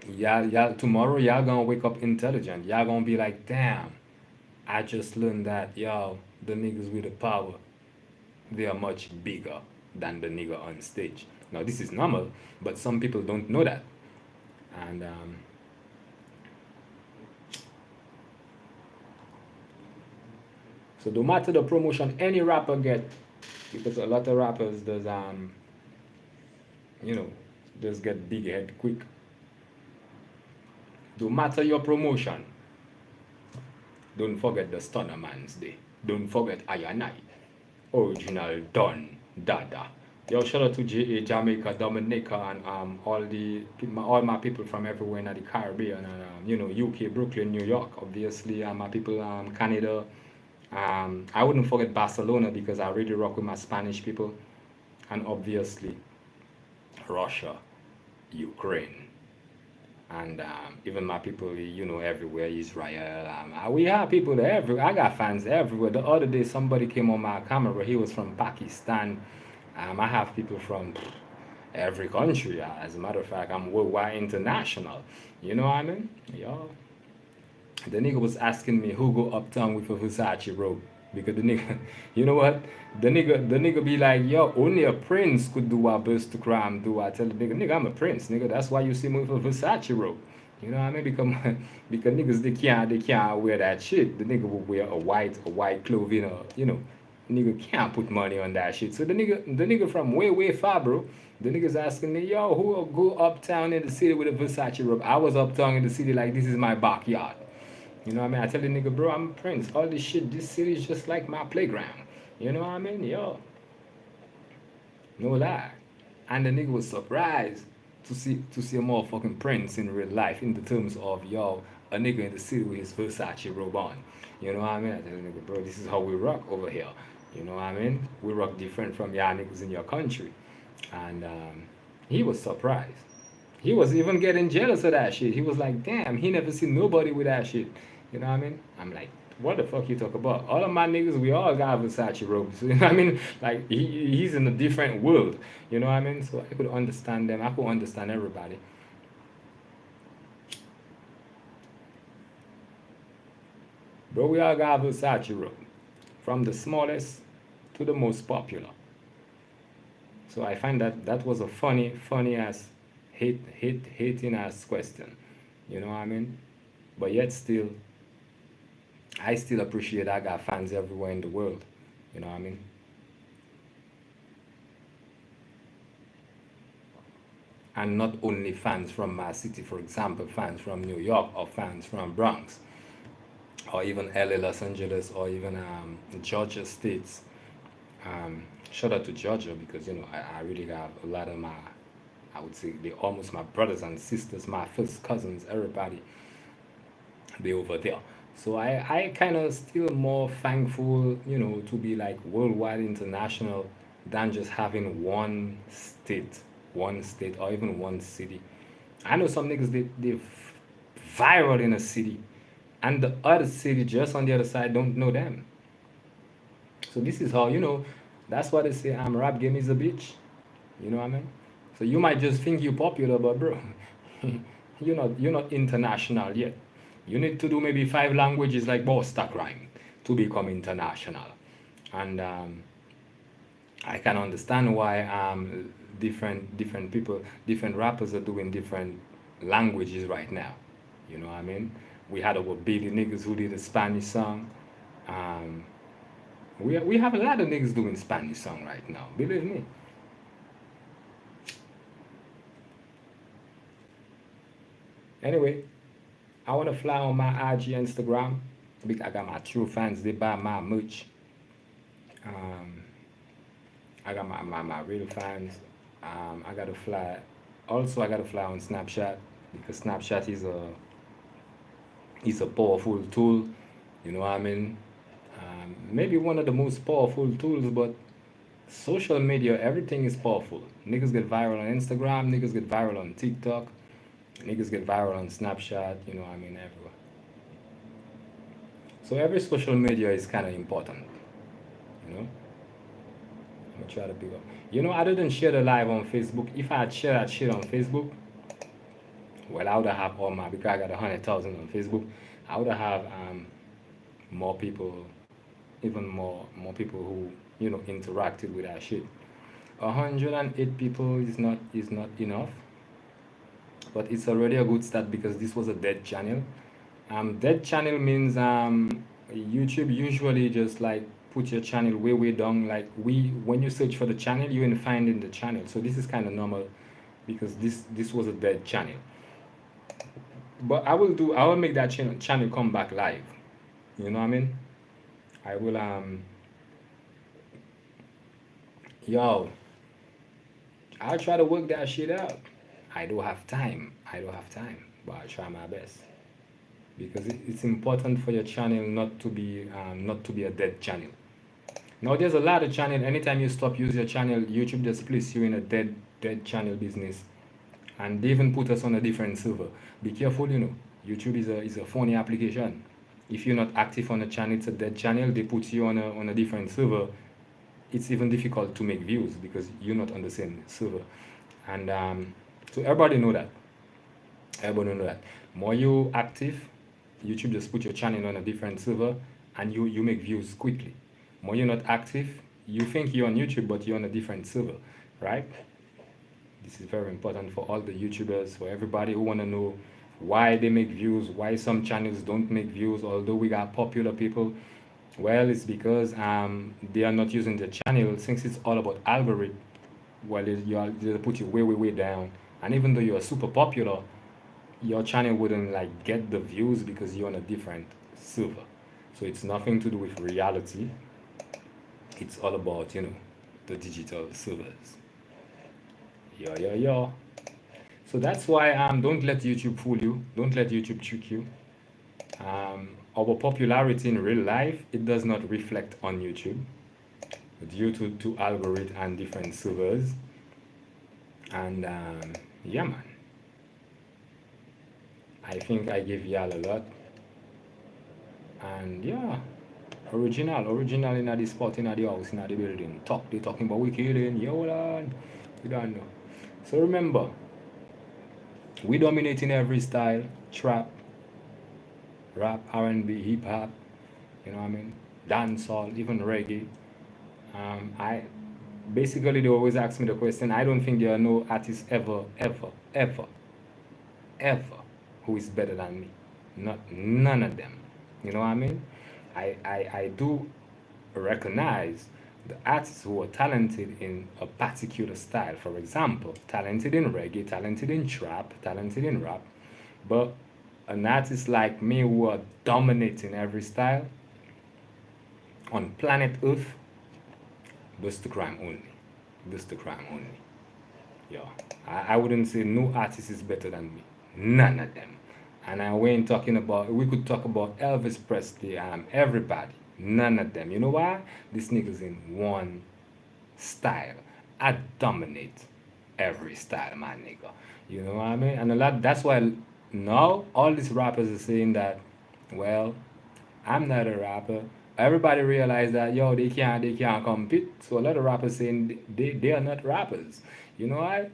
y'all tomorrow y'all gonna wake up intelligent. Y'all gonna be like, damn, I just learned that the niggas with the power, they are much bigger than the nigga on stage. Now this is normal, but some people don't know that. And so no matter the promotion any rapper get, because a lot of rappers does you know just get big head quick. No matter your promotion, don't forget the Stunner Man's Day. Don't forget I and I. Original Don Dada. Yo, shout out to Jamaica, Dominica, and all my people from everywhere in the Caribbean, and UK, Brooklyn, New York, obviously, and my people Canada. I wouldn't forget Barcelona because I really rock with my Spanish people, and obviously Russia, Ukraine, and even my people, everywhere, Israel. We have people everywhere. I got fans everywhere. The other day, somebody came on my camera. He was from Pakistan. I have people from every country. As a matter of fact, I'm worldwide international. You know what I mean? Yo. The nigga was asking me who go uptown with a Versace robe. Because the nigga, you know what? The nigga be like, yo, only a prince could do what Bustacrime do. I tell the nigga, I'm a prince, nigga. That's why you see me with a Versace robe. You know what I mean? Because niggas they can't wear that shit. The nigga will wear a white clothing or nigga can't put money on that shit. So the nigga from way far, bro. The nigga's asking me, yo, who will go uptown in the city with a Versace robe? I was uptown in the city like this is my backyard. You know what I mean? I tell the nigga, bro, I'm a prince. All this shit, this city is just like my playground. You know what I mean? Yo. No lie. And the nigga was surprised to see a motherfucking prince in real life in the terms of, yo, a nigga in the city with his Versace robe on. You know what I mean? I tell the nigga, bro, this is how we rock over here. You know what I mean? We rock different from y'all niggas in your country. And he was surprised. He was even getting jealous of that shit. He was like, damn, he never seen nobody with that shit. You know what I mean? I'm like, what the fuck you talk about? All of my niggas, we all got Versace robes. You know what I mean? Like, he's in a different world. You know what I mean? So I could understand them. I could understand everybody. Bro, we all got Versace road. From the smallest to the most popular. So I find that that was a funny ass, hating ass question. You know what I mean? But yet still, I still appreciate I got fans everywhere in the world. You know what I mean? And not only fans from my city, for example, fans from New York or fans from Bronx or even LA, Los Angeles, or even Georgia states. Shout out to Georgia because I really have a lot of my, I would say they almost my brothers and sisters, my first cousins, everybody they over there. So I kind of still more thankful, to be like worldwide international than just having one state or even one city. I know some niggas they viral in a city and the other city just on the other side don't know them. So this is how that's why they say rap game is a bitch. You know what I mean? So you might just think you're popular, but bro, you're not international yet. You need to do maybe 5 languages like Bustacrime to become international. And I can understand why different people, different rappers are doing different languages right now. You know what I mean? We had our Billy niggas who did a Spanish song. Um, we have a lot of niggas doing Spanish song right now. Believe me. Anyway, I want to fly on my IG Instagram because I got my true fans. They buy my merch. Um, I got my real fans. I got to fly. Also, I got to fly on Snapchat because Snapchat is a powerful tool. You know what I mean? Maybe one of the most powerful tools, but social media, everything is powerful. Niggas get viral on Instagram, niggas get viral on TikTok, niggas get viral on Snapchat, you know what I mean, everywhere. So every social media is kind of important, you know. I'm gonna try to pick up. I didn't share the live on Facebook. If I had shared that shit on Facebook, well, I would have all my, because I got 100,000 on Facebook, I would have more people, even more people who interacted with that shit. 108 people is not enough, but it's already a good start because this was a dead channel. Dead channel means YouTube usually just like put your channel way down. Like when you search for the channel, you will find in the channel. So this is kind of normal because this was a dead channel. But I will make that channel come back live. You know what I mean? I will yo, I'll try to work that shit out. I don't have time, but I'll try my best because it's important for your channel not to be a dead channel. Now there's a lot of channel. Anytime you stop using your channel, YouTube just place you in a dead channel business, and they even put us on a different server. Be careful, YouTube is a phony application. If you're not active on a channel, it's a dead channel. They put you on a different server. It's even difficult to make views because you're not on the same server. And so everybody know that. Everybody know that. More you active, YouTube just put your channel on a different server, and you make views quickly. More you're not active, you think you're on YouTube, but you're on a different server, right? This is very important for all the YouTubers, for everybody who want to know why they make views, why some channels don't make views, although we got popular people. Well, it's because they are not using the channel since it's all about algorithm. Well, they put you way down, and even though you are super popular, your channel wouldn't like get the views because you're on a different server. So it's nothing to do with reality. It's all about the digital servers. Yo. So that's why don't let YouTube fool you. Don't let YouTube trick you. Our popularity in real life, it does not reflect on YouTube due to algorithm and different servers. And yeah, man. I think I gave y'all a lot. And yeah, original in the spot, in the house, in the building. They talking about we killing, yo, Lord. You don't know. So remember, we dominate in every style: trap, rap, R&B, hip hop. You know what I mean? Dancehall, even reggae. I basically they always ask me the question. I don't think there are no artists ever who is better than me. Not none of them. You know what I mean? I do recognize the artists who are talented in a particular style. For example, talented in reggae, talented in trap, talented in rap. But an artist like me who are dominating every style on planet Earth, Bustacrime only. Bustacrime only. Yeah, I wouldn't say no artist is better than me. None of them. And I ain't talking about, we could talk about Elvis Presley, everybody. None of them. You know why? This nigga's in one style. I dominate every style, my nigga. You know what I mean? And a lot, that's why now all these rappers are saying that, well, I'm not a rapper. Everybody realize that yo they can't compete. So a lot of rappers saying they are not rappers. You know why?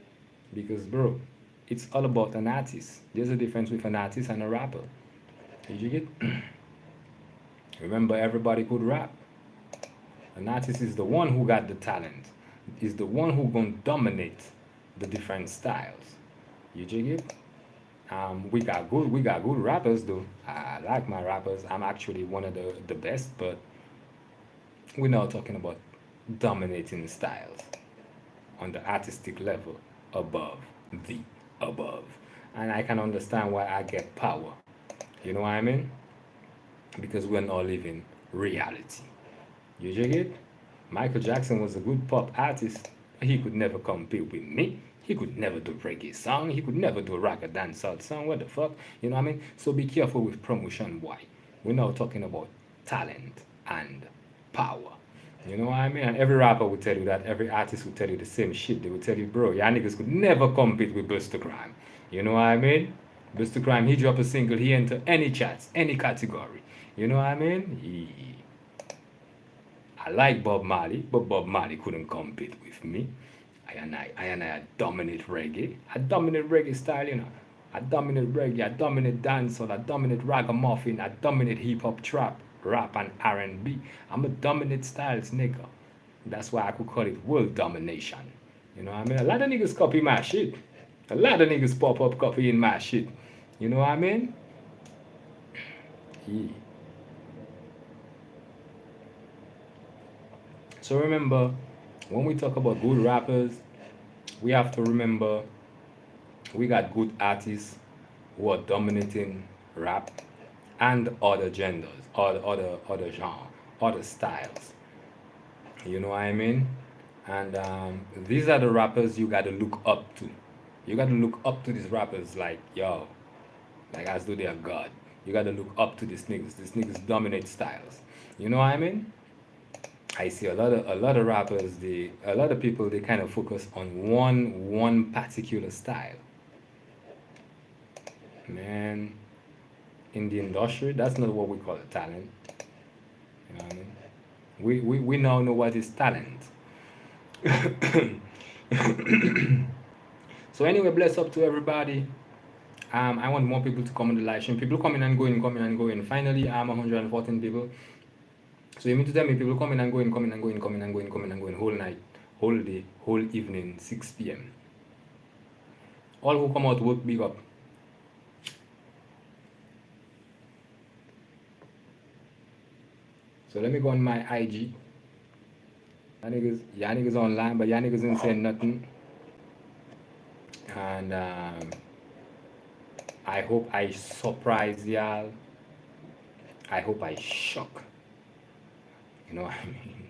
Because bro, it's all about an artist. There's a difference with an artist and a rapper. Did you get? Remember, everybody could rap. An artist is the one who got the talent. Is the one who gonna dominate the different styles. You dig it? We got good rappers though. I like my rappers. I'm actually one of the best, but we're now talking about dominating styles on the artistic level above the above. And I can understand why I get power. You know what I mean? Because we're not living reality. You dig it? Michael Jackson was a good pop artist. He could never compete with me. He could never do reggae song. He could never do a rock or dancehall song. What the fuck? You know what I mean? So be careful with promotion. Why? We're now talking about talent and power. You know what I mean? And every rapper will tell you that. Every artist will tell you the same shit. They will tell you, bro, y'all niggas could never compete with Bustacrime. You know what I mean? Bustacrime, he drop a single, he enter any charts, any category. You know what I mean? I like Bob Marley, but Bob Marley couldn't compete with me. I dominate reggae. I dominate reggae style, you know. I dominate reggae. I dominate dancehall. I dominate ragamuffin. I dominate hip hop, trap, rap, and R&B. I'm a dominant styles nigga. That's why I could call it world domination. You know what I mean? A lot of niggas copy my shit. A lot of niggas pop up copying my shit. You know what I mean? Yeah. So remember, when we talk about good rappers, we have to remember we got good artists who are dominating rap and other genders, other genre, other styles. You know what I mean? And these are the rappers you gotta look up to. You gotta look up to these rappers like yo, like as though they are God. You gotta look up to these niggas. These niggas dominate styles. You know what I mean? I see a lot of rappers, a lot of people they kind of focus on one particular style. Man, in the industry, that's not what we call a talent. You know what I mean? We now know what is talent. So anyway, bless up to everybody. I want more people to come on the live stream. People coming and going, coming and going. Finally, I'm 114 people. So you mean to tell me people coming and going, coming and going, coming and going, coming and going, whole night, whole day, whole evening, 6 p.m. All who come out to work, big up. So let me go on my IG. Y'all niggas online, but y'all niggas ain't saying nothing. And I hope I surprise y'all. I hope I shock. You know what I mean?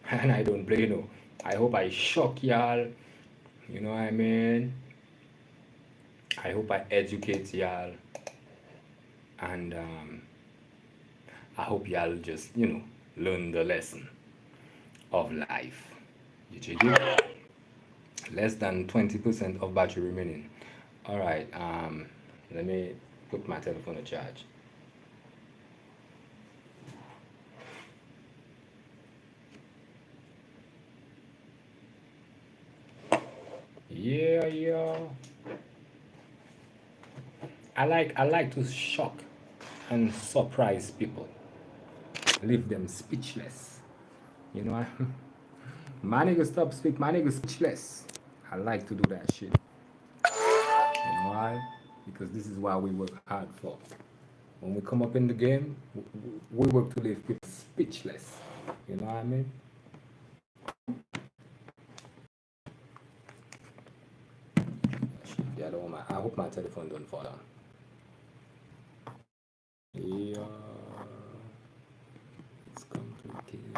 And I don't play, you know. I hope I shock y'all. You know what I mean? I hope I educate y'all. And I hope y'all just, you know, learn the lesson of life. You check it? Less than 20% of battery remaining. Alright, let me put my telephone on charge. Yeah. I like to shock and surprise people. leave them speechless. You know, my niggas stop speak, my niggas speechless. I like to do that shit. You know why? Because this is what we work hard for. When we come up in the game, we work to leave people speechless. You know what I mean? Shit, the other one, I hope my telephone don't fall down. Yeah, it's complicated.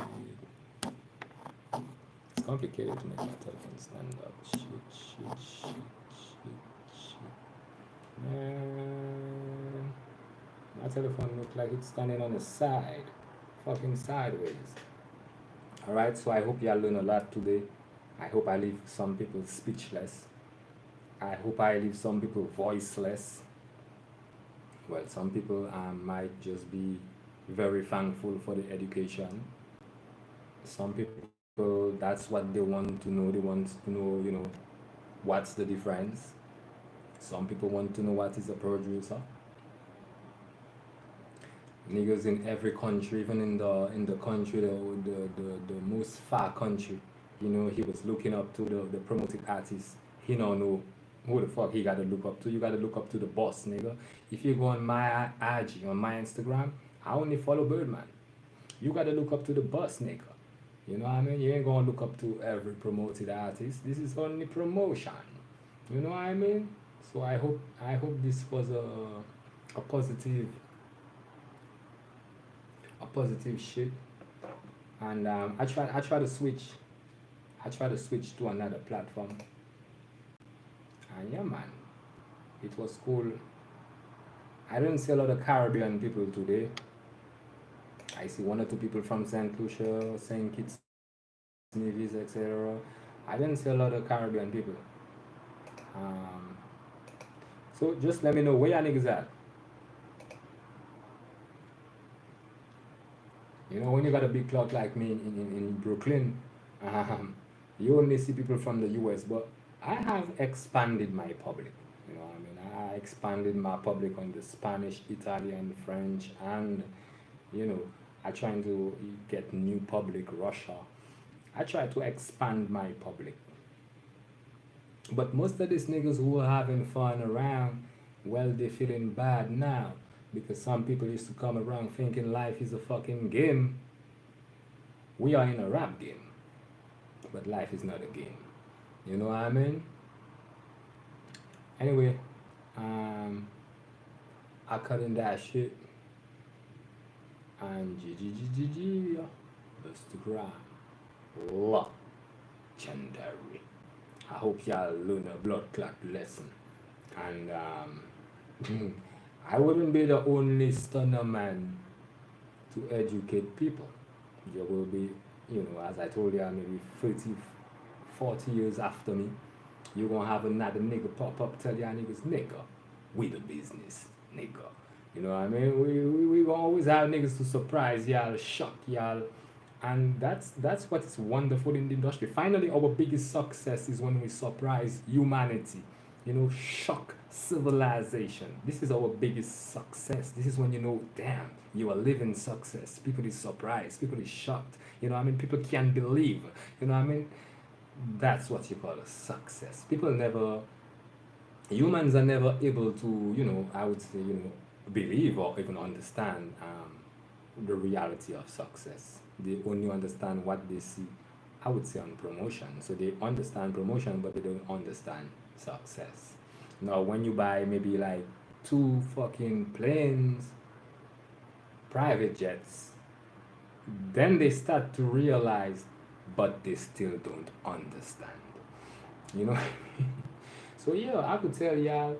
It's complicated to make my telephone stand up. Shit. Man, my telephone looks like it's standing on the side, fucking sideways. Alright, so I hope y'all learn a lot today. I hope I leave some people speechless. I hope I leave some people voiceless. Well, some people might just be very thankful for the education. Some people, that's what they want to know. They want to know, what's the difference. Some people want to know what is a producer. Niggas in every country, even in the country, the most far country, he was looking up to the promoted artist. He don't know who the fuck he gotta look up to. You gotta look up to the boss, nigga. If you go on my IG, on my Instagram, I only follow Birdman. You gotta look up to the boss, nigga. You know what I mean? You ain't gonna look up to every promoted artist. This is only promotion. You know what I mean? So I hope this was a positive shit. And I try to switch to another platform. And yeah, man, it was cool. I didn't see a lot of Caribbean people today. I see one or two people from St. Lucia, St. Kitts, Nevis, etc. I didn't see a lot of Caribbean people. So just let me know where your niggas at. When you got a big clout like me in Brooklyn, you only see people from the US, but I have expanded my public. You know what I mean? I expanded my public on the Spanish, Italian, French, and, I trying to get new public, Russia. I try to expand my public. But most of these niggas who are having fun around, well, they're feeling bad now. Because some people used to come around thinking life is a fucking game. We are in a rap game. But life is not a game. You know what I mean? Anyway, I cut in that shit. And GGGGG, Bustacrime, legendary. I hope y'all learn a blood clot lesson. And I wouldn't be the only stunner man to educate people. There will be, as I told you, maybe 30, 40 years after me, you're going to have another nigga pop up, tell y'all niggas, nigga, we the business, nigga. You know what I mean? We going to always have niggas to surprise y'all, shock y'all. And that's what is wonderful in the industry. Finally, our biggest success is when we surprise humanity. Shock civilization. This is our biggest success. This is when damn, you are living success. People is surprised. People is shocked. People can't believe. That's what you call a success. Humans are never able to, I would say, believe or even understand the reality of success. They only understand what they see, I would say, on promotion. So they understand promotion, but they don't understand success. Now, when you buy maybe like 2 fucking planes, private jets, then they start to realize, but they still don't understand. You know? So yeah, I could tell y'all,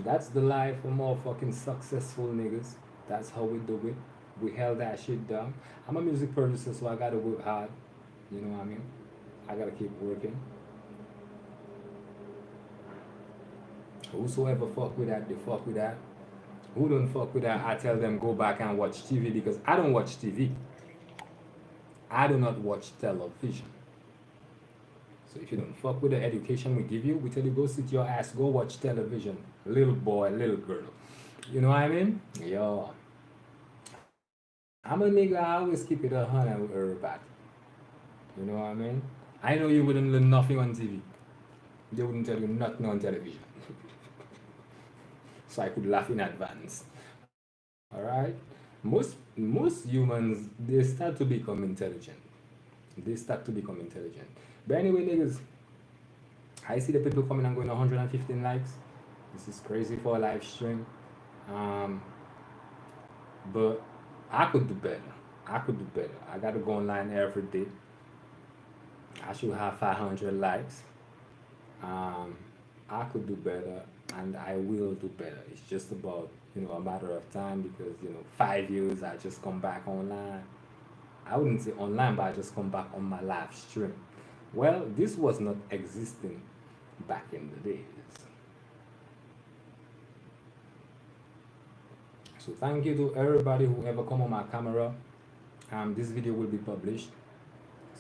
that's the life of more fucking successful niggas. That's how we do it. We held that shit down. I'm a music producer, so I gotta work hard. You know what I mean? I gotta keep working. Whosoever fuck with that, they fuck with that. Who don't fuck with that, I tell them go back and watch TV, because I don't watch TV. I do not watch television. So if you don't fuck with the education we give you, we tell you go sit your ass, go watch television. Little boy, little girl. You know what I mean? Yeah. I'm a nigga, I always keep it 100 with everybody. You know what I mean? I know you wouldn't learn nothing on TV. They wouldn't tell you nothing on television. So I could laugh in advance. Alright? Most humans they start to become intelligent. They start to become intelligent. But anyway, niggas, I see the people coming and going 115 likes. This is crazy for a live stream. Um, but I could do better. I could do better. I gotta go online every day. I should have 500 likes. Um, I could do better, and I will do better. It's just about a matter of time because 5 years I just come back online. I wouldn't say online, but I just come back on my live stream. Well, this was not existing back in the days. So thank you to everybody who ever come on my camera. This video will be published.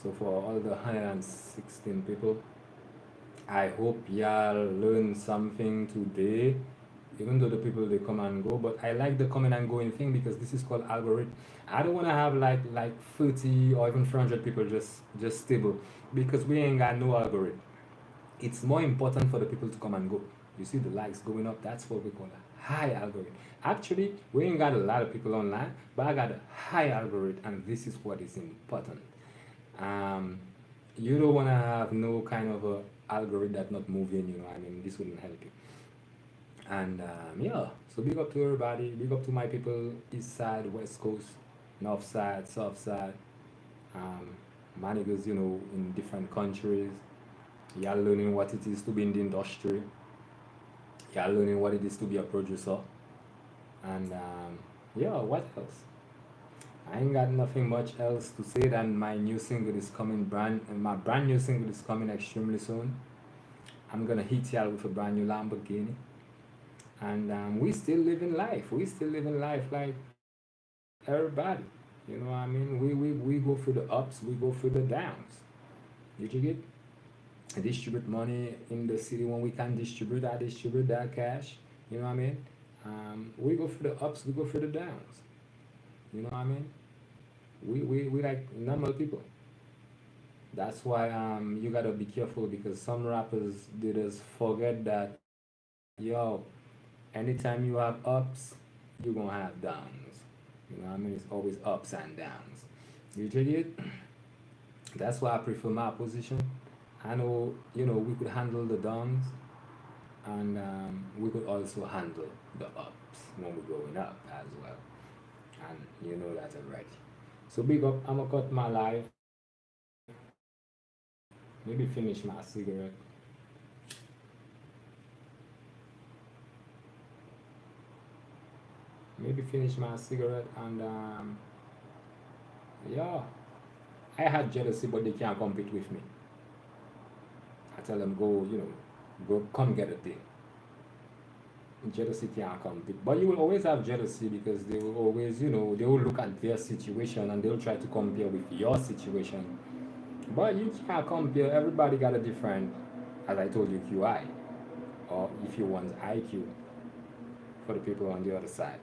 So for all the 116 people, I hope y'all learn something today. Even though the people they come and go, but I like the coming and going thing because this is called algorithm. I don't want to have like 30 or even 400 people just stable because we ain't got no algorithm. It's more important for the people to come and go. You see the likes going up, that's what we call a high algorithm. Actually, we ain't got a lot of people online, but I got a high algorithm, and this is what is important. Um, you don't want to have no kind of a algorithm that not moving, I mean, this wouldn't help you. And yeah, so big up to everybody, big up to my people, east side, west coast, north side, south side, um, my niggas, in different countries. Y'all learning what it is to be in the industry. Y'all learning what it is to be a producer. And yeah, what else? I ain't got nothing much else to say than my new single is coming my brand new single is coming extremely soon. I'm gonna hit y'all with a brand new Lamborghini. And we still living life. We still living life like everybody. You know what I mean? We go through the ups, we go through the downs. Did you get? Distribute money in the city when we can distribute. I distribute that cash. You know what I mean? We go through the ups, we go through the downs. You know what I mean? We like normal people. That's why you gotta be careful because some rappers they just forget that yo, anytime you have ups, you're gonna have downs. You know what I mean? It's always ups and downs. You take it? That's why I prefer my position. I know, we could handle the downs and we could also handle the ups when we're going up as well. And you know that already. So big up, I'm gonna cut my live. Maybe finish my cigarette. Maybe finish my cigarette and yeah. I had jealousy, but they can't compete with me. I tell them go, go come get a thing. Jealousy can't compete, but you will always have jealousy because they will always, they will look at their situation and they'll try to compare with your situation. But you can't compare. Everybody got a different, as I told you, QI, or if you want IQ for the people on the other side.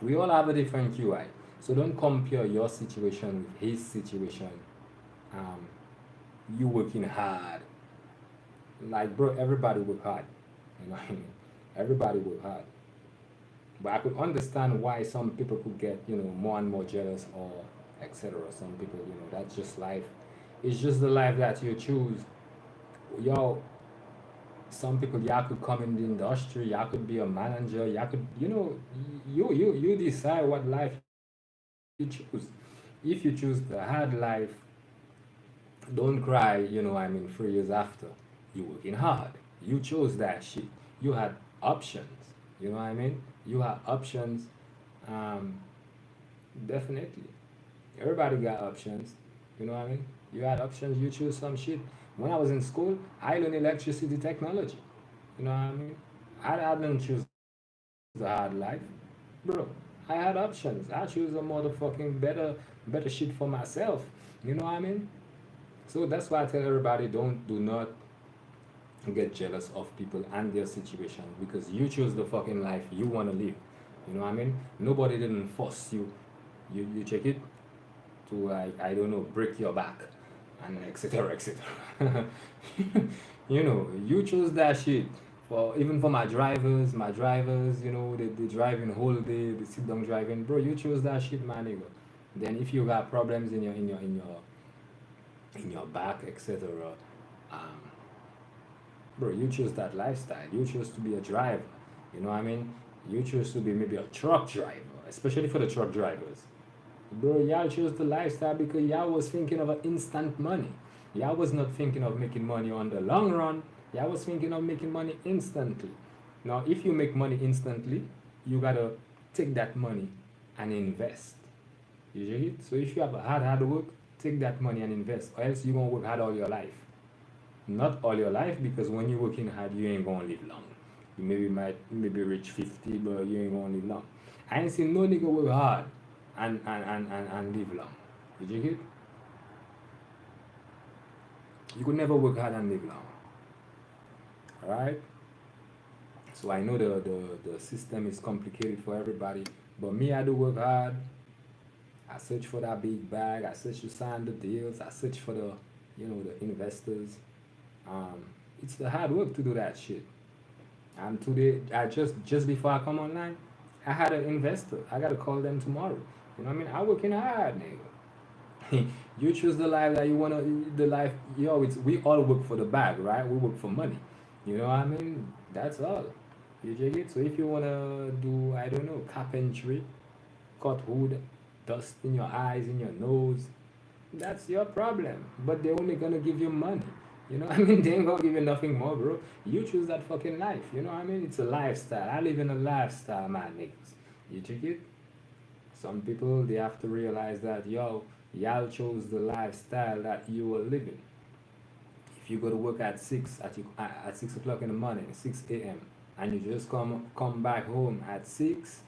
We all have a different QI. So don't compare your situation with his situation. Um, you working hard. Like bro, everybody work hard. You know what I mean? Everybody work hard. But I could understand why some people could get, more and more jealous or etc. Some people, that's just life. It's just the life that you choose. Yo, some people y'all could come in the industry, y'all could be a manager, y'all could you decide what life you choose. If you choose the hard life, don't cry, 3 years after. You working hard. You chose that shit. You had options. You know what I mean? You had options. Um, definitely. Everybody got options. You know what I mean? You had options, you choose some shit. When I was in school, I learned electricity technology. You know what I mean? I didn't choose the hard life. Bro, I had options. I choose a motherfucking better shit for myself. You know what I mean? So that's why I tell everybody do not get jealous of people and their situation because you choose the fucking life you want to live. You know what I mean? Nobody didn't force you You check it to, like, I don't know, break your back and etc etc. You chose that shit. For even for my drivers, they driving whole day, they sit down driving, bro. You chose that shit, my nigga. Then if you got problems in your back, etc. Um, bro, you choose that lifestyle. You choose to be a driver. You know what I mean? You choose to be maybe a truck driver, especially for the truck drivers. Bro, y'all chose the lifestyle because y'all was thinking of instant money. Y'all was not thinking of making money on the long run. Y'all was thinking of making money instantly. Now, if you make money instantly, you gotta take that money and invest. You get it? So if you have a hard work, take that money and invest, or else you're gonna work hard all your life. Not all your life, because when you're working hard, you ain't gonna live long. You maybe reach 50, but you ain't gonna live long. I ain't seen no nigga work hard and live long. You get it? You could never work hard and live long. Alright? So I know the system is complicated for everybody, but me, I do work hard. I search for that big bag. I search to sign the deals. I search for the investors. Um, it's the hard work to do that shit. And today, I just before I come online, I had an investor. I gotta call them tomorrow. You know what I mean? I working hard, nigga. You choose the life that you wanna. The life, we all work for the bag, right? We work for money. You know what I mean? That's all. You get it? So if you wanna do, I don't know, carpentry, cut wood, dust in your eyes, in your nose, that's your problem. But they're only gonna give you money. You know what I mean? They ain't gonna give you nothing more, bro. You choose that fucking life. You know what I mean? It's a lifestyle. I live in a lifestyle, my niggas. You check it? Some people, they have to realize that, y'all chose the lifestyle that you were living. If you go to work at 6 o'clock in the morning, 6 a.m., and you just come back home at 6,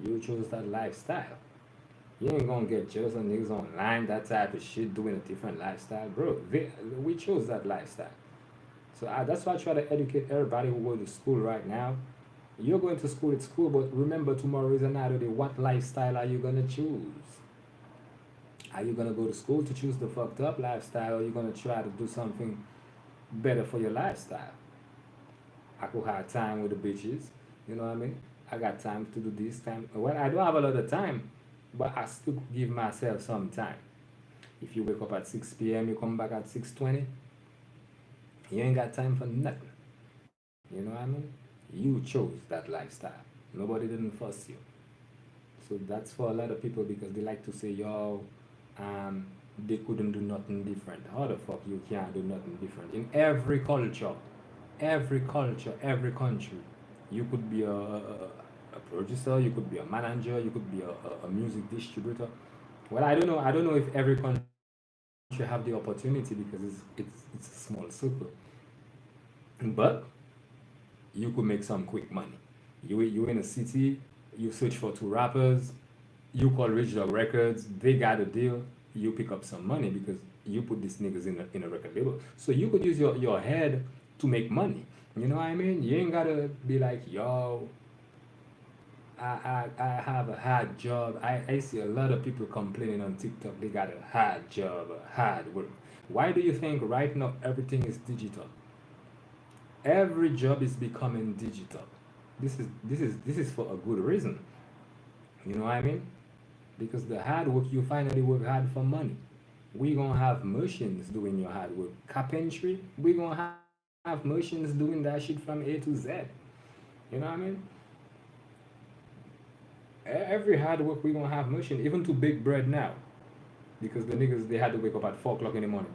you chose that lifestyle. You ain't gonna get jealous of niggas online, that type of shit, doing a different lifestyle, bro. We chose that lifestyle. So that's why I try to educate everybody who go to school right now. You're going to school, it's cool, but remember, tomorrow is another day. What lifestyle are you gonna choose? Are you gonna go to school to choose the fucked up lifestyle, or are you gonna try to do something better for your lifestyle? I could have time with the bitches, you know what I mean? I got time to do this time. Well, I don't have a lot of time, but I still give myself some time. If you wake up at 6 p.m., you come back at 6:20, you ain't got time for nothing. You know what I mean? You chose that lifestyle. Nobody didn't force you. So that's for a lot of people, because they like to say, um, they couldn't do nothing different. How the fuck you can't do nothing different? In every culture, every country, you could be a producer, you could be a manager, you could be a music distributor. Well, I don't know if every country have the opportunity, because it's a small circle. But you could make some quick money. You in a city, you search for two rappers, you call Rich Dog Records, they got a deal, you pick up some money because you put these niggas in a record label. So you could use your head to make money. You know what I mean? You ain't gotta be like, I have a hard job. I see a lot of people complaining on TikTok, they got a hard job, a hard work. Why do you think right now everything is digital? Every job is becoming digital. This is for a good reason. You know what I mean? Because the hard work, you finally work hard for money. We gonna have machines doing your hard work. Carpentry, we gonna have machines doing that shit from A to Z. You know what I mean? Every hard work we gonna have machine, even to bake bread now, because the niggas they had to wake up at 4 o'clock in the morning.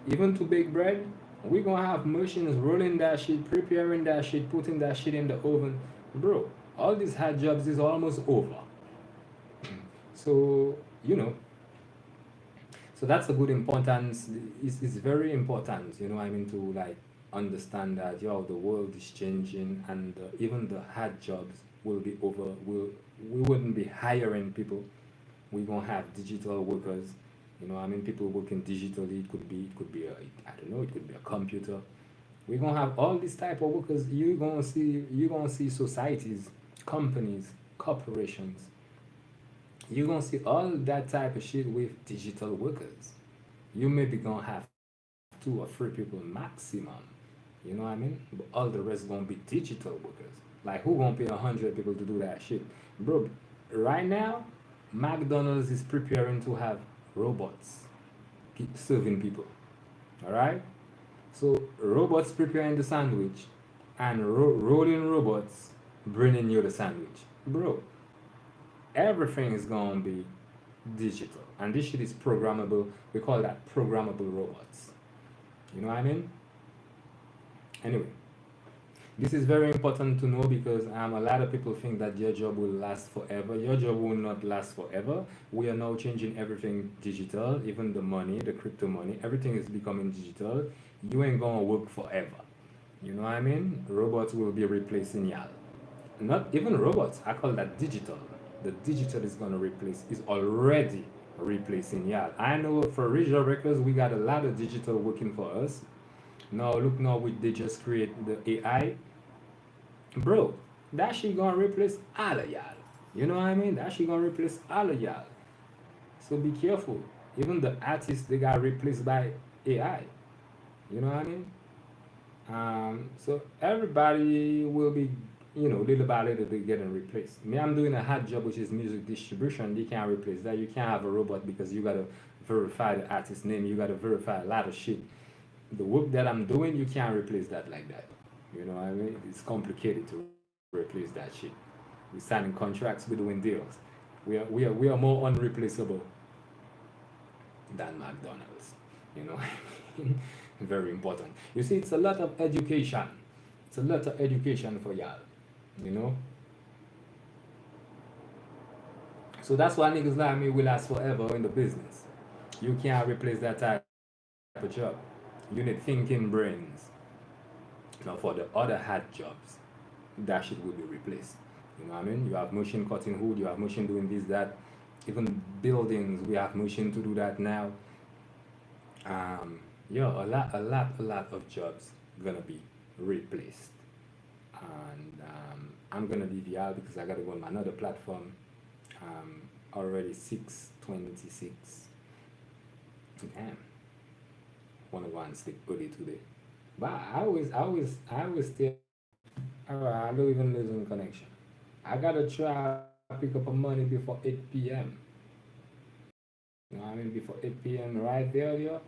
Even to bake bread, we gonna have machines rolling that shit, preparing that shit, putting that shit in the oven, bro. All these hard jobs is almost over. So you know, so that's a good importance. It's very important, you know. I mean, to like understand that the world is changing, and even the hard jobs will be over. We wouldn't be hiring people. We're gonna have digital workers. You know, I mean, people working digitally. It could be I don't know. It could be a computer. We're gonna have all these type of workers. You're gonna see societies, companies, corporations You're gonna see all that type of shit with digital workers. You maybe gonna have 2 or 3 people maximum. You know what I mean? But all the rest gonna be digital workers. Like who gonna pay 100 people to do that shit, bro? Right now, McDonald's is preparing to have robots serving people. All right. So robots preparing the sandwich, and rolling robots bringing you the sandwich, bro. Everything is gonna be digital, and this shit is programmable. We call that programmable robots. You know what I mean? Anyway, this is very important to know because a lot of people think that your job will last forever. Your job will not last forever. We are now changing everything digital, even the money, the crypto money, everything is becoming digital. You ain't gonna work forever. You know what I mean? Robots will be replacing y'all. Not even robots, I call that digital. The digital is gonna replace, is already replacing y'all. I know for regional records, we got a lot of digital working for us. Now look now, they just create the AI. Bro, that shit gonna replace all of y'all. You know what I mean? That shit gonna replace all of y'all. So be careful. Even the artists, they got replaced by AI. You know what I mean? So everybody will be, little by little they getting replaced. Me, I'm doing a hard job, which is music distribution. You can't replace that. You can't have a robot because you gotta verify the artist name. You gotta verify a lot of shit. The work that I'm doing, you can't replace that like that. You know what I mean? It's complicated to replace that shit. We're signing contracts, we're doing deals. We are more unreplaceable than McDonald's. You know, very important. You see, it's a lot of education. It's a lot of education for y'all. You know, so that's why niggas like me will last forever in the business. You can't replace that type of job. You need thinking brains. Now, for the other hard jobs, that shit will be replaced. You know what I mean? You have machine cutting wood, you have machine doing this, that. Even buildings, we have machine to do that now. Yeah, a lot of jobs gonna be replaced. And I'm gonna leave y'all because I gotta go on another platform. Already 6:26. Damn, wanna go and sleep early today. But I always stay. I don't even losing connection. I gotta try pick up a money before 8 p.m. You know what I mean? Before 8 p.m. right there, yeah.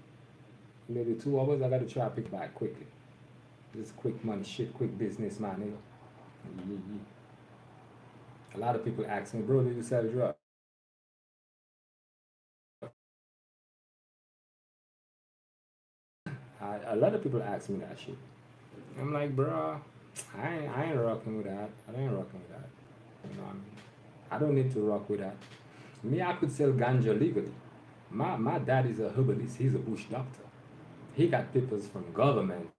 Maybe 2 hours. I gotta try pick back quickly. Just quick money shit, quick business, man. Yeah, yeah. A lot of people ask me, bro, do you sell drugs? A lot of people ask me that shit. I'm like, bro, I ain't rocking with that. I ain't rocking with that. You know what I mean? I don't need to rock with that. Me, I could sell ganja legally. My dad is a herbalist. He's a bush doctor. He got papers from government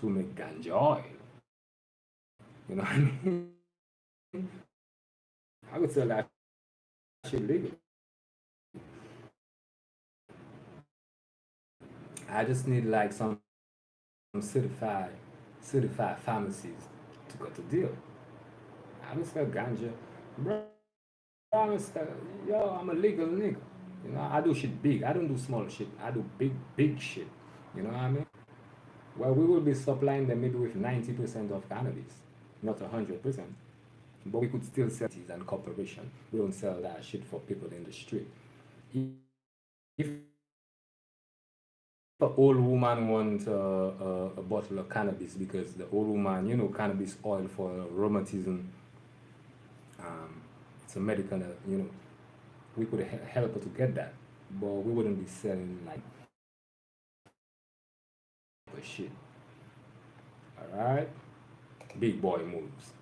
to make ganja oil. You know what I mean? I could sell that shit legally. I just need like some certified pharmacies to got the deal. I don't sell ganja, bro. I don't sell, yo, I'm a legal nigga. You know, I do shit big. I don't do small shit. I do big shit. You know what I mean? Well, we will be supplying them maybe with 90% of cannabis, not 100%. But we could still sell it and corporation. We don't sell that shit for people in the street. If an old woman wants a bottle of cannabis because the old woman, cannabis oil for rheumatism, um, it's a medical, we could help her to get that. But we wouldn't be selling like shit. Alright? Big boy moves.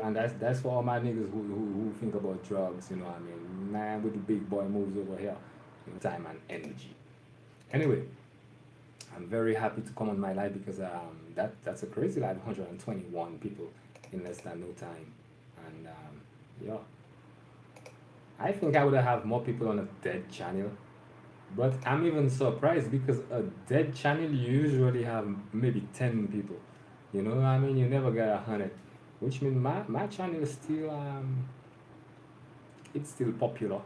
And that's for all my niggas who think about drugs, you know what I mean? Man, with the big boy moves over here. Time and energy. Anyway, I'm very happy to come on my live because that's a crazy live, 121 people in less than no time. And yeah, I think I would have more people on a dead channel. But I'm even surprised because a dead channel you usually have maybe 10 people. You know what I mean? You never get 100. Which means my channel is still it's still popular.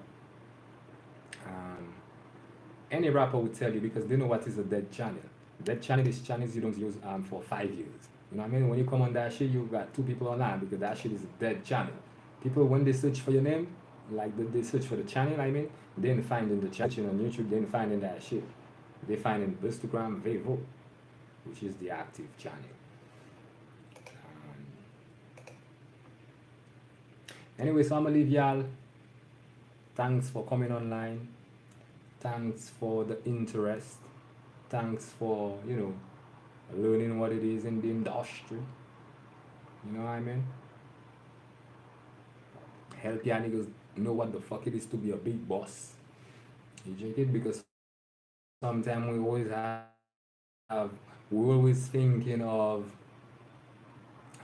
Any rapper would tell you because they know what is a dead channel. Dead channel is channels you don't use for 5 years. You know what I mean? When you come on that shit, you got 2 people online because that shit is a dead channel. People, when they search for your name, like they search for the channel, I mean, they didn't find in the channel on YouTube, they didn't find in that shit. They find in Bustacrime Vevo, which is the active channel. Anyway, so I'm gonna leave y'all. Thanks for coming online. Thanks for the interest. Thanks for, learning what it is in the industry. You know what I mean? Help y'all niggas know what the fuck it is to be a big boss. You check it? Because sometimes we're always thinking of,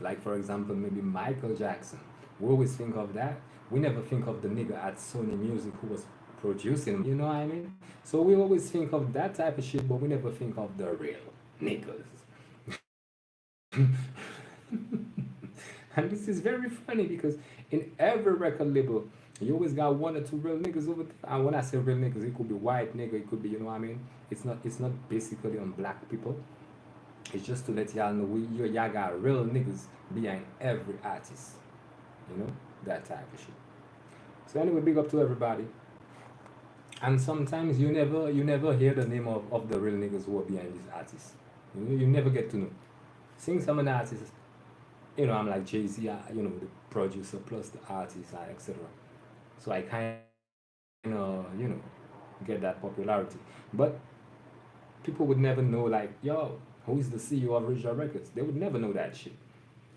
like for example, maybe Michael Jackson. We always think of that. We never think of the nigga at Sony Music who was producing, you know what I mean? So we always think of that type of shit, but we never think of the real niggas. And this is very funny because in every record label, you always got 1 or 2 real niggas over there. And when I say real niggas, it could be white nigga, it could be, you know what I mean? It's not basically on black people. It's just to let y'all know y'all got real niggas behind every artist. You know? That type of shit. So anyway, big up to everybody. And sometimes you never hear the name of the real niggas who are behind these artists. You never get to know. Seeing some of the artists, I'm like Jay-Z, the producer plus the artist, etc. So I kind of, get that popularity. But people would never know, like, yo, who is the CEO of Original Records? They would never know that shit.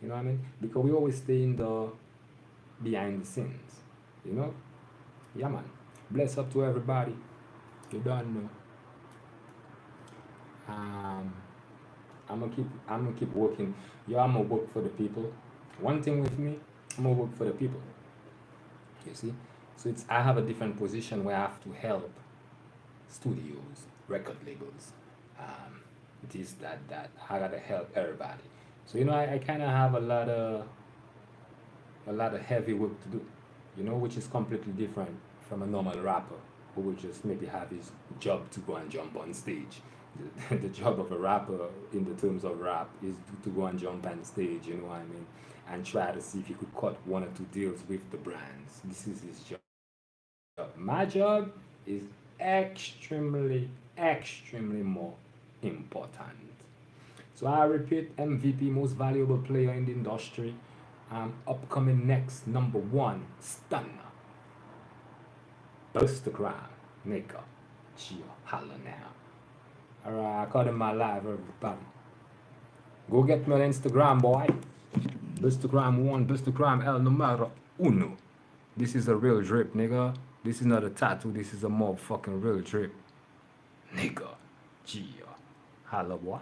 You know what I mean? Because we always stay in the behind the scenes. You know? Yeah, man. Bless up to everybody. You don't know. I'm gonna keep working. Yo, I'm gonna work for the people. One thing with me, I'm gonna work for the people. You see? So I have a different position where I have to help studios, record labels. It is that I gotta help everybody. So I kind of have a lot of heavy work to do. Which is completely different from a normal rapper who will just maybe have his job to go and jump on stage. The job of a rapper in the terms of rap is to go and jump on stage, you know what I mean, and try to see if he could cut 1 or 2 deals with the brands. This is his job. My job is extremely, extremely more important. So I repeat, MVP, most valuable player in the industry. Upcoming next, number 1, stunner. Bustacrime, nigga. Chill, holla now. Alright, I caught him my live, everybody. Go get me on Instagram, boy. Bustacrime 1, Bustacrime el numero 1. This is a real drip, nigga. This is not a tattoo, this is a motherfucking real drip. Nigga. Gia. Holla, boy.